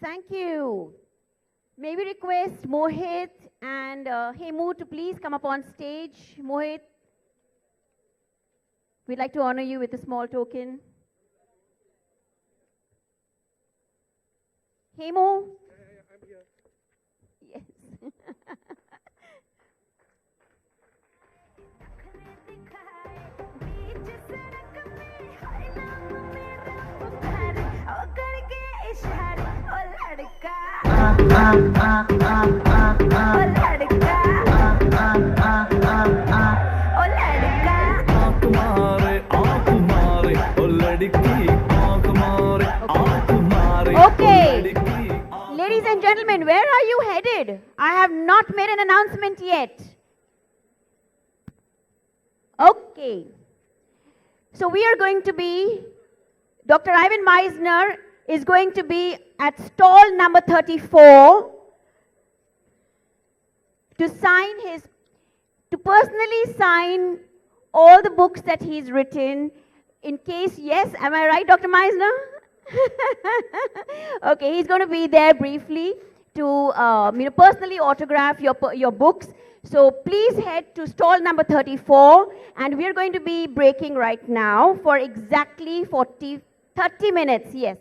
Thank you. May we request Mohit and Hemu to please come up on stage. Mohit, we'd like to honor you with a small token. Hemu? I'm here. Yes. Okay. Ladies and gentlemen, where are you headed? I have not made an announcement yet. Okay. So we are going to be, Dr. Ivan Meisner is going to be at stall number 34 to personally sign all the books that he's written in case, yes, am I right, Dr. Meisner? Okay, he's going to be there briefly to personally autograph your books. So please head to stall number 34, and we're going to be breaking right now for exactly 30 minutes. Yes.